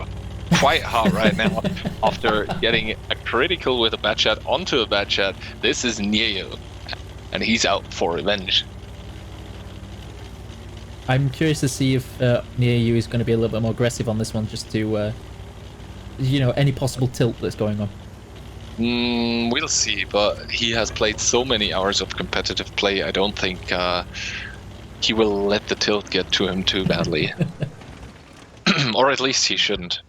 quite hard right now after getting a critical with a bat shot onto a bat shot. This is Near You, and he's out for revenge. I'm curious to see if near you is going to be a little bit more aggressive on this one, just to, any possible tilt that's going on. We'll see, but he has played so many hours of competitive play, I don't think he will let the tilt get to him too badly. Or at least he shouldn't.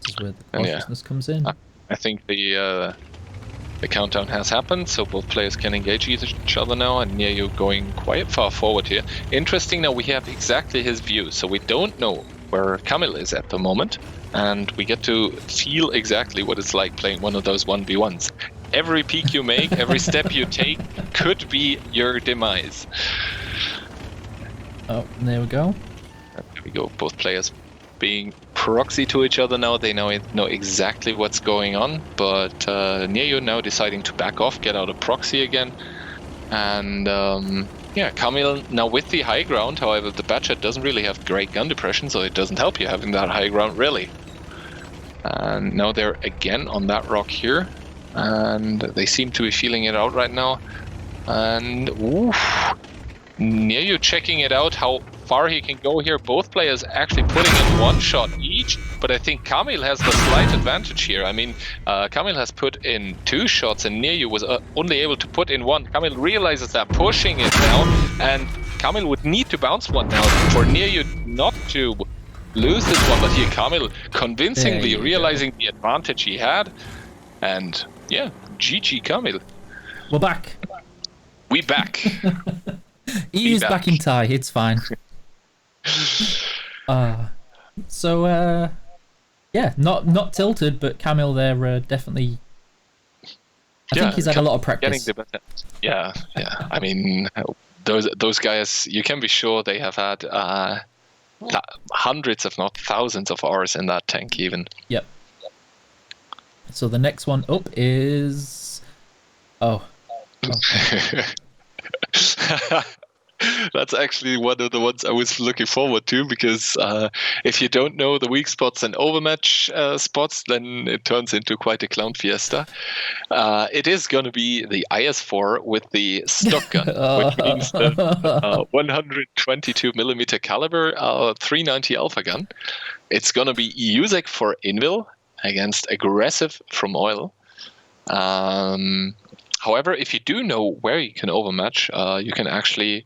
This is where the cautiousness comes in. I think the countdown has happened, so both players can engage each other now, and Near going quite far forward here. Interesting, now we have exactly his view, so we don't know where Camille is at the moment, and we get to feel exactly what it's like playing one of those 1v1s. Every peek you make, every step you take could be your demise. Oh, there we go. There we go, both players being proxy to each other now. They know exactly what's going on, but Neyo now deciding to back off, get out of proxy again. And Camille now with the high ground. However, the Batchet doesn't really have great gun depression, so it doesn't help you having that high ground really. And now they're again on that rock here, and they seem to be feeling it out right now. And Neyo checking it out, how far he can go here. Both players actually putting in one shot each, but I think Camille has the slight advantage here. I mean, Camille has put in 2 shots and Neyo was only able to put in 1. Camille realizes that, pushing it now, and Camille would need to bounce one now for Neyo not to lose this one, but here Camille convincingly realizing the advantage he had, and yeah, GG Camille. We're back. We back. He's back in tie, it's fine. Not tilted, but Camille there definitely. I think he's had a lot of practice. Yeah. I mean, those guys, you can be sure they have had hundreds, if not thousands, of hours in that tank even. Yep. So the next one up is. That's actually one of the ones I was looking forward to, because if you don't know the weak spots and overmatch spots, then it turns into quite a clown fiesta. It is going to be the IS-4 with the stock gun, which means the 122mm caliber 390 alpha gun. It's going to be Uzek for Invil against aggressive from Oil. However, if you do know where you can overmatch, you can actually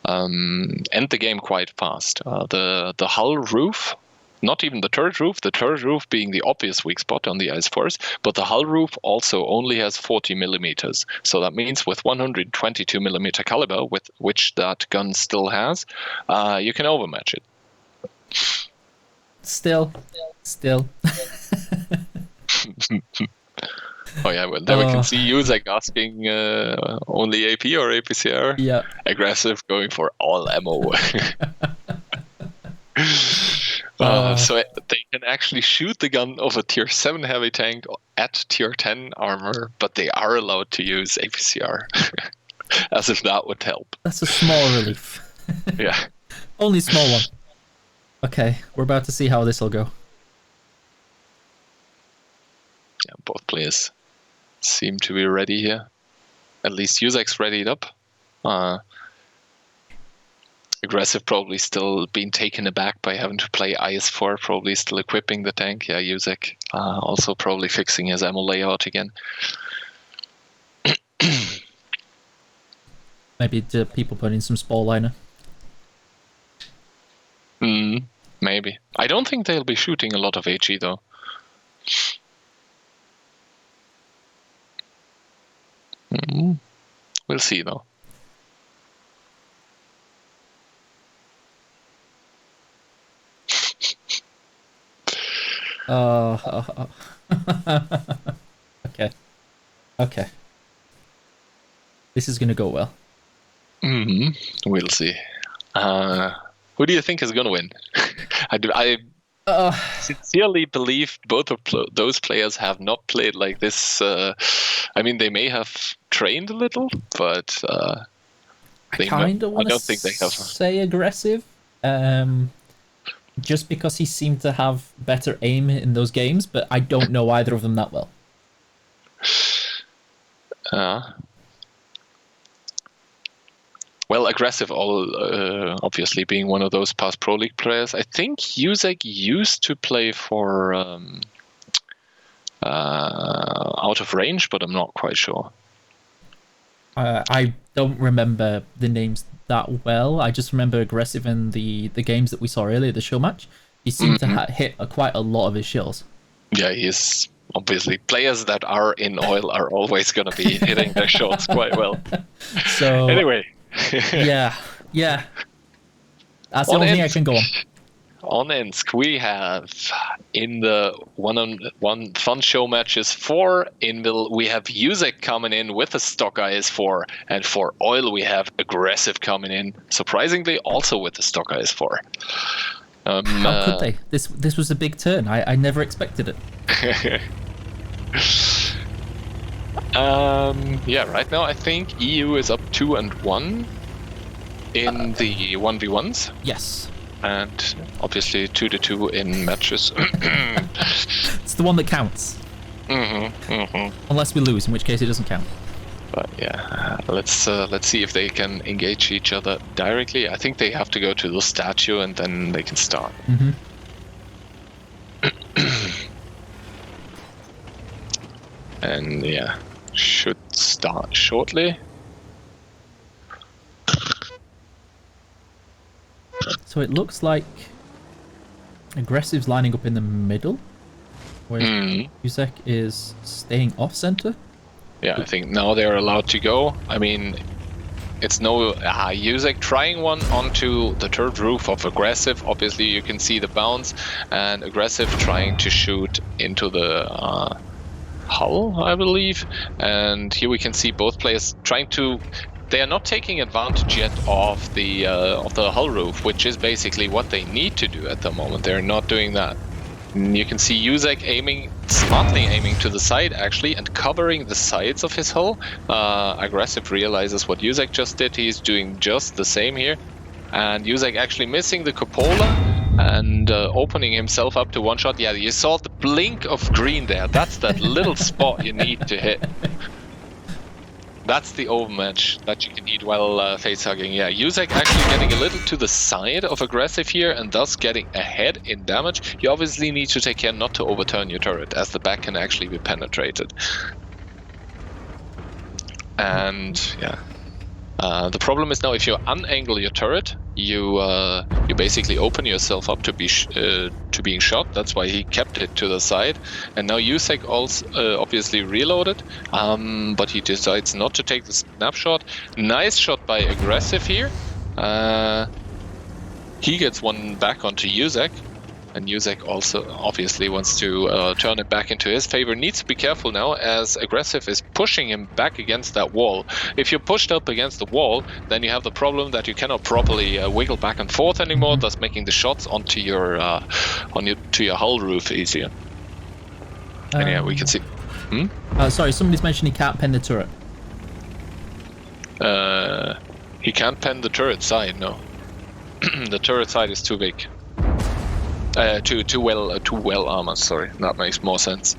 end the game quite fast. The hull roof, not even the turret roof being the obvious weak spot on the IS-4s, but the hull roof also only has 40mm. So that means with 122mm caliber, with which that gun still has, you can overmatch it. Still. Oh yeah, well there we can see Uzek asking only AP or APCR. Yeah. Aggressive, going for all ammo. So they can actually shoot the gun of a tier 7 heavy tank at tier 10 armor, but they are allowed to use APCR. As if that would help. That's a small relief. Yeah. Only a small one. Okay, we're about to see how this will go. Yeah, both players seem to be ready here. At least Uzek's readied up. Aggressive probably still being taken aback by having to play IS-4, probably still equipping the tank. Yeah, Uzek also probably fixing his ammo layout again. Maybe the people put in some spall liner. Maybe. I don't think they'll be shooting a lot of HE though. We'll see though. Okay. This is gonna go well. We'll see. Who do you think is gonna win? I sincerely believe both of those players have not played like this. I mean, they may have trained a little, but I kind of want to say aggressive. Just because he seemed to have better aim in those games, but I don't know either of them that well. well, aggressive, obviously being one of those past Pro League players. I think Jusek used to play for Out of Range, but I'm not quite sure. I don't remember the names that well. I just remember aggressive in the games that we saw earlier, the show match. He seemed to hit quite a lot of his shills. Yeah, he's obviously players that are in oil are always going to be hitting their shots quite well. So anyway, yeah, that's the only thing I can go on. On Ensk, we have in the one-on-one fun show matches for Invil, we have Jusek coming in with a stock IS4, and for oil we have aggressive coming in, surprisingly also with the stock IS4. How could they? This was a big turn. I never expected it. Yeah, right now I think EU is up 2-1 in the 1v1s. Yes. And obviously 2-2 in matches. It's the one that counts. Unless we lose, in which case it doesn't count. But yeah, let's see if they can engage each other directly. I think they have to go to the statue and then they can start. And yeah, should start shortly. So it looks like aggressive's lining up in the middle, where Jusek is staying off center. Yeah, I think now they're allowed to go. I mean, it's no Jusek trying one onto the third roof of aggressive. Obviously, you can see the bounce, and aggressive trying to shoot into the hull, I believe. And here we can see both players trying to. They are not taking advantage yet of the hull roof, which is basically what they need to do at the moment. They're not doing that. And you can see Jusek smartly aiming to the side actually, and covering the sides of his hull. Aggressive realizes what Jusek just did. He's doing just the same here, and Jusek actually missing the cupola and opening himself up to one shot. Yeah, you saw the blink of green there. That's that little spot you need to hit. That's the overmatch that you can eat while face hugging. Yeah, Jusek actually getting a little to the side of aggressive here and thus getting ahead in damage. You obviously need to take care not to overturn your turret, as the back can actually be penetrated. And yeah, the problem is now if you unangle your turret, you basically open yourself up to being shot. That's why he kept it to the side. And now Jusek also obviously reloaded, but he decides not to take the snapshot. Nice shot by aggressive here. He gets one back onto Jusek, and Jusek also obviously wants to turn it back into his favor. Needs to be careful now, as aggressive is pushing him back against that wall. If you're pushed up against the wall, then you have the problem that you cannot properly wiggle back and forth anymore, thus making the shots onto your hull roof easier. And yeah, we can see. Sorry, somebody's mentioned he can't pen the turret. He can't pen the turret side. No, the turret side is too big. Too well armored. Sorry, that makes more sense.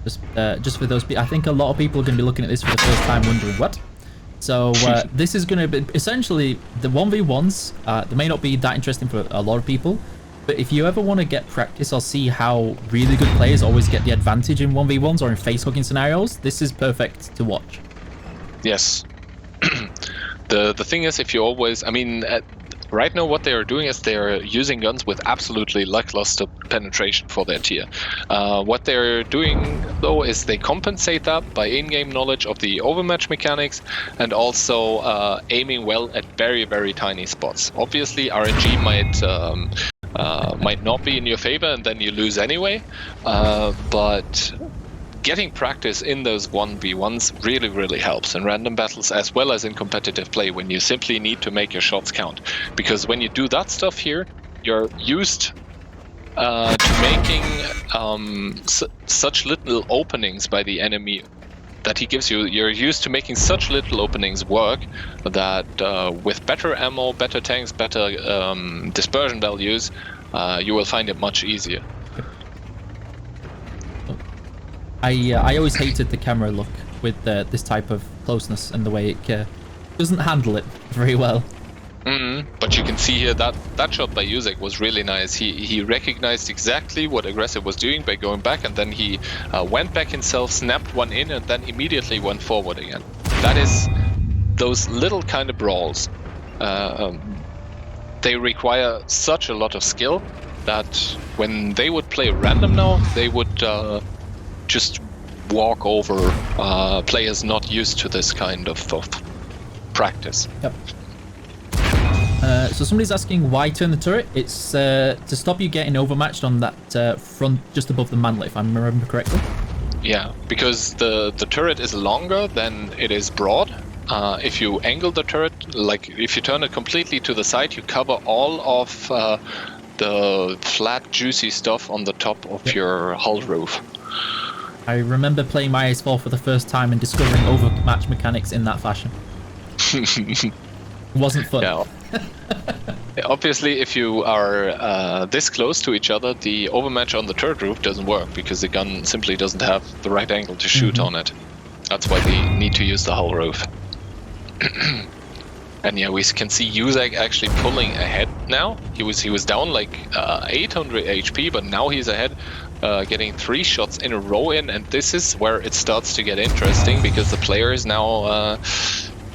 Just for those people, I think a lot of people are going to be looking at this for the first time, wondering what. So this is going to be essentially the 1v1s. They may not be that interesting for a lot of people, but if you ever want to get practice or see how really good players always get the advantage in 1v1s or in face hugging scenarios, this is perfect to watch. Yes. The thing is, if you always, I mean. Right now what they are doing is they are using guns with absolutely lackluster penetration for their tier. What they're doing though is they compensate that by in-game knowledge of the overmatch mechanics and also aiming well at very, very tiny spots. Obviously RNG might not be in your favor and then you lose anyway, but getting practice in those 1v1s really, really helps in random battles as well as in competitive play, when you simply need to make your shots count. Because when you do that stuff here, you're used to making such little openings by the enemy that he gives you. You're used to making such little openings work that with better ammo, better tanks, better dispersion values, you will find it much easier. I always hated the camera look with this type of closeness and the way doesn't handle it very well. But you can see here that shot by Yuzek was really nice. He recognized exactly what Aggressive was doing by going back, and then he went back himself, snapped one in, and then immediately went forward again. That is those little kind of brawls. They require such a lot of skill that when they would play random now, they would just walk over players not used to this kind of practice. Yep. So somebody's asking why turn the turret. It's to stop you getting overmatched on that front just above the manlet, if I remember correctly. Yeah, because the turret is longer than it is broad. If you angle the turret, like if you turn it completely to the side, you cover all of the flat, juicy stuff on the top of your hull roof. I remember playing my IS-4 for the first time and discovering overmatch mechanics in that fashion. It wasn't fun. Yeah. Obviously, if you are this close to each other, the overmatch on the turret roof doesn't work because the gun simply doesn't have the right angle to shoot on it. That's why they need to use the hull roof. And yeah, we can see Yuzek actually pulling ahead now. He was down like 800 HP, but now he's ahead, getting 3 shots in a row in, and this is where it starts to get interesting because the players now,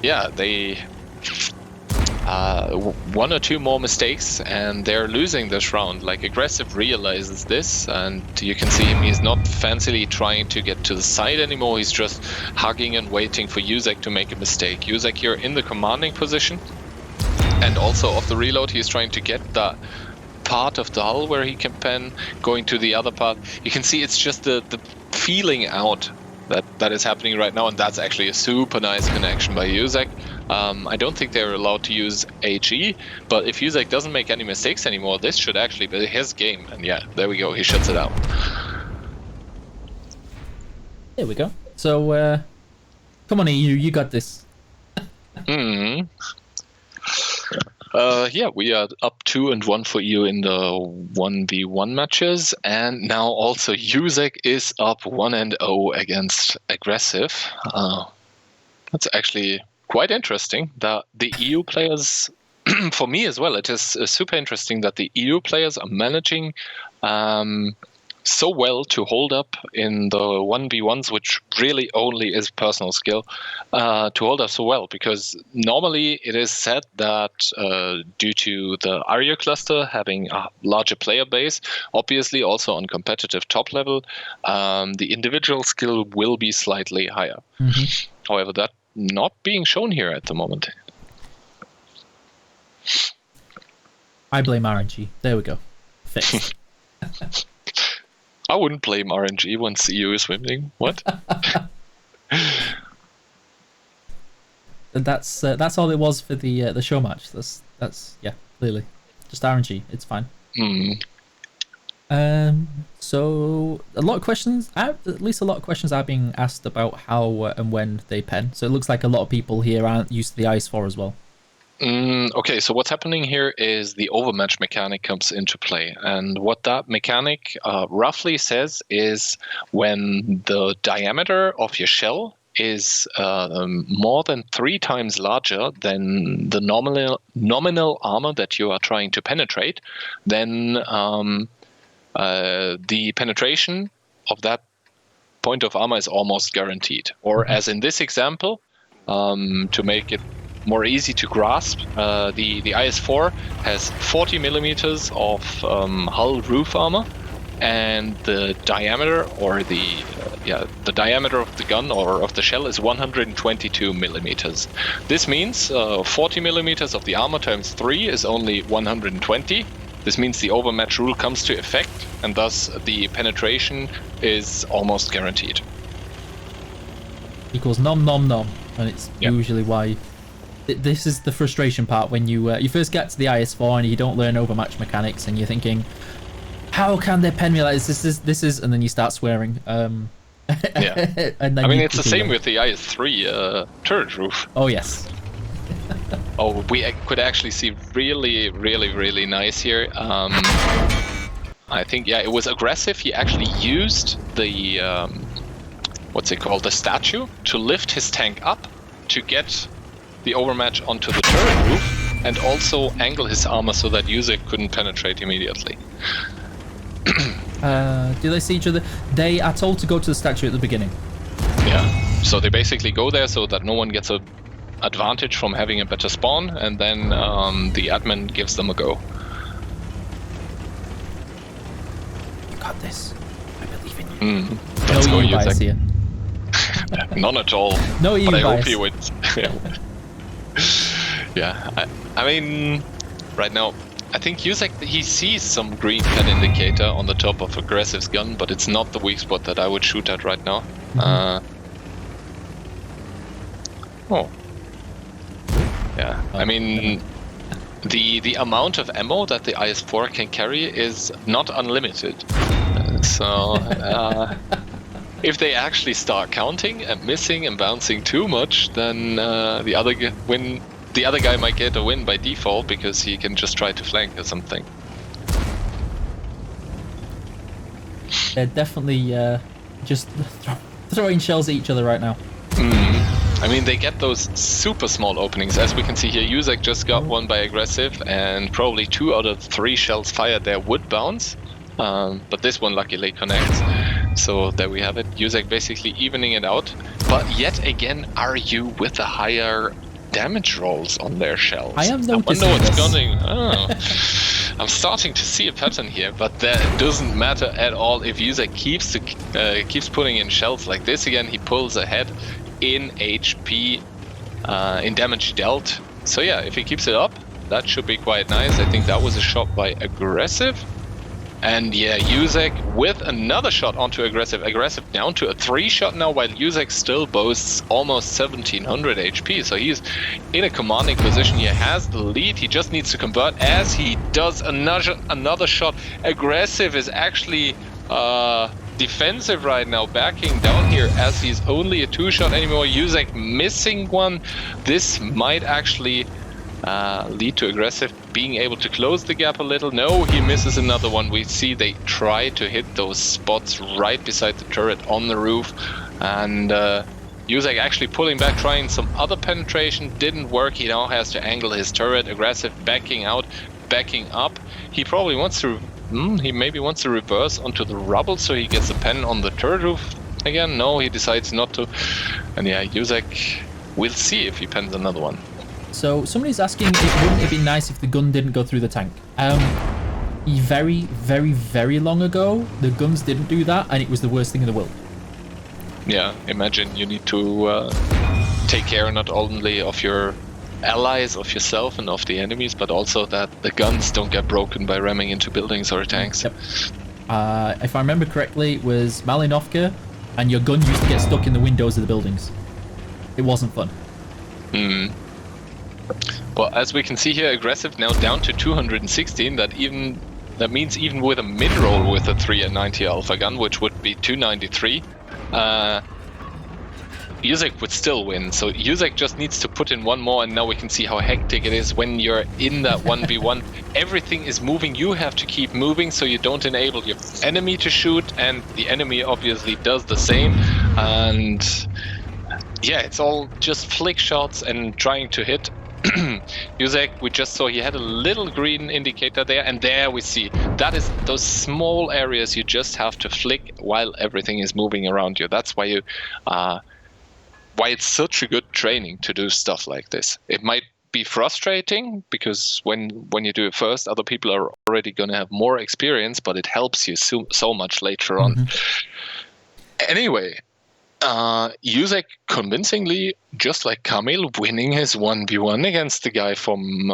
they 1 or 2 more mistakes and they're losing this round. Like Aggressive realizes this, and you can see him, he's not fancily trying to get to the side anymore, he's just hugging and waiting for Yuzek to make a mistake. Yuzek here in the commanding position, and also off the reload he's trying to get that part of the hull where he can pen, going to the other part. You can see it's just the feeling out that is happening right now, and that's actually a super nice connection by Yuzek. I don't think they're allowed to use HE, but if Yuzek doesn't make any mistakes anymore, this should actually be his game. And yeah, there we go, he shuts it out. There we go. So, come on, you got this. Yeah, we are up 2-1 for EU in the 1v1 matches, and now also Yuzek is up 1-0 against Aggressive. That's actually quite interesting that the EU players, for me as well, it is super interesting that the EU players are managing so well to hold up in the 1v1s, which really only is personal skill, to hold up so well, because normally it is said that due to the Arya cluster having a larger player base, obviously also on competitive top level, the individual skill will be slightly higher. However, that not being shown here at the moment. I blame RNG. There we go. Fixed. I wouldn't blame RNG once EU is winning. What? That's all it was for the show match. That's yeah, clearly just RNG. It's fine. So a lot of questions, at least a lot of questions are being asked about how and when they pen. So it looks like a lot of people here aren't used to the IS-4 as well. Okay, so what's happening here is the overmatch mechanic comes into play. And what that mechanic roughly says is when the diameter of your shell is more than 3 times larger than the nominal armor that you are trying to penetrate, then the penetration of that point of armor is almost guaranteed. Or as in this example, to make it more easy to grasp, the IS-4 has 40 millimeters of hull roof armor, and the diameter or the diameter of the gun or of the shell is 122 millimeters. This means 40 millimeters of the armor times 3 is only 120. This means the overmatch rule comes to effect, and thus the penetration is almost guaranteed. Equals nom nom nom, and it's usually why. This is the frustration part when you first get to the IS-4 and you don't learn overmatch mechanics, and you're thinking, how can they pen me like this? This is, and then you start swearing. And then I mean, it's the same with the IS-3 turret roof. Oh yes. Oh, we could actually see really, really, really nice here. I think it was Aggressive. He actually used the what's it called, the statue, to lift his tank up to get the overmatch onto the turret roof and also angle his armor so that Yusek couldn't penetrate immediately. Do they see each other? They are told to go to the statue at the beginning. Yeah, so they basically go there so that no one gets a advantage from having a better spawn, and then the admin gives them a go. You got this. I believe in you. Let's no go, EU bias Yusek. here. None at all. No EU but I bias. hope he wins. Yeah, I mean, right now, I think Yusek, he sees some green pen indicator on the top of Aggressive's gun, but it's not the weak spot that I would shoot at right now. Oh. Yeah, I mean, the amount of ammo that the IS-4 can carry is not unlimited. So, if they actually start counting and missing and bouncing too much, then the other guy might get a win by default because he can just try to flank or something. They're definitely just throwing shells at each other right now. I mean, they get those super small openings. As we can see here, Yusek just got one by Aggressive, and probably 2 out of 3 shells fired there would bounce. But this one luckily connects. So there we have it. Yusek basically evening it out. But yet again, RU with the higher damage rolls on their shells. I am noticing I wonder what's this. going. Oh. I'm starting to see a pattern here, but that doesn't matter at all if Yusek keeps putting in shells like this. Again, he pulls ahead in HP, in damage dealt. So yeah, if he keeps it up, that should be quite nice. I think that was a shot by Aggressive. And yeah, Yusek with another shot onto Aggressive. Aggressive down to a 3-shot now, while Yusek still boasts almost 1700 HP. So he's in a commanding position. He has the lead. He just needs to convert as he does another shot. Aggressive is actually defensive right now, backing down here as he's only a 2-shot anymore. Yusek missing one. This might actually lead to Aggressive being able to close the gap a little. No, he misses another one. We see they try to hit those spots right beside the turret on the roof, and Yusek actually pulling back, trying some other penetration, didn't work. He now has to angle his turret. Aggressive backing out, backing up. He probably wants to he maybe wants to reverse onto the rubble so he gets a pen on the turret roof again. No, he decides not to, and yeah, Yusek, we'll see if he pens another one. So somebody's asking, wouldn't it be nice if the gun didn't go through the tank? Very, very, very long ago, the guns didn't do that, and it was the worst thing in the world. Yeah, imagine you need to take care not only of your allies, of yourself, and of the enemies, but also that the guns don't get broken by ramming into buildings or tanks. Yep. If I remember correctly, it was Malinovka, and your gun used to get stuck in the windows of the buildings. It wasn't fun. Well, as we can see here, Aggressive now down to 216. That means even with a mid-roll with a 3 and 90 alpha gun, which would be 293, Yusek would still win. So Yusek just needs to put in one more, and now we can see how hectic it is when you're in that 1v1. Everything is moving. You have to keep moving so you don't enable your enemy to shoot, and the enemy obviously does the same. And yeah, it's all just flick shots and trying to hit. Yusek, we just saw he had a little green indicator there, and there we see that is those small areas you just have to flick while everything is moving around you. That's why why it's such a good training to do stuff like this. It might be frustrating because when you do it first, other people are already going to have more experience, but it helps you so much later on. Anyway, Yusek convincingly, just like Kamil, winning his 1v1 against the guy from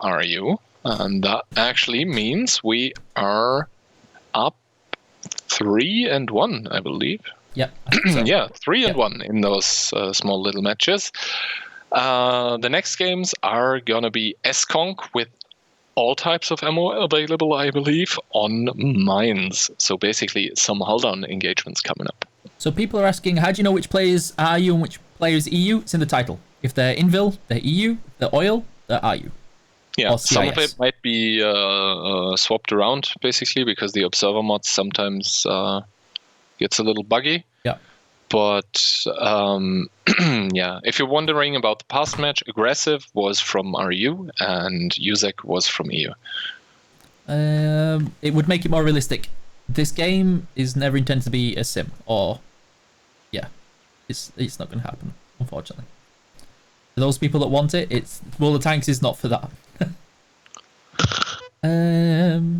RU, and that actually means we are up 3-1, I believe. Yep. So. Yeah, 3-1 in those small little matches. The next games are gonna be S-Conk with all types of ammo available, I believe, on mines. So basically, some hull-down engagements coming up. So people are asking, how do you know which players are RU and which players EU? It's in the title. If they're Invil, they're EU. If they're Oil, they're RU. Yeah, some of it might be swapped around, basically, because the observer mod sometimes gets a little buggy. Yeah. But yeah, if you're wondering about the past match, aggressive was from RU and Yuzek was from EU. It would make it more realistic. This game is never intended to be a sim, or yeah, it's not going to happen, unfortunately. For those people that want it, World of Tanks is not for that.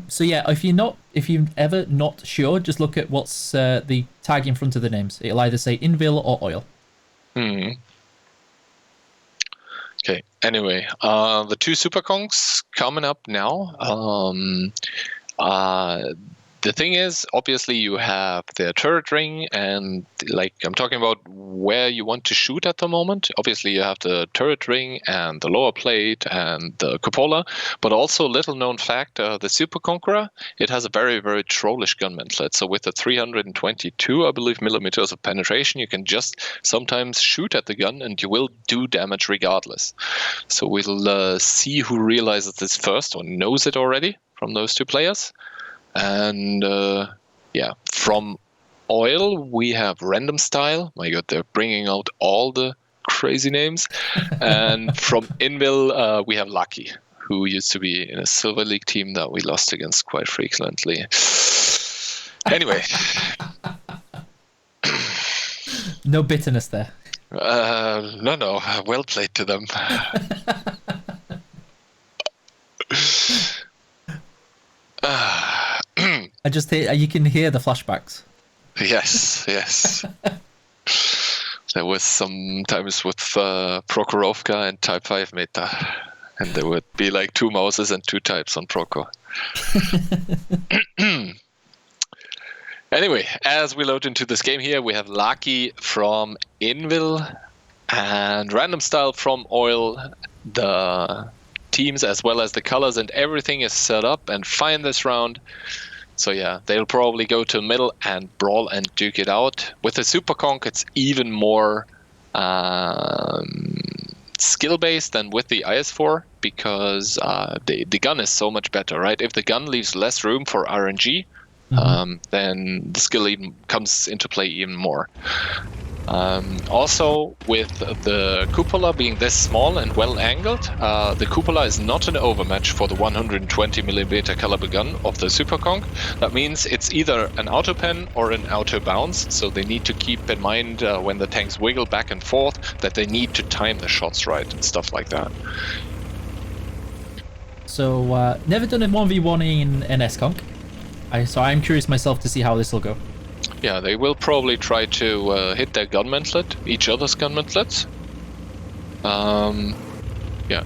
So yeah, if you're ever not sure, just look at what's the tag in front of the names. It'll either say Invil or Oil. Okay. Anyway, the two Super Kongs coming up now. The thing is, obviously, you have the turret ring, and like I'm talking about where you want to shoot at the moment. Obviously, you have the turret ring and the lower plate and the cupola, but also little known fact, the Super Conqueror, it has a very, very trollish gun mantlet. So with the 322, I believe, millimeters of penetration, you can just sometimes shoot at the gun and you will do damage regardless. So we'll see who realizes this first or knows it already from those two players. And yeah, from Oil, we have Random Style. My God, they're bringing out all the crazy names. And from Invil, we have Lucky, who used to be in a Silver League team that we lost against quite frequently. Anyway. No bitterness there. No. Well played to them. I just hear, you can hear the flashbacks. Yes. There was some times with Prokhorovka and Type 5 meta, and there would be like two mouses and two types on Proko. Anyway, as we load into this game here, we have Lucky from Invil and Random Style from Oil. The teams as well as the colors and everything is set up and fine this round. So yeah, they'll probably go to middle and brawl and duke it out. With the Super Conk, it's even more skill-based than with the IS-4 because the gun is so much better, right? If the gun leaves less room for RNG, then the skill even comes into play even more. Also, with the cupola being this small and well angled, the cupola is not an overmatch for the 120mm caliber gun of the Super Conk. That means it's either an auto pen or an auto bounce, so they need to keep in mind when the tanks wiggle back and forth that they need to time the shots right and stuff like that. So, never done a 1v1 in an S-Conk, so I'm curious myself to see how this will go. Yeah, they will probably try to hit their gun mantlet, each other's gun mantlets. Yeah.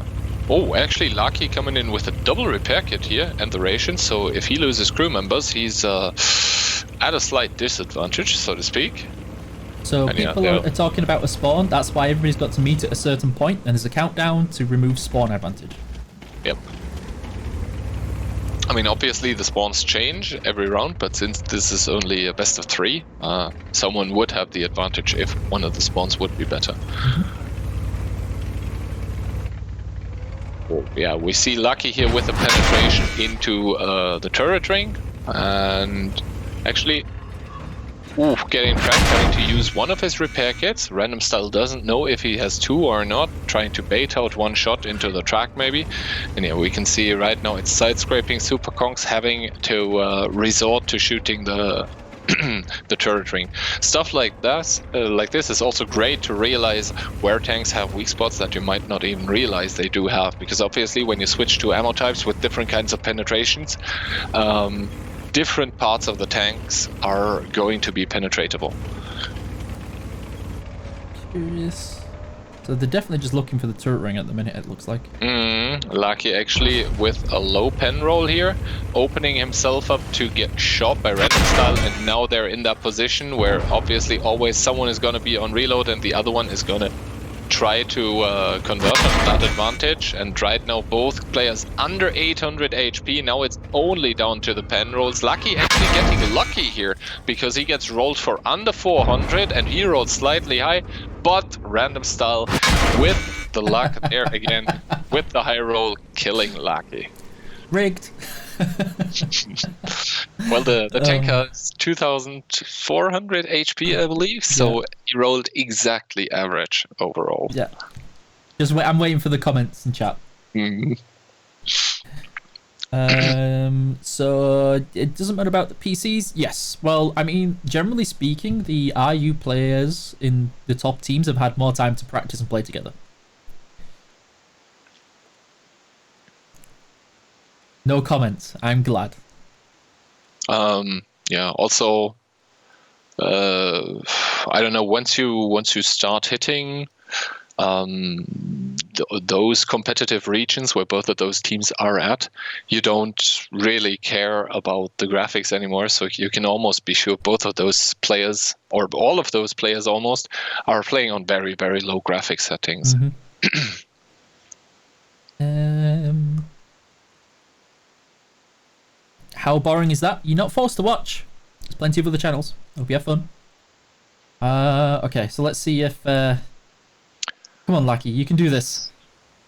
Oh, actually, Lucky coming in with a double repair kit here and the ration, so if he loses crew members, he's at a slight disadvantage, so to speak. So and people are talking about a spawn, that's why everybody's got to meet at a certain point, and there's a countdown to remove spawn advantage. Yep. I mean, obviously the spawns change every round, but since this is only a best of 3, someone would have the advantage if one of the spawns would be better. Yeah, we see Lucky here with the penetration into the turret ring, and actually, getting tracked, having to use one of his repair kits. Random Style doesn't know if he has 2 or not, trying to bait out one shot into the track maybe. And yeah, we can see right now it's side-scraping Super Kongs having to resort to shooting the the turret ring. Stuff like this is also great to realize where tanks have weak spots that you might not even realize they do have, because obviously when you switch to ammo types with different kinds of penetrations, different parts of the tanks are going to be penetratable. Curious. So they're definitely just looking for the turret ring at the minute, it looks like. Lucky actually with a low pen roll here, opening himself up to get shot by Random Style, and now they're in that position where obviously always someone is going to be on reload and the other one is going to try to convert on that advantage. And right now both players under 800 HP. Now it's only down to the pen rolls. Lucky actually getting lucky here because he gets rolled for under 400 and he rolls slightly high, but Random Style with the luck there again with the high roll killing Lucky. Rigged. Well, the tank has 2,400 HP, I believe, so he rolled exactly average overall. Yeah. I'm waiting for the comments in chat. So it doesn't matter about the PCs. Yes. Well, I mean, generally speaking, the RU players in the top teams have had more time to practice and play together. No comments. I'm glad. Yeah. Also, I don't know. Once you start hitting those competitive regions where both of those teams are at, you don't really care about the graphics anymore. So you can almost be sure both of those players, or all of those players almost, are playing on very, very low graphic settings. How boring is that? You're not forced to watch. There's plenty of other channels. Hope you have fun. Okay, so let's see if... Come on, Lucky, you can do this.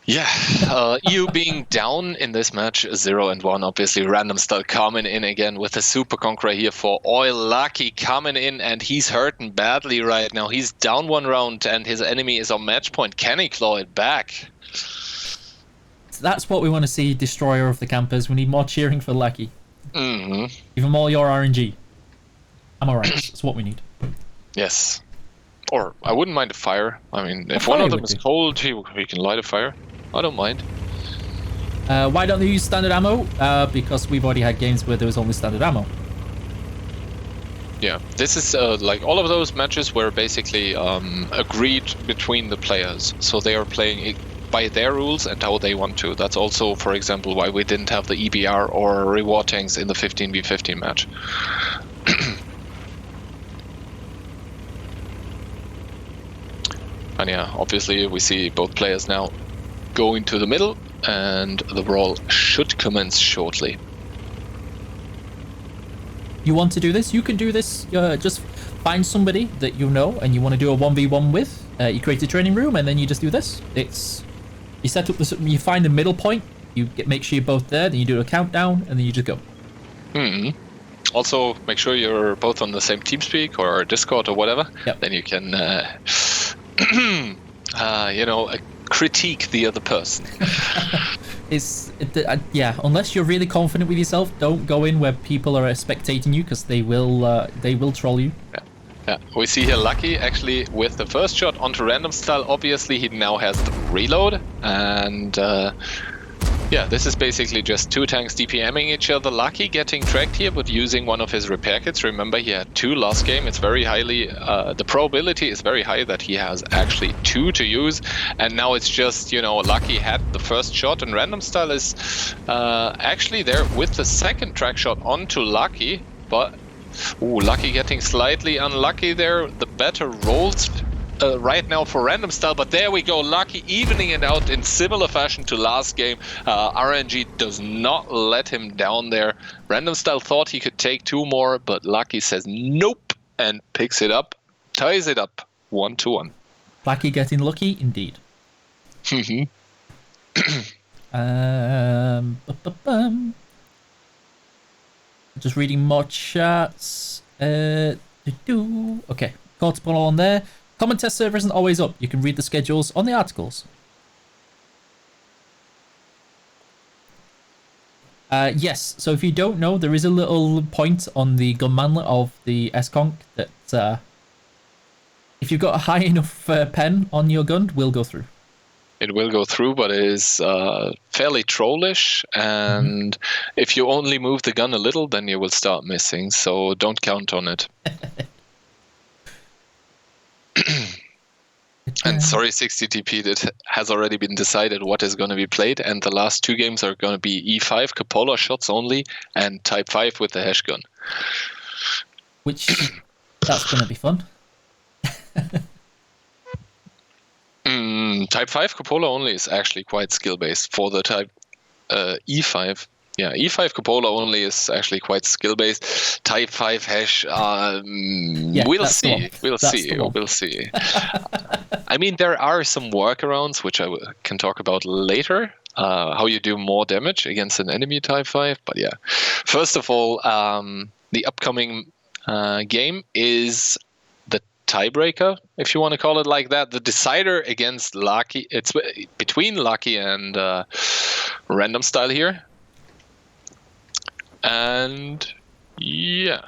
Yeah, you being down in this match, 0-1, obviously. Random Style coming in again with a Super Conqueror here for Oil. Lucky coming in, and he's hurting badly right now. He's down one round, and his enemy is on match point. Can he claw it back? That's what we want to see, Destroyer of the Campers. We need more cheering for Lucky. Even more your RNG. I'm alright, that's what we need. Yes. Or I wouldn't mind a fire. I mean, if one of them is cold, he can light a fire. I don't mind. Why don't they use standard ammo? Because we've already had games where there was only standard ammo. Yeah, this is like all of those matches were basically agreed between the players. So they are playing by their rules and how they want to. That's also, for example, why we didn't have the EBR or reward tanks in the 15v15 match. And yeah, obviously we see both players now going to the middle, and the brawl should commence shortly. You want to do this? You can do this. Just find somebody that you know and you want to do a 1v1 with. You create a training room and then you just do this. You set up you find a middle point. You make sure you're both there. Then you do a countdown and then you just go. Also, make sure you're both on the same TeamSpeak or Discord or whatever. Yep. Then you can, critique the other person. Yeah, unless you're really confident with yourself, don't go in where people are spectating you, because they will troll you. Yeah, we see here Lucky actually with the first shot onto Random Style. Obviously he now has the reload, and yeah, this is basically just two tanks DPMing each other. Lucky getting tracked here, but using one of his repair kits. Remember, he had two last game. It's very highly, the probability is very high that he has actually two to use. And now it's just, Lucky had the first shot, and Random Style is actually there with the second track shot onto Lucky. But, Lucky getting slightly unlucky there. The better rolls right now for Random Style, but there we go. Lucky evening it out in similar fashion to last game. RNG does not let him down there. Random Style thought he could take two more, but Lucky says nope and picks it up, ties it up 1-1. Lucky getting lucky indeed. Just reading more chats. Okay, caught up on there. Common test server isn't always up. You can read the schedules on the articles. Yes, so if you don't know, there is a little point on the gun manlet of the S-Conk that if you've got a high enough pen on your gun, will go through. It will go through, but it is fairly trollish, and if you only move the gun a little, then you will start missing, so don't count on it. And sorry, 60TP, that has already been decided what is going to be played, and the last two games are going to be E5 cupola shots only and Type 5 with the hash gun. Which, that's going to be fun. Type 5 cupola only is actually quite skill-based for the Type E5. Yeah, E5 cupola only is actually quite skill-based. Type 5 hash, we'll see. We'll see. I mean, there are some workarounds, which I can talk about later. how you do more damage against an enemy type 5. But yeah, first of all, the upcoming game is the tiebreaker, if you want to call it like that, the decider against Lucky. It's between Lucky and Random Style here. And yeah.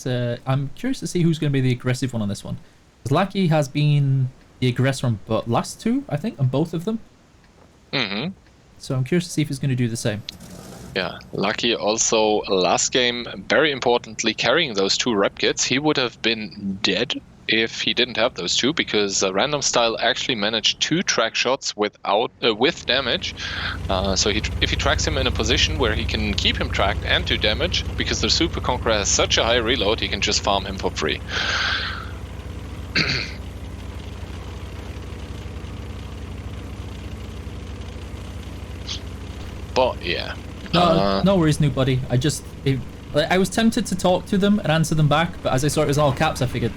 I'm curious to see who's going to be the aggressive one on this one. Because Lucky has been the aggressor on last two, I think, on both of them. Mm-hmm. So I'm curious to see if he's going to do the same. Yeah, Lucky also last game, very importantly, carrying those 2 rep kits. He would have been dead if he didn't have those 2, because Random Style actually managed 2 track shots with damage. So if he tracks him in a position where he can keep him tracked and do damage, because the Super Conqueror has such a high reload, he can just farm him for free. But yeah. No worries, new buddy. I was tempted to talk to them and answer them back, but as I saw it was all caps, I figured,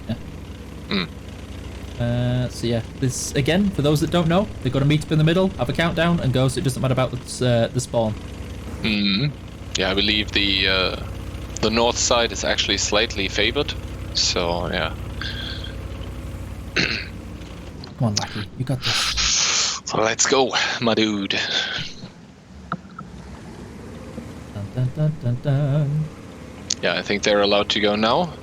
so yeah, this again, for those that don't know, they've got to meet up in the middle, have a countdown, and go, so it doesn't matter about the spawn. Yeah, I believe the north side is actually slightly favored, so yeah. Come on, Lucky, you got this. Let's go, my dude. Dun, dun, dun, dun. Yeah, I think they're allowed to go now.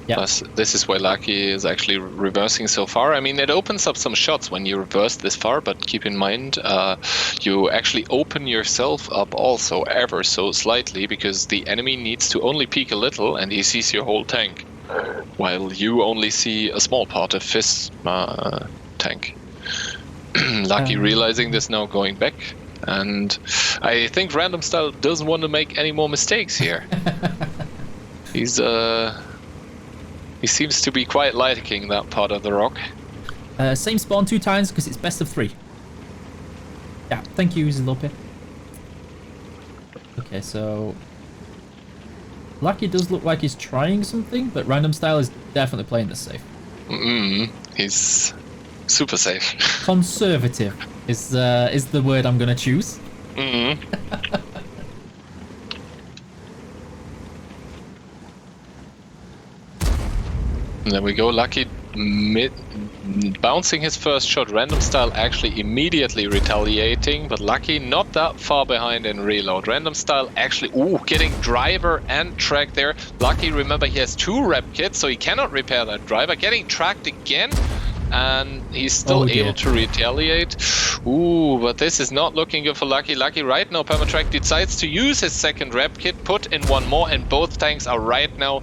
Yeah. Plus, this is why Lucky is actually reversing so far. I mean, it opens up some shots when you reverse this far, but keep in mind, you actually open yourself up also ever so slightly, because the enemy needs to only peek a little and he sees your whole tank, while you only see a small part of his tank. Lucky realizing this now, going back. And I think Random Style doesn't want to make any more mistakes here. He seems to be quite liking that part of the rock. Same spawn 2 times because it's best of 3. Yeah, thank you, Zilope. Okay, so Lucky does look like he's trying something, but Random Style is definitely playing this safe. He's super safe. Conservative is the word I'm gonna choose. And there we go, Lucky bouncing his first shot, Random Style actually immediately retaliating, but Lucky not that far behind in reload. Random Style actually, getting driver and track there. Lucky, remember, he has 2 rep kits, so he cannot repair that driver. Getting tracked again, and he's still able to retaliate. But this is not looking good for Lucky. Lucky right now, Permatrack decides to use his second rep kit, put in 1 more, and both tanks are right now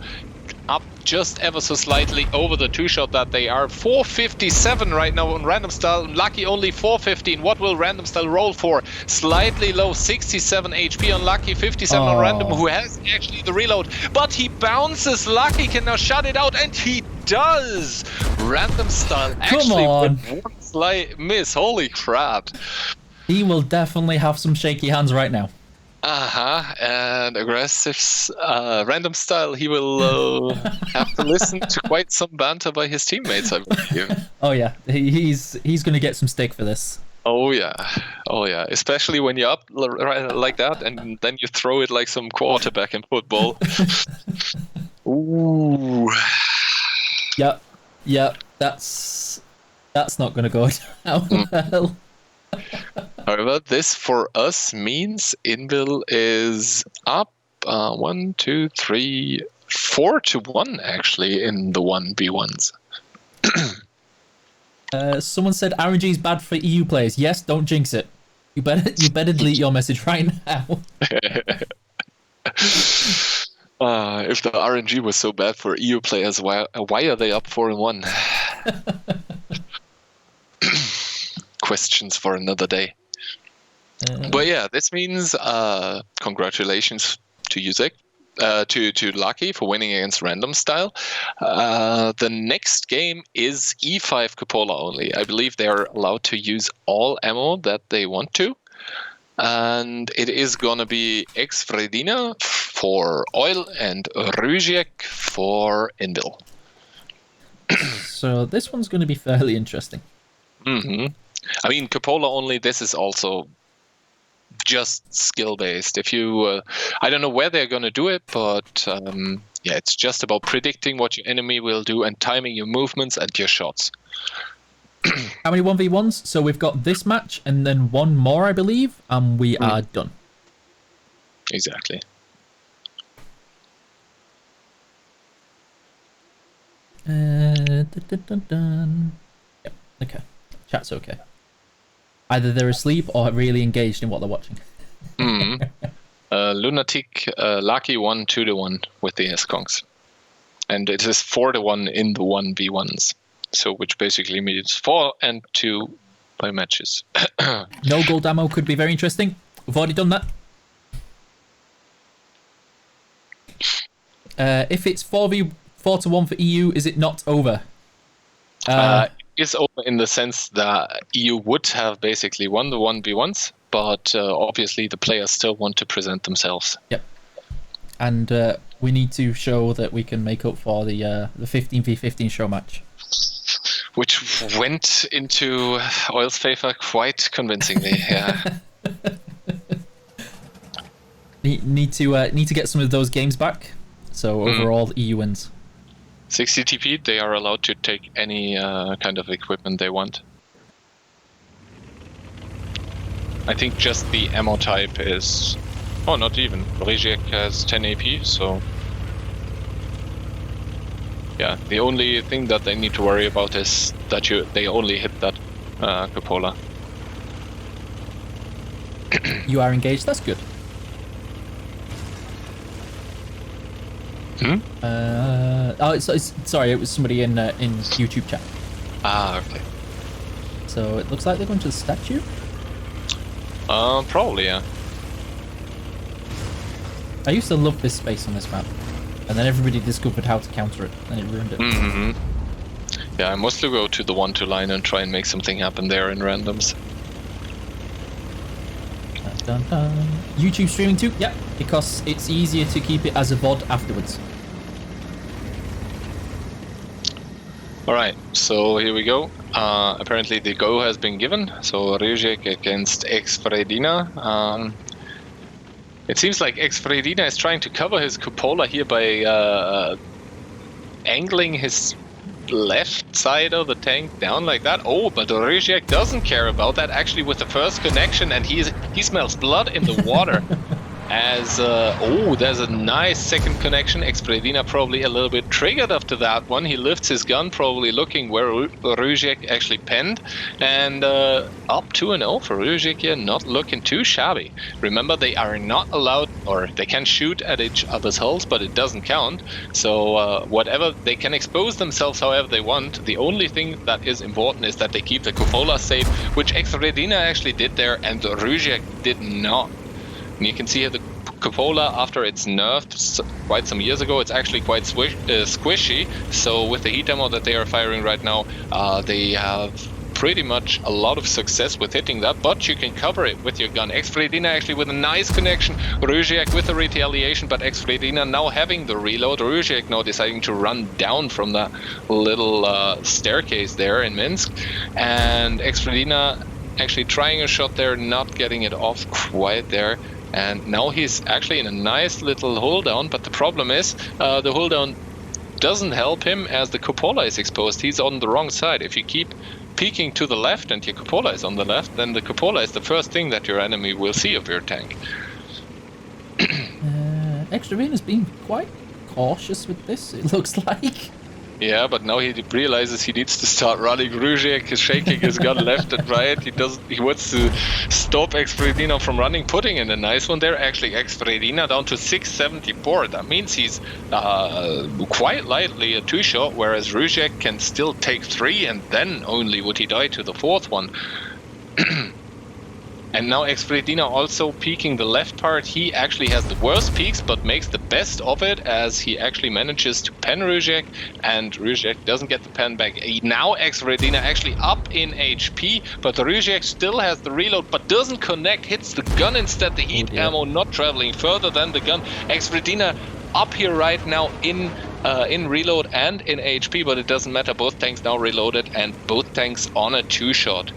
up just ever so slightly over the 2-shot that they are. 457 right now on Random Style. Lucky only 415. What will Random Style roll for? Slightly low, 67 HP on Lucky, 57 on Random, who has actually the reload. But he bounces. Lucky can now shut it out, and he does. Random Style actually with 1 slight miss. Holy crap. He will definitely have some shaky hands right now. And aggressive Random Style, he will have to listen to quite some banter by his teammates, I believe. Oh yeah, he's going to get some stick for this. Oh yeah, especially when you're up like that and then you throw it like some quarterback in football. Yep, that's not going to go down well. However, this for us means Invil is up 1, 2, 3, 4-1 actually in the 1v1s. Someone said RNG is bad for EU players. Yes, don't jinx it. You better delete your message right now. If the RNG was so bad for EU players, why are they up 4-1? Questions for another day. But yeah, this means congratulations to Yuzek, to Lucky for winning against Random Style. The next game is E5 Cupola only. I believe they are allowed to use all ammo that they want to. And it is going to be Ex-Fredina for Oil and Ruziek for Indil. So this one's going to be fairly interesting. I mean, Cupola only, this is also just skill-based. If you, I don't know where they're going to do it, but yeah, it's just about predicting what your enemy will do and timing your movements and your shots. How many 1v1s? So we've got this match and then one more, I believe, and we are done. Exactly. Dun. Yep, okay. Chat's okay. Either they're asleep or really engaged in what they're watching. Lunatic Lucky 1 2-1 with the S-Kongs. And it is 4-1 in the 1v1s. So which basically means 4 and 2 by matches. No gold ammo could be very interesting. We've already done that. If it's 4-1 for EU, is it not over? It's over in the sense that EU would have basically won the 1v1s, but obviously the players still want to present themselves. Yep. And we need to show that we can make up for the 15v15 show match. Which went into Oil's favor quite convincingly, yeah. Need to get some of those games back. So overall, EU wins. 60 TP, they are allowed to take any kind of equipment they want. I think just the ammo type is... Oh, not even. Regiek has 10 AP, so... Yeah, the only thing that they need to worry about is that they only hit that cupola. You are engaged, that's good. Sorry, it was somebody in YouTube chat. Ah, okay. So it looks like they're going to the statue? Probably, yeah. I used to love this space on this map. And then everybody discovered how to counter it, and it ruined it. Yeah, I mostly go to the 1-2 line and try and make something happen there in randoms. Dun, dun. YouTube streaming too? Yep, because it's easier to keep it as a VOD afterwards. Alright, so here we go. Apparently the go has been given, so Regiek against Ex-Fredina. It seems like Ex-Fredina is trying to cover his cupola here by angling his left side of the tank down like that. Oh, but Regiek doesn't care about that actually with the first connection, and he smells blood in the water. As there's a nice second connection. Ex-Fredina probably a little bit triggered after that one. He lifts his gun, probably looking where Regiek actually penned, and up 2-0 for Regiek here, not looking too shabby. Remember, they are not allowed, or they can shoot at each other's hulls, but it doesn't count. So whatever, they can expose themselves however they want. The only thing that is important is that they keep the cupola safe, which Ex-Fredina actually did there, and Regiek did not. And you can see here the cupola, after it's nerfed quite some years ago, it's actually quite squishy. So with the heat ammo that they are firing right now, they have pretty much a lot of success with hitting that, but you can cover it with your gun. Ex-Fredina actually with a nice connection, Regiek with the retaliation, but Ex-Fredina now having the reload, Regiek now deciding to run down from that little staircase there in Minsk, and Ex-Fredina actually trying a shot there, not getting it off quite there. And now he's actually in a nice little hold down, but the problem is the hold down doesn't help him as the cupola is exposed. He's on the wrong side. If you keep peeking to the left and your cupola is on the left, then the cupola is the first thing that your enemy will see of your tank. Ex-Fredina's been quite cautious with this, it looks like. Yeah, but now he realizes he needs to start running. Regiek is shaking his gun left and right. He wants to stop Ex-Fredina from running, putting in a nice one there. Actually, Ex-Fredina down to 674. That means he's quite lightly a 2-shot, whereas Regiek can still take 3, and then only would he die to the 4th one. And now Ex-Fredina also peeking the left part. He actually has the worst peaks, but makes the best of it as he actually manages to pen Regiek, and Regiek doesn't get the pen back. Now Ex-Fredina actually up in HP, but Regiek still has the reload, but doesn't connect, hits the gun instead. The heat ammo not traveling further than the gun. Ex-Fredina up here right now in reload and in HP, but it doesn't matter. Both tanks now reloaded, and both tanks on a 2-shot.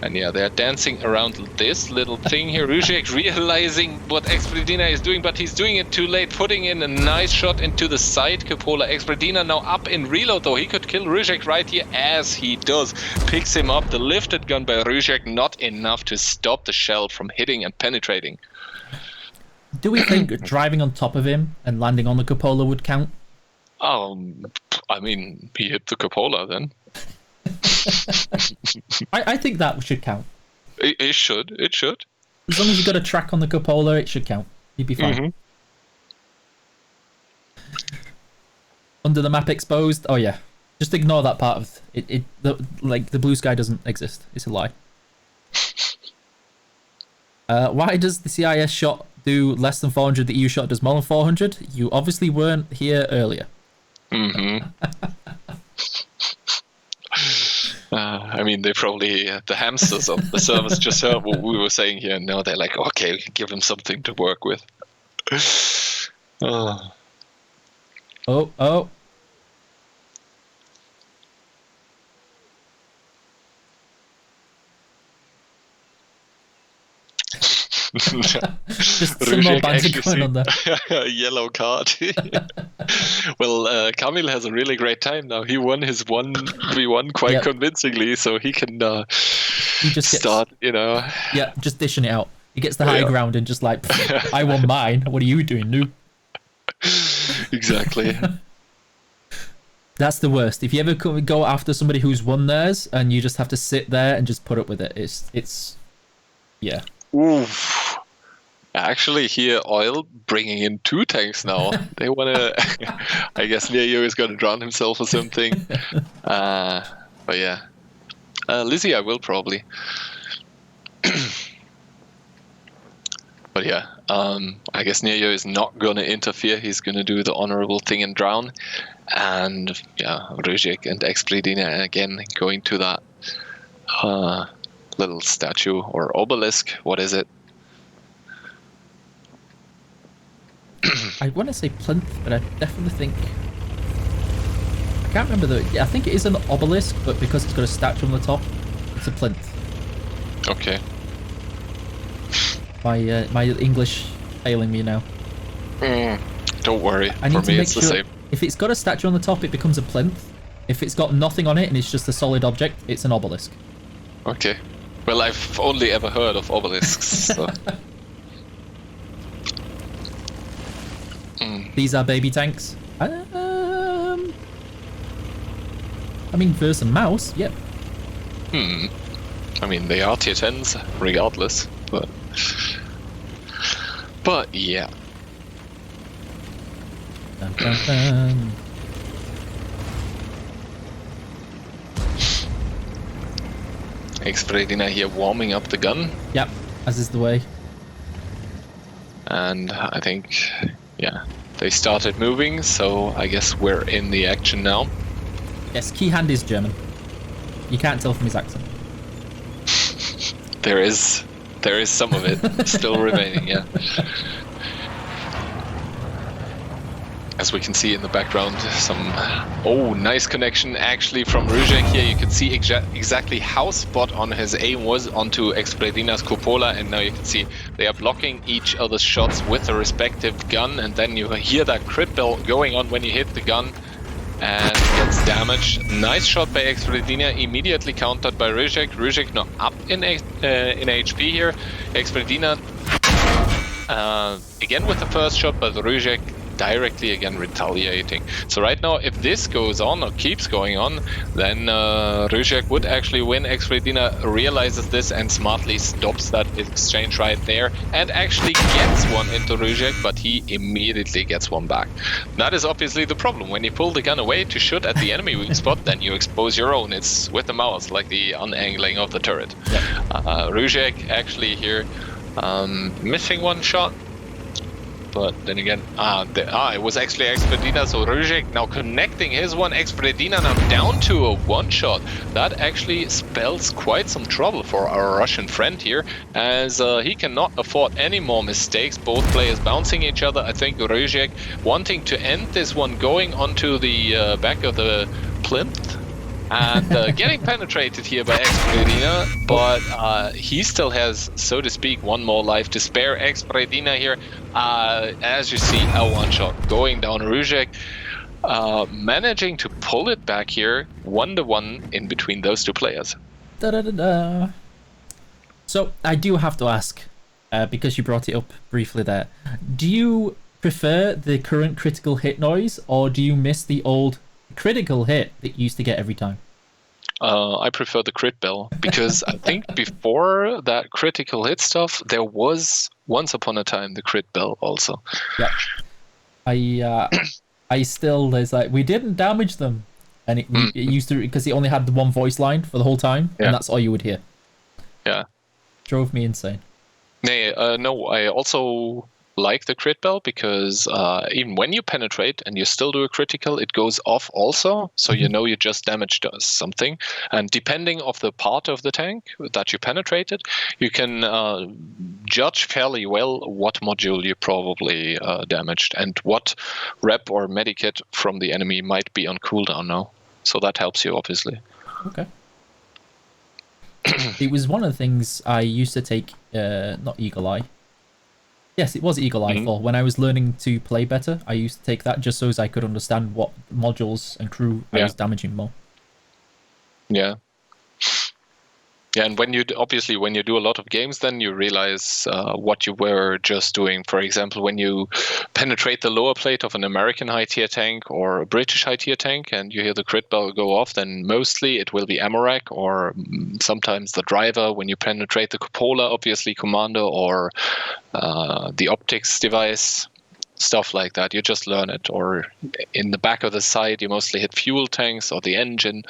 And yeah, they're dancing around this little thing here. Rujek realizing what Expedina is doing, but he's doing it too late, putting in a nice shot into the side cupola. Expedina now up in reload, though. He could kill Rujek right here, as he does. Picks him up. The lifted gun by Rujek, not enough to stop the shell from hitting and penetrating. Do we think driving on top of him and landing on the cupola would count? I mean, he hit the cupola then. I think that should count. It should. As long as you've got a track on the cupola, it should count. You'd be fine. Under the map exposed. Oh yeah, just ignore that part of it. The blue sky doesn't exist. It's a lie. Why does the CIS shot do less than 400? The EU shot does more than 400. You obviously weren't here earlier. I mean, they probably, the hamsters of the service just heard what we were saying here, and now they're like, okay, we can give him something to work with. Oh. Just some more banter going on there. A yellow card. Well, Kamil has a really great time now. He won his 1v1 quite convincingly, so he can he just start, Yeah, just dishing it out. He gets the high ground and just like, I won mine. What are you doing, noob? Exactly. That's the worst. If you ever go after somebody who's won theirs and you just have to sit there and just put up with it, it's yeah. Oof. Actually, here Oil bringing in 2 tanks now. They want to. I guess Neo is going to drown himself or something. But yeah, Lizzie, I will probably. But yeah, I guess Neo is not going to interfere. He's going to do the honorable thing and drown. And yeah, Rujek and Expedina again going to that little statue or obelisk. What is it? I want to say plinth, but I definitely think I can't remember I think it is an obelisk, but because it's got a statue on the top, it's a plinth. Okay. My English failing me now. Don't worry. I need For to me, make it's the sure same. if it's got a statue on the top, it becomes a plinth. If it's got nothing on it and it's just a solid object, it's an obelisk. Okay. Well, I've only ever heard of obelisks. So. These are baby tanks. I mean, versus a mouse, yep. I mean, they are tier 10s, regardless. But yeah. Dun, dun, dun. Expedina here warming up the gun. Yep, as is the way. And I think, yeah, they started moving, so I guess we're in the action now. Yes, Keyhand is German. You can't tell from his accent. There is some of it still remaining, yeah. As we can see in the background, nice connection actually from Rujek here. You can see exactly how spot on his aim was onto Expedina's cupola, and now you can see they are blocking each other's shots with the respective gun, and then you hear that crit bell going on when you hit the gun and gets damaged. Nice shot by Expedina, immediately countered by Rujek. Rujek now up in HP here. Expedina again with the first shot, but Rujek directly again retaliating. So right now, if this goes on or keeps going on, then Rujek would actually win. Expedina realizes this and smartly stops that exchange right there and actually gets one into Rujek, but he immediately gets one back. That is obviously the problem. When you pull the gun away to shoot at the enemy weak spot, then you expose your own. It's with the mouse, like the unangling of the turret. Yep. Rujek actually here missing one shot. But then again, it was actually Expedina, so Rujek now connecting his one. Expedina now down to a one-shot. That actually spells quite some trouble for our Russian friend here, as he cannot afford any more mistakes. Both players bouncing each other. I think Rujek wanting to end this one, going onto the back of the plinth. And getting penetrated here by Expredina, but he still has, so to speak, one more life to spare. Expredina here, as you see, a one-shot going down Ruzek, managing to pull it back here, 1-1 in between those two players. Da-da-da-da. So I do have to ask, because you brought it up briefly there, do you prefer the current critical hit noise, or do you miss the old critical hit that you used to get every time? I prefer the crit bell, because I think before that critical hit stuff, there was once upon a time the crit bell also. Yeah. I still, there's like, we didn't damage them. And it used to, because it only had the one voice line for the whole time, and that's all you would hear. Yeah. Drove me insane. No, I also like the crit bell, because even when you penetrate and you still do a critical, it goes off also, so you know you just damaged something, and depending of the part of the tank that you penetrated, you can judge fairly well what module you probably damaged and what rep or medikit from the enemy might be on cooldown now, so that helps you obviously. Okay. It was one of the things I used to take, not Eagle Eye. Yes, it was Eagle Eye for. When I was learning to play better, I used to take that just so as I could understand what modules and crew I was damaging more. Yeah, and when you do a lot of games, then you realize what you were just doing. For example, when you penetrate the lower plate of an American high-tier tank or a British high-tier tank and you hear the crit bell go off, then mostly it will be Amorak or sometimes the driver. When you penetrate the cupola, obviously Commander or the optics device, stuff like that. You just learn it. Or in the back of the side, you mostly hit fuel tanks or the engine.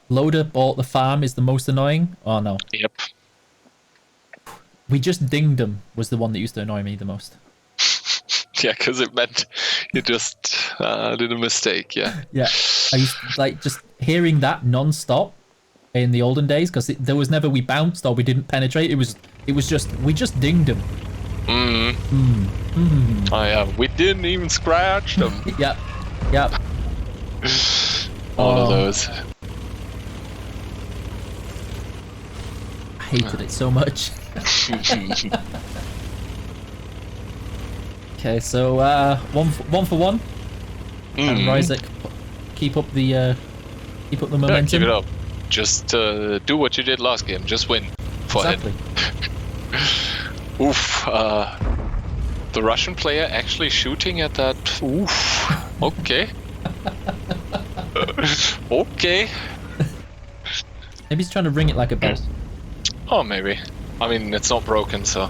Loader bought the farm is the most annoying? Oh, no. Yep. We just dinged him was the one that used to annoy me the most. Yeah, because it meant you just did a mistake, yeah. Yeah, I used to, like, just hearing that non-stop in the olden days, because there was never we bounced or we didn't penetrate. It was just, we just dinged him. Oh, yeah, we didn't even scratch them. Yep. All of those. I hated it so much. Okay, so one for one. And Ryzek, keep up the momentum. Yeah, keep it up. Just do what you did last game. Just win. Exactly. Oof. The Russian player actually shooting at that. Oof. Okay. Okay. Maybe he's trying to ring it like a bell. Oh, maybe. I mean, it's not broken, so.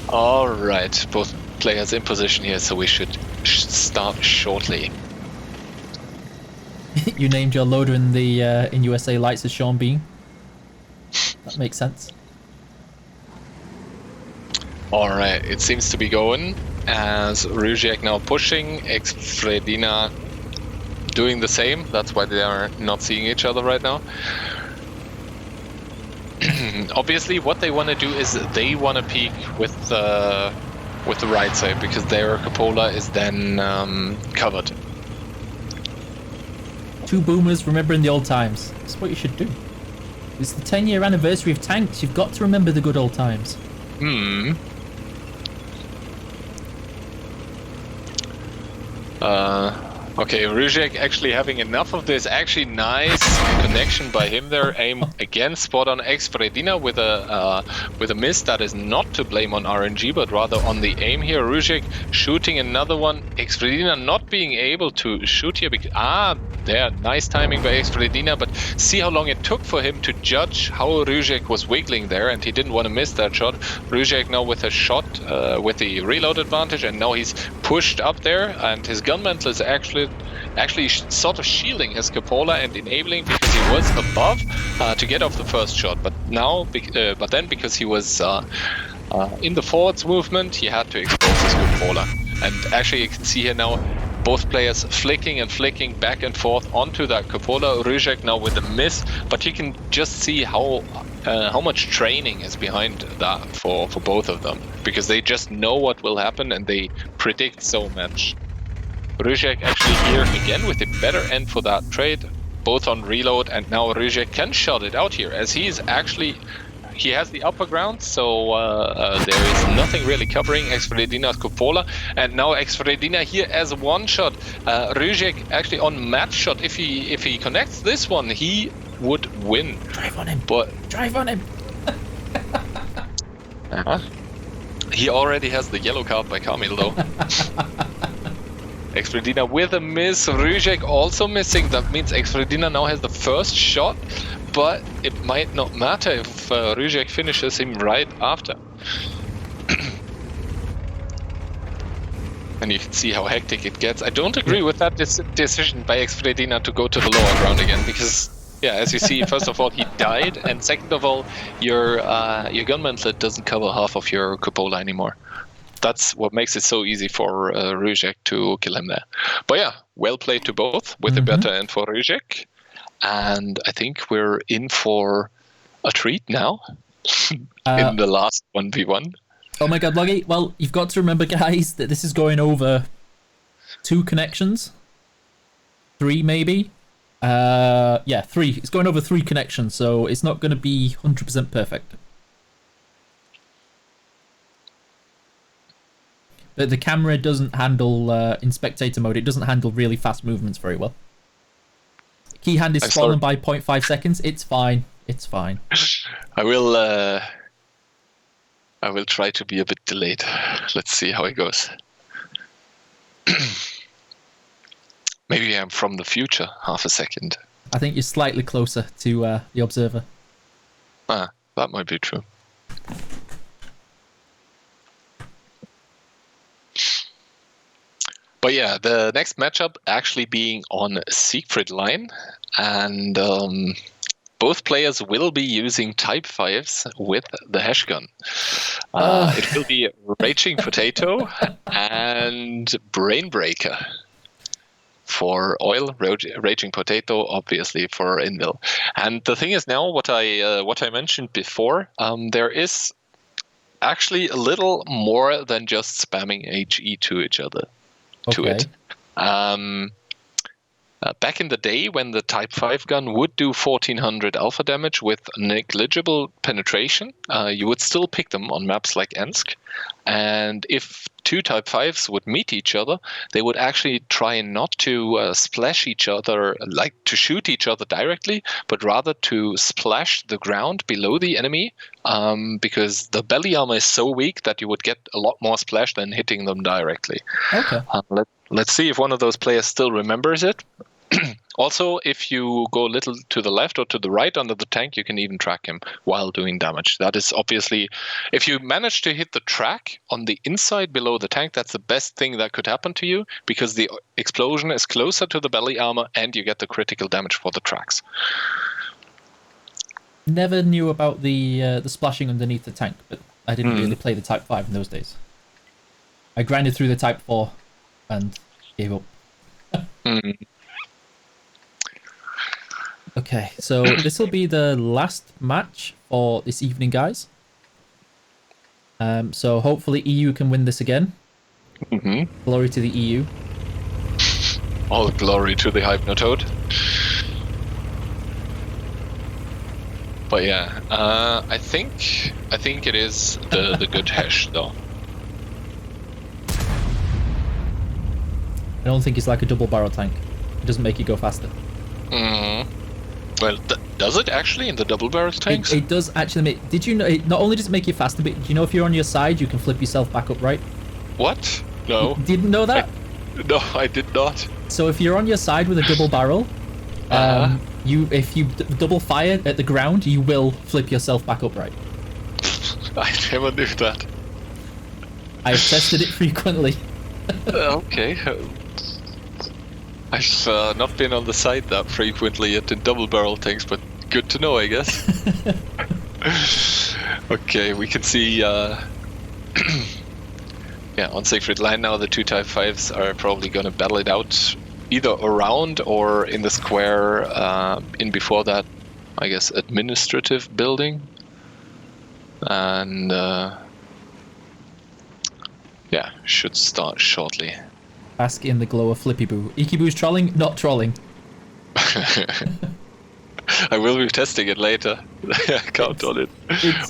Alright, both players in position here, so we should start shortly. You named your loader in the in USA Lights as Sean Bean. That makes sense. Alright, it seems to be going as Ruzek now pushing, Expredina doing the same. That's why they are not seeing each other right now. Obviously, what they want to do is they want to peek with the right side, because their cupola is then covered. Two boomers remembering the old times. That's what you should do. It's the 10-year anniversary of tanks. You've got to remember the good old times. Okay, Ruzek actually having enough of this. Actually, nice connection by him there. Aim again, spot on Expredina with a miss that is not to blame on RNG, but rather on the aim here. Ruzek shooting another one. Expredina not being able to shoot here because there, nice timing by Expredina, but see how long it took for him to judge how Ruzek was wiggling there, and he didn't want to miss that shot. Ruzek now with a shot with the reload advantage, and now he's pushed up there, and his gun mantle is actually sort of shielding his cupola and enabling, because he was above to get off the first shot. But now, but then because he was in the forwards movement, he had to expose his cupola. And actually, you can see here now both players flicking and flicking back and forth onto that cupola. Ruzek now with a miss, but you can just see how much training is behind that for both of them, because they just know what will happen and they predict so much. Rujek actually here again with a better end for that trade, both on reload, and now Rujek can shut it out here, as he has the upper ground, so there is nothing really covering Exfredina's Cupola, and now Exfredina here as a one-shot. Rujek actually on match shot, if he connects this one, he would win. Drive on him. But Drive on him. He already has the yellow card by Camille though. Exfredina with a miss, Rujek also missing. That means Exfredina now has the first shot, but it might not matter if Rujek finishes him right after. And you can see how hectic it gets. I don't agree with that decision by Exfredina to go to the lower ground again, because yeah, as you see, first of all, he died, and second of all, your gunmantlet doesn't cover half of your cupola anymore. That's what makes it so easy for Rujek to kill him there. But yeah, well played to both, with a better end for Rujek. And I think we're in for a treat now in the last 1v1. Oh my god, Loggy. Well, you've got to remember, guys, that this is going over 2 connections. 3 maybe. Yeah, 3. It's going over 3 connections, so it's not going to be 100% perfect. But the camera doesn't handle, in spectator mode, it doesn't handle really fast movements very well. Keyhand is fallen by 0.5 seconds. It's fine. It's fine. I will try to be a bit delayed. Let's see how it goes. Maybe I'm from the future, half a second. I think you're slightly closer to the observer. Ah, that might be true. But yeah, the next matchup actually being on Siegfried line, and both players will be using Type 5s with the hash gun. It will be Raging Potato and Brainbreaker for oil, Raging Potato obviously for Invil. And the thing is now, what I mentioned before, there is actually a little more than just spamming HE to each other. To it. Back in the day, when the Type 5 gun would do 1400 alpha damage with negligible penetration, you would still pick them on maps like Ensk. And if 2 Type 5s would meet each other, they would actually try not to splash each other, like to shoot each other directly, but rather to splash the ground below the enemy, because the belly armor is so weak that you would get a lot more splash than hitting them directly. Okay. Let's see if one of those players still remembers it. Also, if you go a little to the left or to the right under the tank, you can even track him while doing damage. That is obviously, if you manage to hit the track on the inside below the tank, that's the best thing that could happen to you, because the explosion is closer to the belly armor and you get the critical damage for the tracks. Never knew about the splashing underneath the tank, but I didn't really play the Type 5 in those days. I grinded through the Type 4 and gave up. Okay, so this will be the last match for this evening, guys. So hopefully EU can win this again. Glory to the EU. All glory to the Hypnotoad. But yeah, I think it is the good hash though. I don't think it's like a double barrel tank. It doesn't make you go faster. Well, does it actually in the double barrel tanks? It does actually make. Did you know? Not only does it make you faster, but do you know if you're on your side, you can flip yourself back upright? What? No. You didn't know that? No, I did not. So if you're on your side with a double barrel, if you double fire at the ground, you will flip yourself back upright. I never knew that. I've tested it frequently. Okay. I've not been on the side that frequently yet in double barrel tanks, but good to know, I guess. Okay, we can see, yeah, on Siegfried line now, the 2 Type 5s are probably going to battle it out either around or in the square in before that, I guess, administrative building. And, yeah, should start shortly. Bask in the glow of Flippy Boo. eekeeboo's trolling? Not trolling. I will be testing it later. Count on it.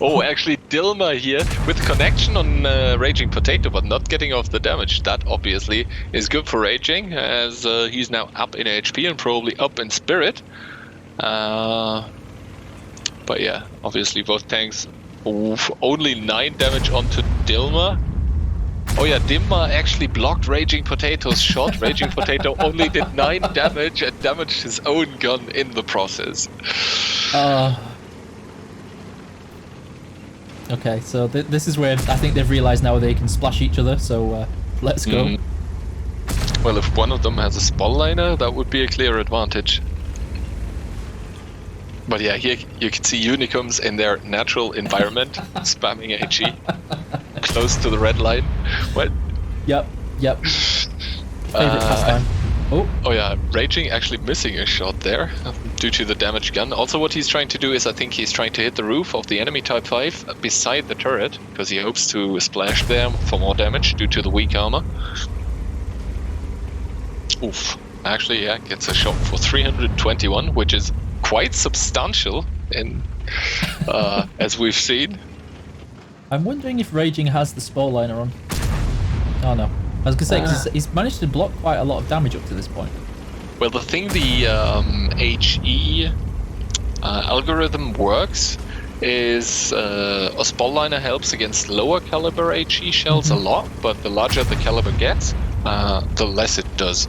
Oh, actually, Dilma here with connection on Raging Potato, but not getting off the damage. That obviously is good for Raging, as he's now up in HP and probably up in Spirit. But yeah, obviously both tanks. Oof, only 9 damage onto Dilma. Oh yeah, Dilma actually blocked Raging Potato's shot. Raging Potato only did 9 damage and damaged his own gun in the process. Okay, so this is where I think they've realised now they can splash each other, so let's go. Well, if one of them has a spotlighter, that would be a clear advantage. But yeah, here you can see Unicums in their natural environment, spamming HE, close to the red line. What? Yep. Favorite pastime. Oh yeah, Raging actually missing a shot there due to the damaged gun. Also what he's trying to do is I think he's trying to hit the roof of the enemy Type 5 beside the turret, because he hopes to splash there for more damage due to the weak armor. Oof. Actually, yeah, gets a shot for 321, which is quite substantial in as we've seen. I'm wondering if Raging has the spore liner on. Oh no. I was gonna say, 'cause he's managed to block quite a lot of damage up to this point. Well, the thing the HE algorithm works is a spore liner helps against lower caliber HE shells a lot, but the larger the caliber gets, the less it does.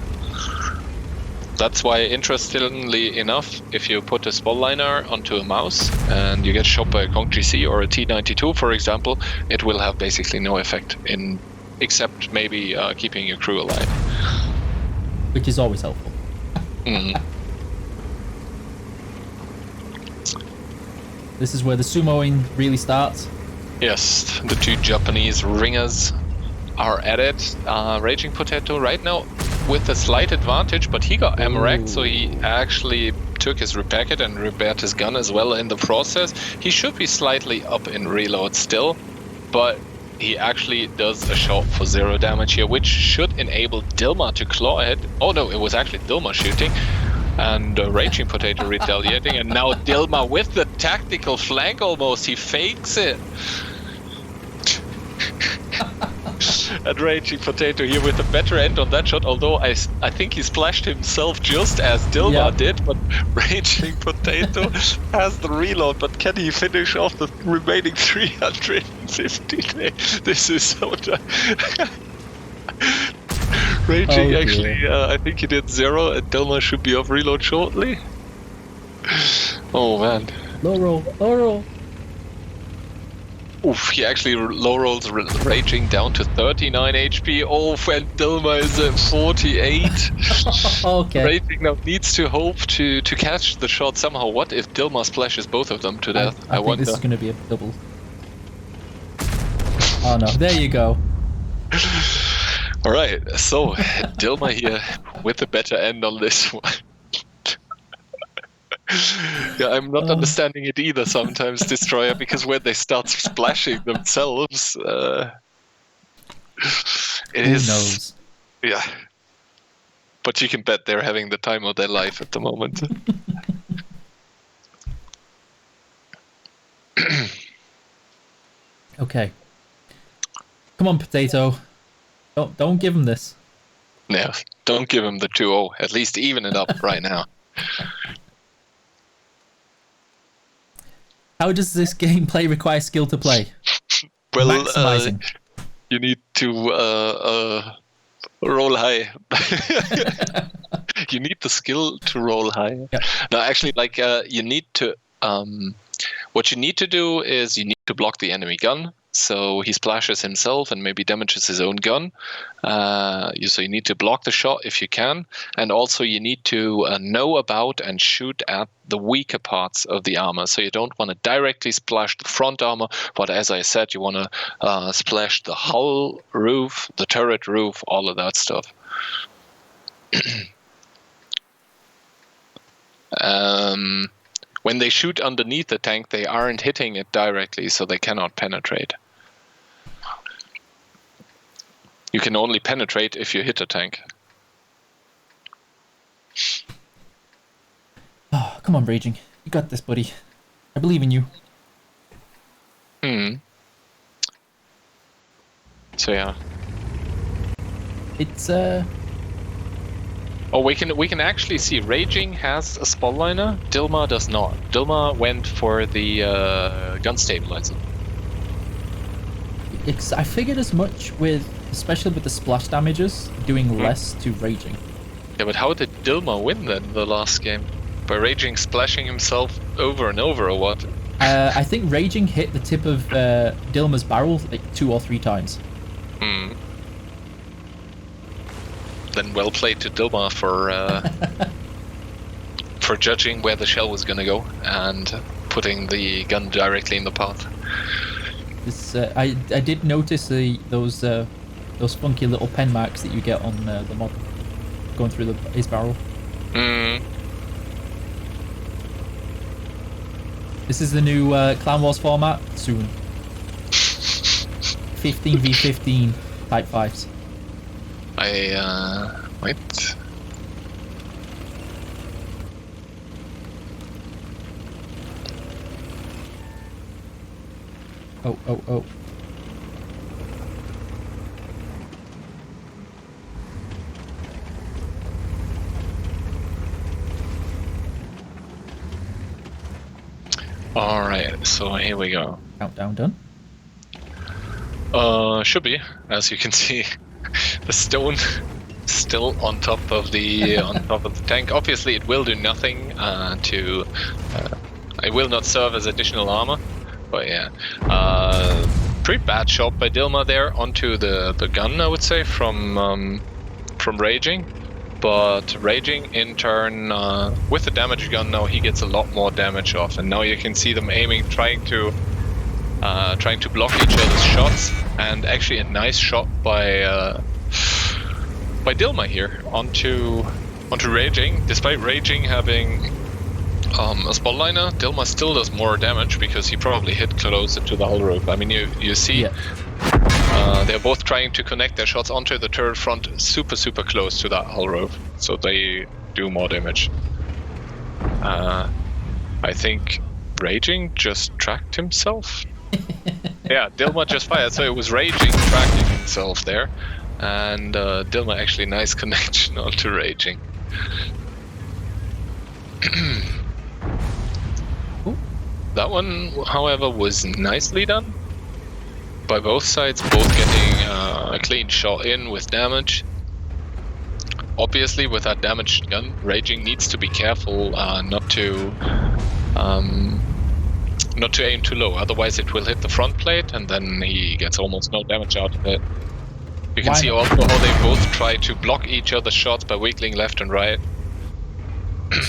That's why, interestingly enough, if you put a spot liner onto a mouse and you get shot by a Kong GC or a T92, for example, it will have basically no effect, except maybe keeping your crew alive. Which is always helpful. This is where the sumoing really starts. Yes, the 2 Japanese ringers are at it. Raging Potato right now with a slight advantage, but he got ammo-racked, so he actually took his repacket and repaired his gun as well in the process. He should be slightly up in reload still, but he actually does a shot for 0 damage here, which should enable Dilma to claw ahead. Oh no, it was actually Dilma shooting, and Raging Potato retaliating, and now Dilma with the tactical flank almost, he fakes it. And Raging Potato here with a better end on that shot, although I think he splashed himself just as Dilma did, but Raging Potato has the reload, but can he finish off the remaining 350? This is so Raging actually, I think he did 0, and Dilma should be off reload shortly. Oh man. Low roll. Oof, he actually low rolls Raging down to 39 HP. Oh, and Dilma is at 48. Okay. Raging now needs to hope to catch the shot somehow. What if Dilma splashes both of them to death? I think this is going to be a double. Oh no, there you go. Alright, so Dilma here with a better end on this one. Yeah, I'm not understanding it either sometimes, Destroyer, because when they start splashing themselves, it Who knows? Yeah. But you can bet they're having the time of their life at the moment. Okay. Come on, Potato. Don't give him this. No, don't give him the 2-0. At least even it up right now. How does this gameplay require skill to play? Well, maximizing. You need to roll high. You need the skill to roll high. Yep. No, actually, like you need to. What you need to do is you need to block the enemy gun. So he splashes himself and maybe damages his own gun. So you need to block the shot if you can. And also you need to know about and shoot at the weaker parts of the armor. So you don't want to directly splash the front armor, but as I said, you want to splash the hull roof, the turret roof, all of that stuff. When they shoot underneath the tank, they aren't hitting it directly, so they cannot penetrate. You can only penetrate if you hit a tank. come on, Raging. You got this, buddy. I believe in you. So yeah. It's Oh, we can actually see Raging has a spotliner. Dilma does not. Dilma went for the gun stabilizer. I figured as much with, especially with the splash damages, doing less to Raging. Yeah, but how did Dilma win then the last game? By Raging splashing himself over and over, or what? I think Raging hit the tip of Dilma's barrel like 2 or 3 times. Then well played to Dilma for judging where the shell was gonna go and putting the gun directly in the path. This, I did notice those funky little pen marks that you get on the mod going through his barrel. This is the new Clan Wars format soon. 15v15 type 5s. Wait. Oh. Alright, so here we go. Countdown done. Should be, as you can see. The stone still on top of the tank. Obviously, it will do nothing it will not serve as additional armor. But yeah, pretty bad shot by Dilma there onto the gun, I would say, from Raging. But Raging in turn with the damage gun now he gets a lot more damage off, and now you can see them aiming, trying to block each other's shots. And actually a nice shot by Dilma here onto Raging. Despite Raging having a spotliner, Dilma still does more damage because he probably hit closer to the hull roof. I mean, you see, they're both trying to connect their shots onto the turret front super close to that hull roof, so they do more damage. I think Raging just tracked himself. Yeah, Dilma just fired, so it was Raging tracking himself there, and Dilma actually nice connection onto Raging. That one, however, was nicely done by both sides, both getting a clean shot in with damage. Obviously, with that damaged gun, Raging needs to be careful not to aim too low, otherwise it will hit the front plate and then he gets almost no damage out of it. You can see also how they both try to block each other's shots by wiggling left and right.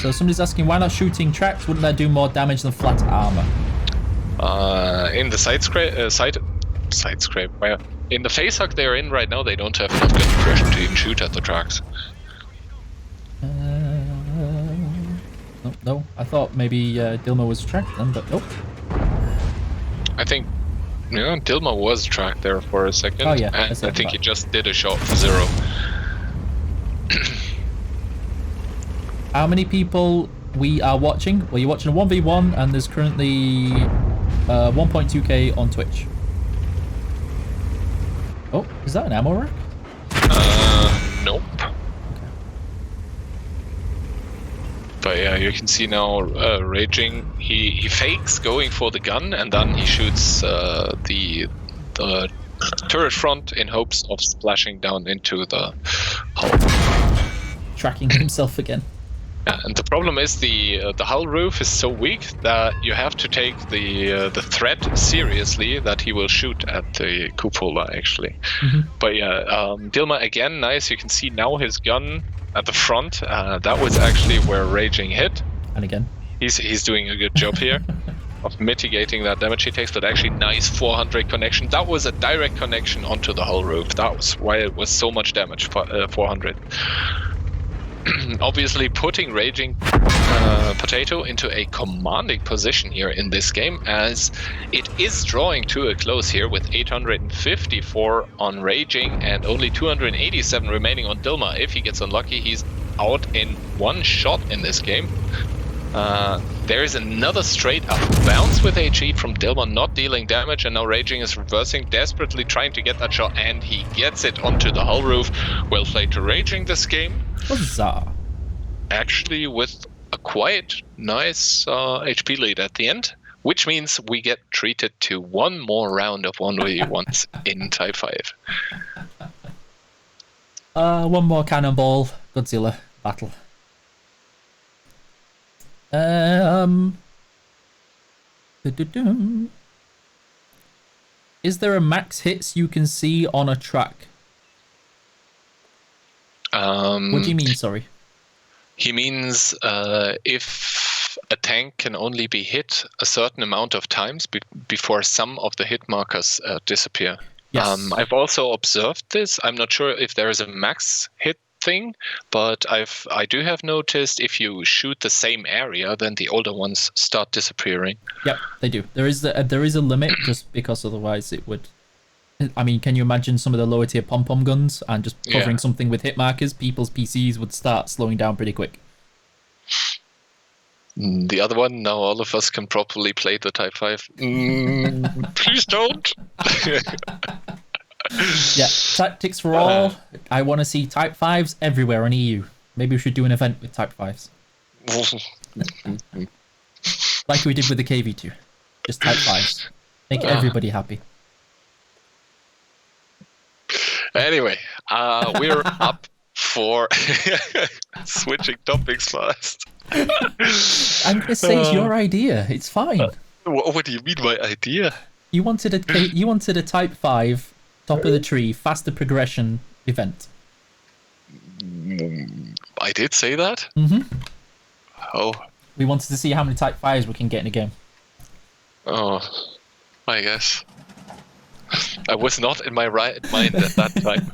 So somebody's asking, why not shooting tracks? Wouldn't that do more damage than flat armor? In the side scrape, well, in the face hug they're in right now, they don't have enough gun compression to even shoot at the tracks. No, I thought maybe Dilma was tracked then, but nope. I think, Dilma was tracked there for a second. Oh yeah, and I think he just did a shot for 0. How many people we are watching? Well, you're watching a 1v1 and there's currently 1.2k on Twitch. Oh, is that an ammo rack? Nope. But yeah, you can see now Raging, he fakes going for the gun and then he shoots the turret front in hopes of splashing down into the hull. Tracking himself again. Yeah, and the problem is the hull roof is so weak that you have to take the threat seriously that he will shoot at the cupola actually. But yeah, Dilma again, nice. You can see now his gun at the front. That was actually where Raging hit. And again, he's doing a good job here of mitigating that damage he takes. But actually, nice 400 connection. That was a direct connection onto the hull roof. That was why it was so much damage. 400. Obviously, putting Raging Potato into a commanding position here in this game, as it is drawing to a close here with 854 on Raging and only 287 remaining on Dilma. If he gets unlucky, he's out in one shot in this game. There is another straight up bounce with HE from Dilma, not dealing damage, and now Raging is reversing, desperately trying to get that shot, and he gets it onto the hull roof. Well played to Raging this game. Huzzah. Actually with a quite nice HP lead at the end, which means we get treated to one more round of 1v1s in Type 5. One more Cannonball Godzilla battle. Is there a max hits you can see on a track? What do you mean, sorry? He means if a tank can only be hit a certain amount of times before some of the hit markers disappear. Yes. I've also observed this. I'm not sure if there is a max hit thing, but I do have noticed if you shoot the same area, then the older ones start disappearing. Yep, they do. There is a limit, just because otherwise it would. I mean, can you imagine some of the lower tier pom-pom guns and just covering something with hit markers? People's PCs would start slowing down pretty quick. The other one, now all of us can properly play the Type 5. Please don't! Yeah, tactics for all. I want to see Type 5s everywhere on EU. Maybe we should do an event with Type 5s. Like we did with the KV2. Just Type 5s. Make everybody happy. Anyway, we're up for switching topics fast. I'm going to say it's your idea. It's fine. What do you mean my idea? You wanted a Type 5 top of the tree faster progression event. I did say that? Mm-hmm. Oh. We wanted to see how many Type 5s we can get in a game. Oh, I guess. I was not in my right mind at that time.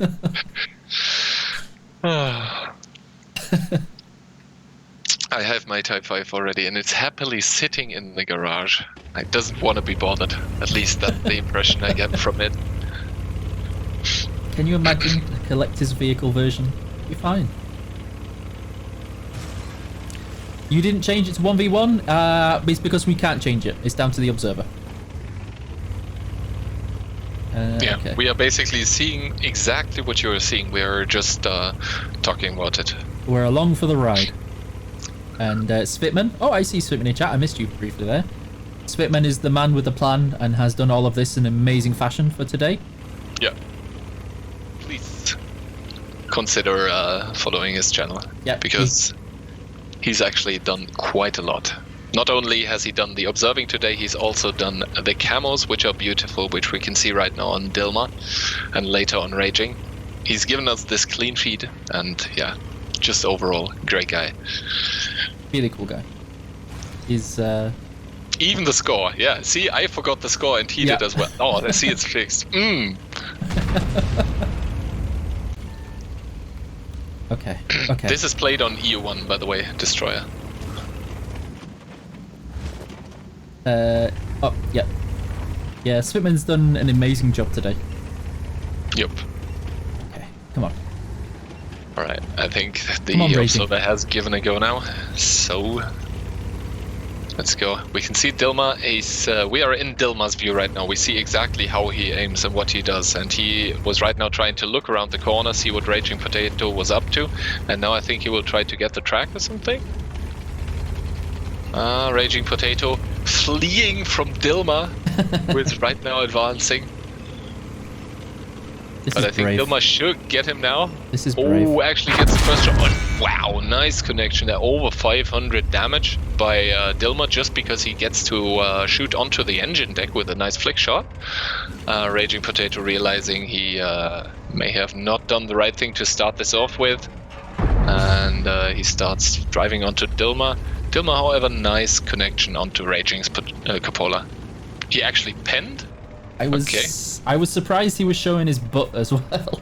I have my Type 5 already, and it's happily sitting in the garage. I doesn't want to be bothered. At least that's the impression I get from it. Can you imagine a collector's vehicle version? It'd be fine. You didn't change it to 1v1? It's because we can't change it. It's down to the observer. Okay. We are basically seeing exactly what you're seeing. We're just talking about it. We're along for the ride. And Svitman. Oh, I see Svitman in chat. I missed you briefly there. Svitman is the man with the plan and has done all of this in amazing fashion for today. Yeah. Please consider following his channel. Yeah. Because he's actually done quite a lot. Not only has he done the observing today, he's also done the camos, which are beautiful, which we can see right now on Dilma and later on Raging. He's given us this clean feed, and yeah, just overall, great guy. Really cool guy. He's even the score, yeah. See, I forgot the score and he did as well. Oh, I see it's fixed. Okay. This is played on EU1, by the way, Destroyer. Oh, yeah. Yeah, Svitman's done an amazing job today. Yep. Okay, come on. Alright, I think the observer has given a go now. So, let's go. We can see Dilma is... we are in Dilma's view right now. We see exactly how he aims and what he does. And he was right now trying to look around the corner, see what Raging Potato was up to. And now I think he will try to get the track or something. Raging Potato fleeing from Dilma with right now advancing. But I think brave. Dilma should get him now. This is brave. Oh, actually gets the first shot. Oh, wow, nice connection there. Over 500 damage by Dilma just because he gets to shoot onto the engine deck with a nice flick shot. Raging Potato realizing he may have not done the right thing to start this off with. And he starts driving onto Dilma. Dilma, however, nice connection onto Raging's cupola. He actually penned. I was surprised he was showing his butt as well.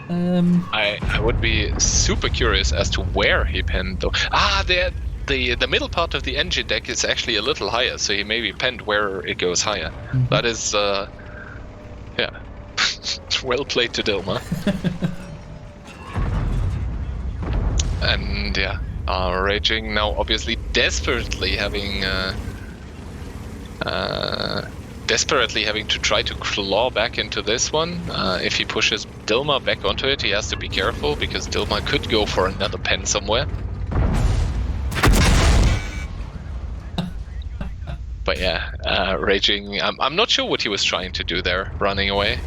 I would be super curious as to where he penned though. The middle part of the engine deck is actually a little higher, so he maybe penned where it goes higher. Mm-hmm. That is, yeah, well played to Dilma. And yeah, Raging now obviously desperately having to try to claw back into this one. If he pushes Dilma back onto it, he has to be careful because Dilma could go for another pen somewhere. But yeah, Raging, I'm not sure what he was trying to do there, running away.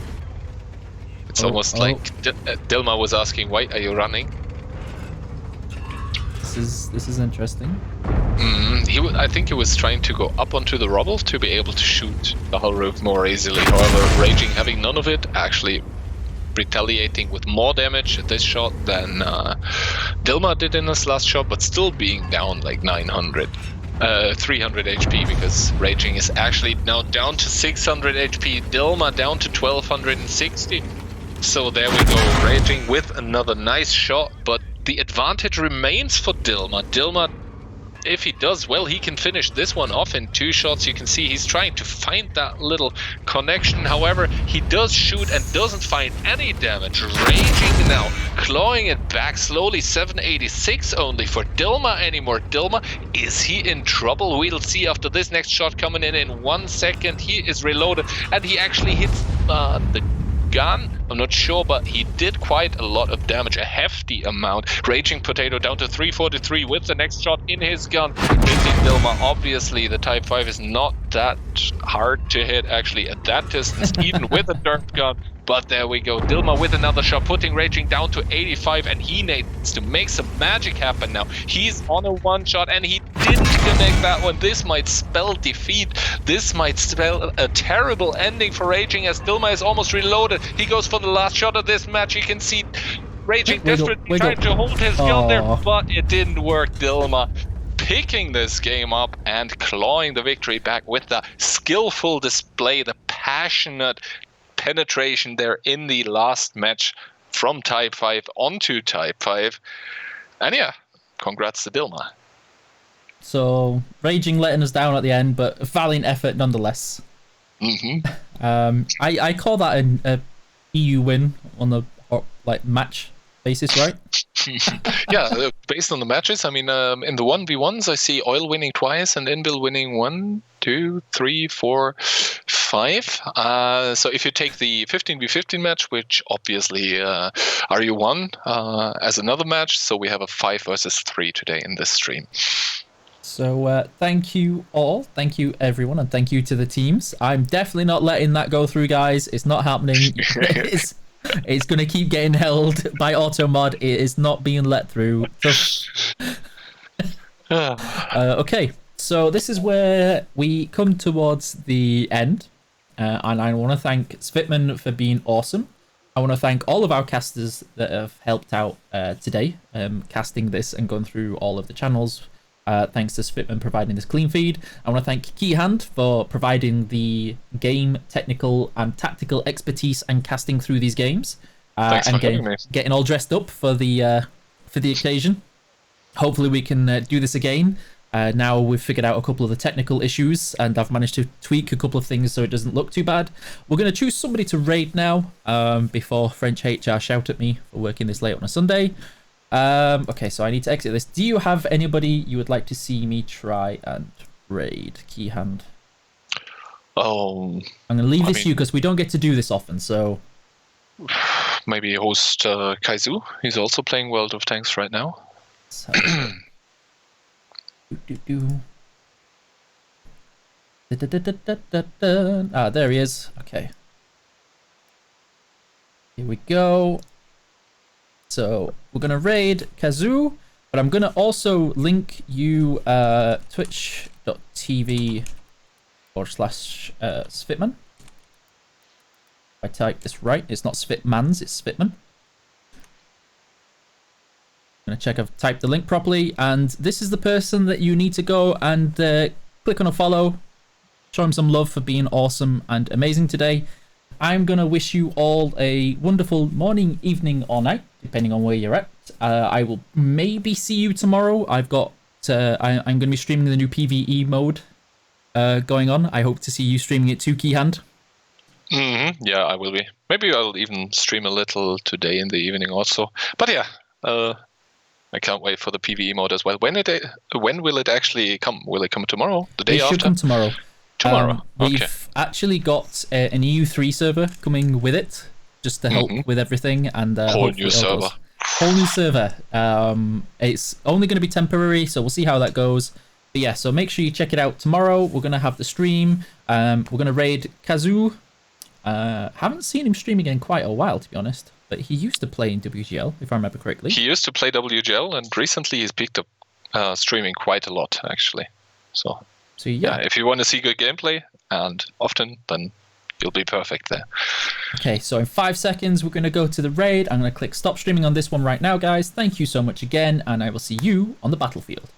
It's almost like Dilma was asking, why are you running? This is interesting. I think he was trying to go up onto the rubble to be able to shoot the hull roof more easily. However, Raging having none of it, actually retaliating with more damage at this shot than Dilma did in his last shot, but still being down like 300 HP, because Raging is actually now down to 600 HP, Dilma down to 1260. So there we go, Raging with another nice shot, but the advantage remains for Dilma. Dilma, if he does well, he can finish this one off in 2 shots. You can see he's trying to find that little connection. However, he does shoot and doesn't find any damage. Raging now, clawing it back slowly. 786 only for Dilma anymore. Dilma, is he in trouble? We'll see after this next shot coming in 1 second. He is reloaded and he actually hits the gun. I'm not sure, but he did quite a lot of damage, a hefty amount. Raging Potato down to 343 with the next shot in his gun, hitting Dilma. Obviously, the Type 5 is not that hard to hit, actually, at that distance, even with a dirt gun. But there we go, Dilma with another shot, putting Raging down to 85, and he needs to make some magic happen now. He's on a 1-shot, and he didn't connect that one. This might spell defeat. This might spell a terrible ending for Raging, as Dilma is almost reloaded. He goes for the last shot of this match. You can see Raging desperately trying to hold his gun there, but it didn't work. Dilma picking this game up and clawing the victory back with the skillful display, the passionate penetration there in the last match from Type 5 onto Type 5. And yeah, congrats to Dilma. So, Raging letting us down at the end, but a valiant effort nonetheless. I call that a EU win on the match basis, right? Yeah, based on the matches. I mean, in the 1v1s, I see Oil winning twice and Inbil winning 1, 2, 3, 4, 5. So if you take the 15v15 match, which obviously RU won as another match, so we have a 5 versus 3 today in this stream. So thank you all, thank you everyone, and thank you to the teams. I'm definitely not letting that go through, guys. It's not happening. It's going to keep getting held by Automod. It is not being let through. Okay, so this is where we come towards the end. And I want to thank Svitman for being awesome. I want to thank all of our casters that have helped out today, casting this and going through all of the channels. Thanks to Svitman providing this clean feed. I want to thank Keyhand for providing the game technical and tactical expertise and casting through these games. And getting all dressed up for the occasion. Hopefully we can do this again. Now we've figured out a couple of the technical issues and I've managed to tweak a couple of things so it doesn't look too bad. We're going to choose somebody to raid now before French HR shout at me for working this late on a Sunday. Okay, so I need to exit this. Do you have anybody you would like to see me try and raid? Keyhand. I'm going to leave this to you because we don't get to do this often, so... Maybe host Kaizu. He's also playing World of Tanks right now. There he is. Okay. Here we go. So we're gonna raid Kazoo, but I'm gonna also link you twitch.tv/Svitman. If I type this right, it's not Svitmans, it's Svitman. I'm gonna check I've typed the link properly, and this is the person that you need to go and click on a follow, show him some love for being awesome and amazing today. I'm gonna wish you all a wonderful morning, evening, or night, depending on where you're at. I will maybe see you tomorrow. I've got I'm going to be streaming the new PvE mode going on. I hope to see you streaming it too, Keyhand. Yeah, I will be. Maybe I'll even stream a little today in the evening also. But yeah, I can't wait for the PvE mode as well. When will it actually come? Will it come tomorrow? The day It after? should come tomorrow. Tomorrow. Okay. We've actually got an EU3 server coming with it, just to help with everything. And whole new server. Whole new server. It's only going to be temporary, so we'll see how that goes. But yeah, so make sure you check it out tomorrow. We're going to have the stream. We're going to raid Kazoo. Haven't seen him streaming in quite a while, to be honest. But he used to play in WGL, if I remember correctly. He used to play WGL, and recently he's picked up streaming quite a lot, actually. So yeah, if you want to see good gameplay and often, then you'll be perfect there. Okay, so in 5 seconds, we're going to go to the raid. I'm going to click stop streaming on this one right now, guys. Thank you so much again, and I will see you on the battlefield.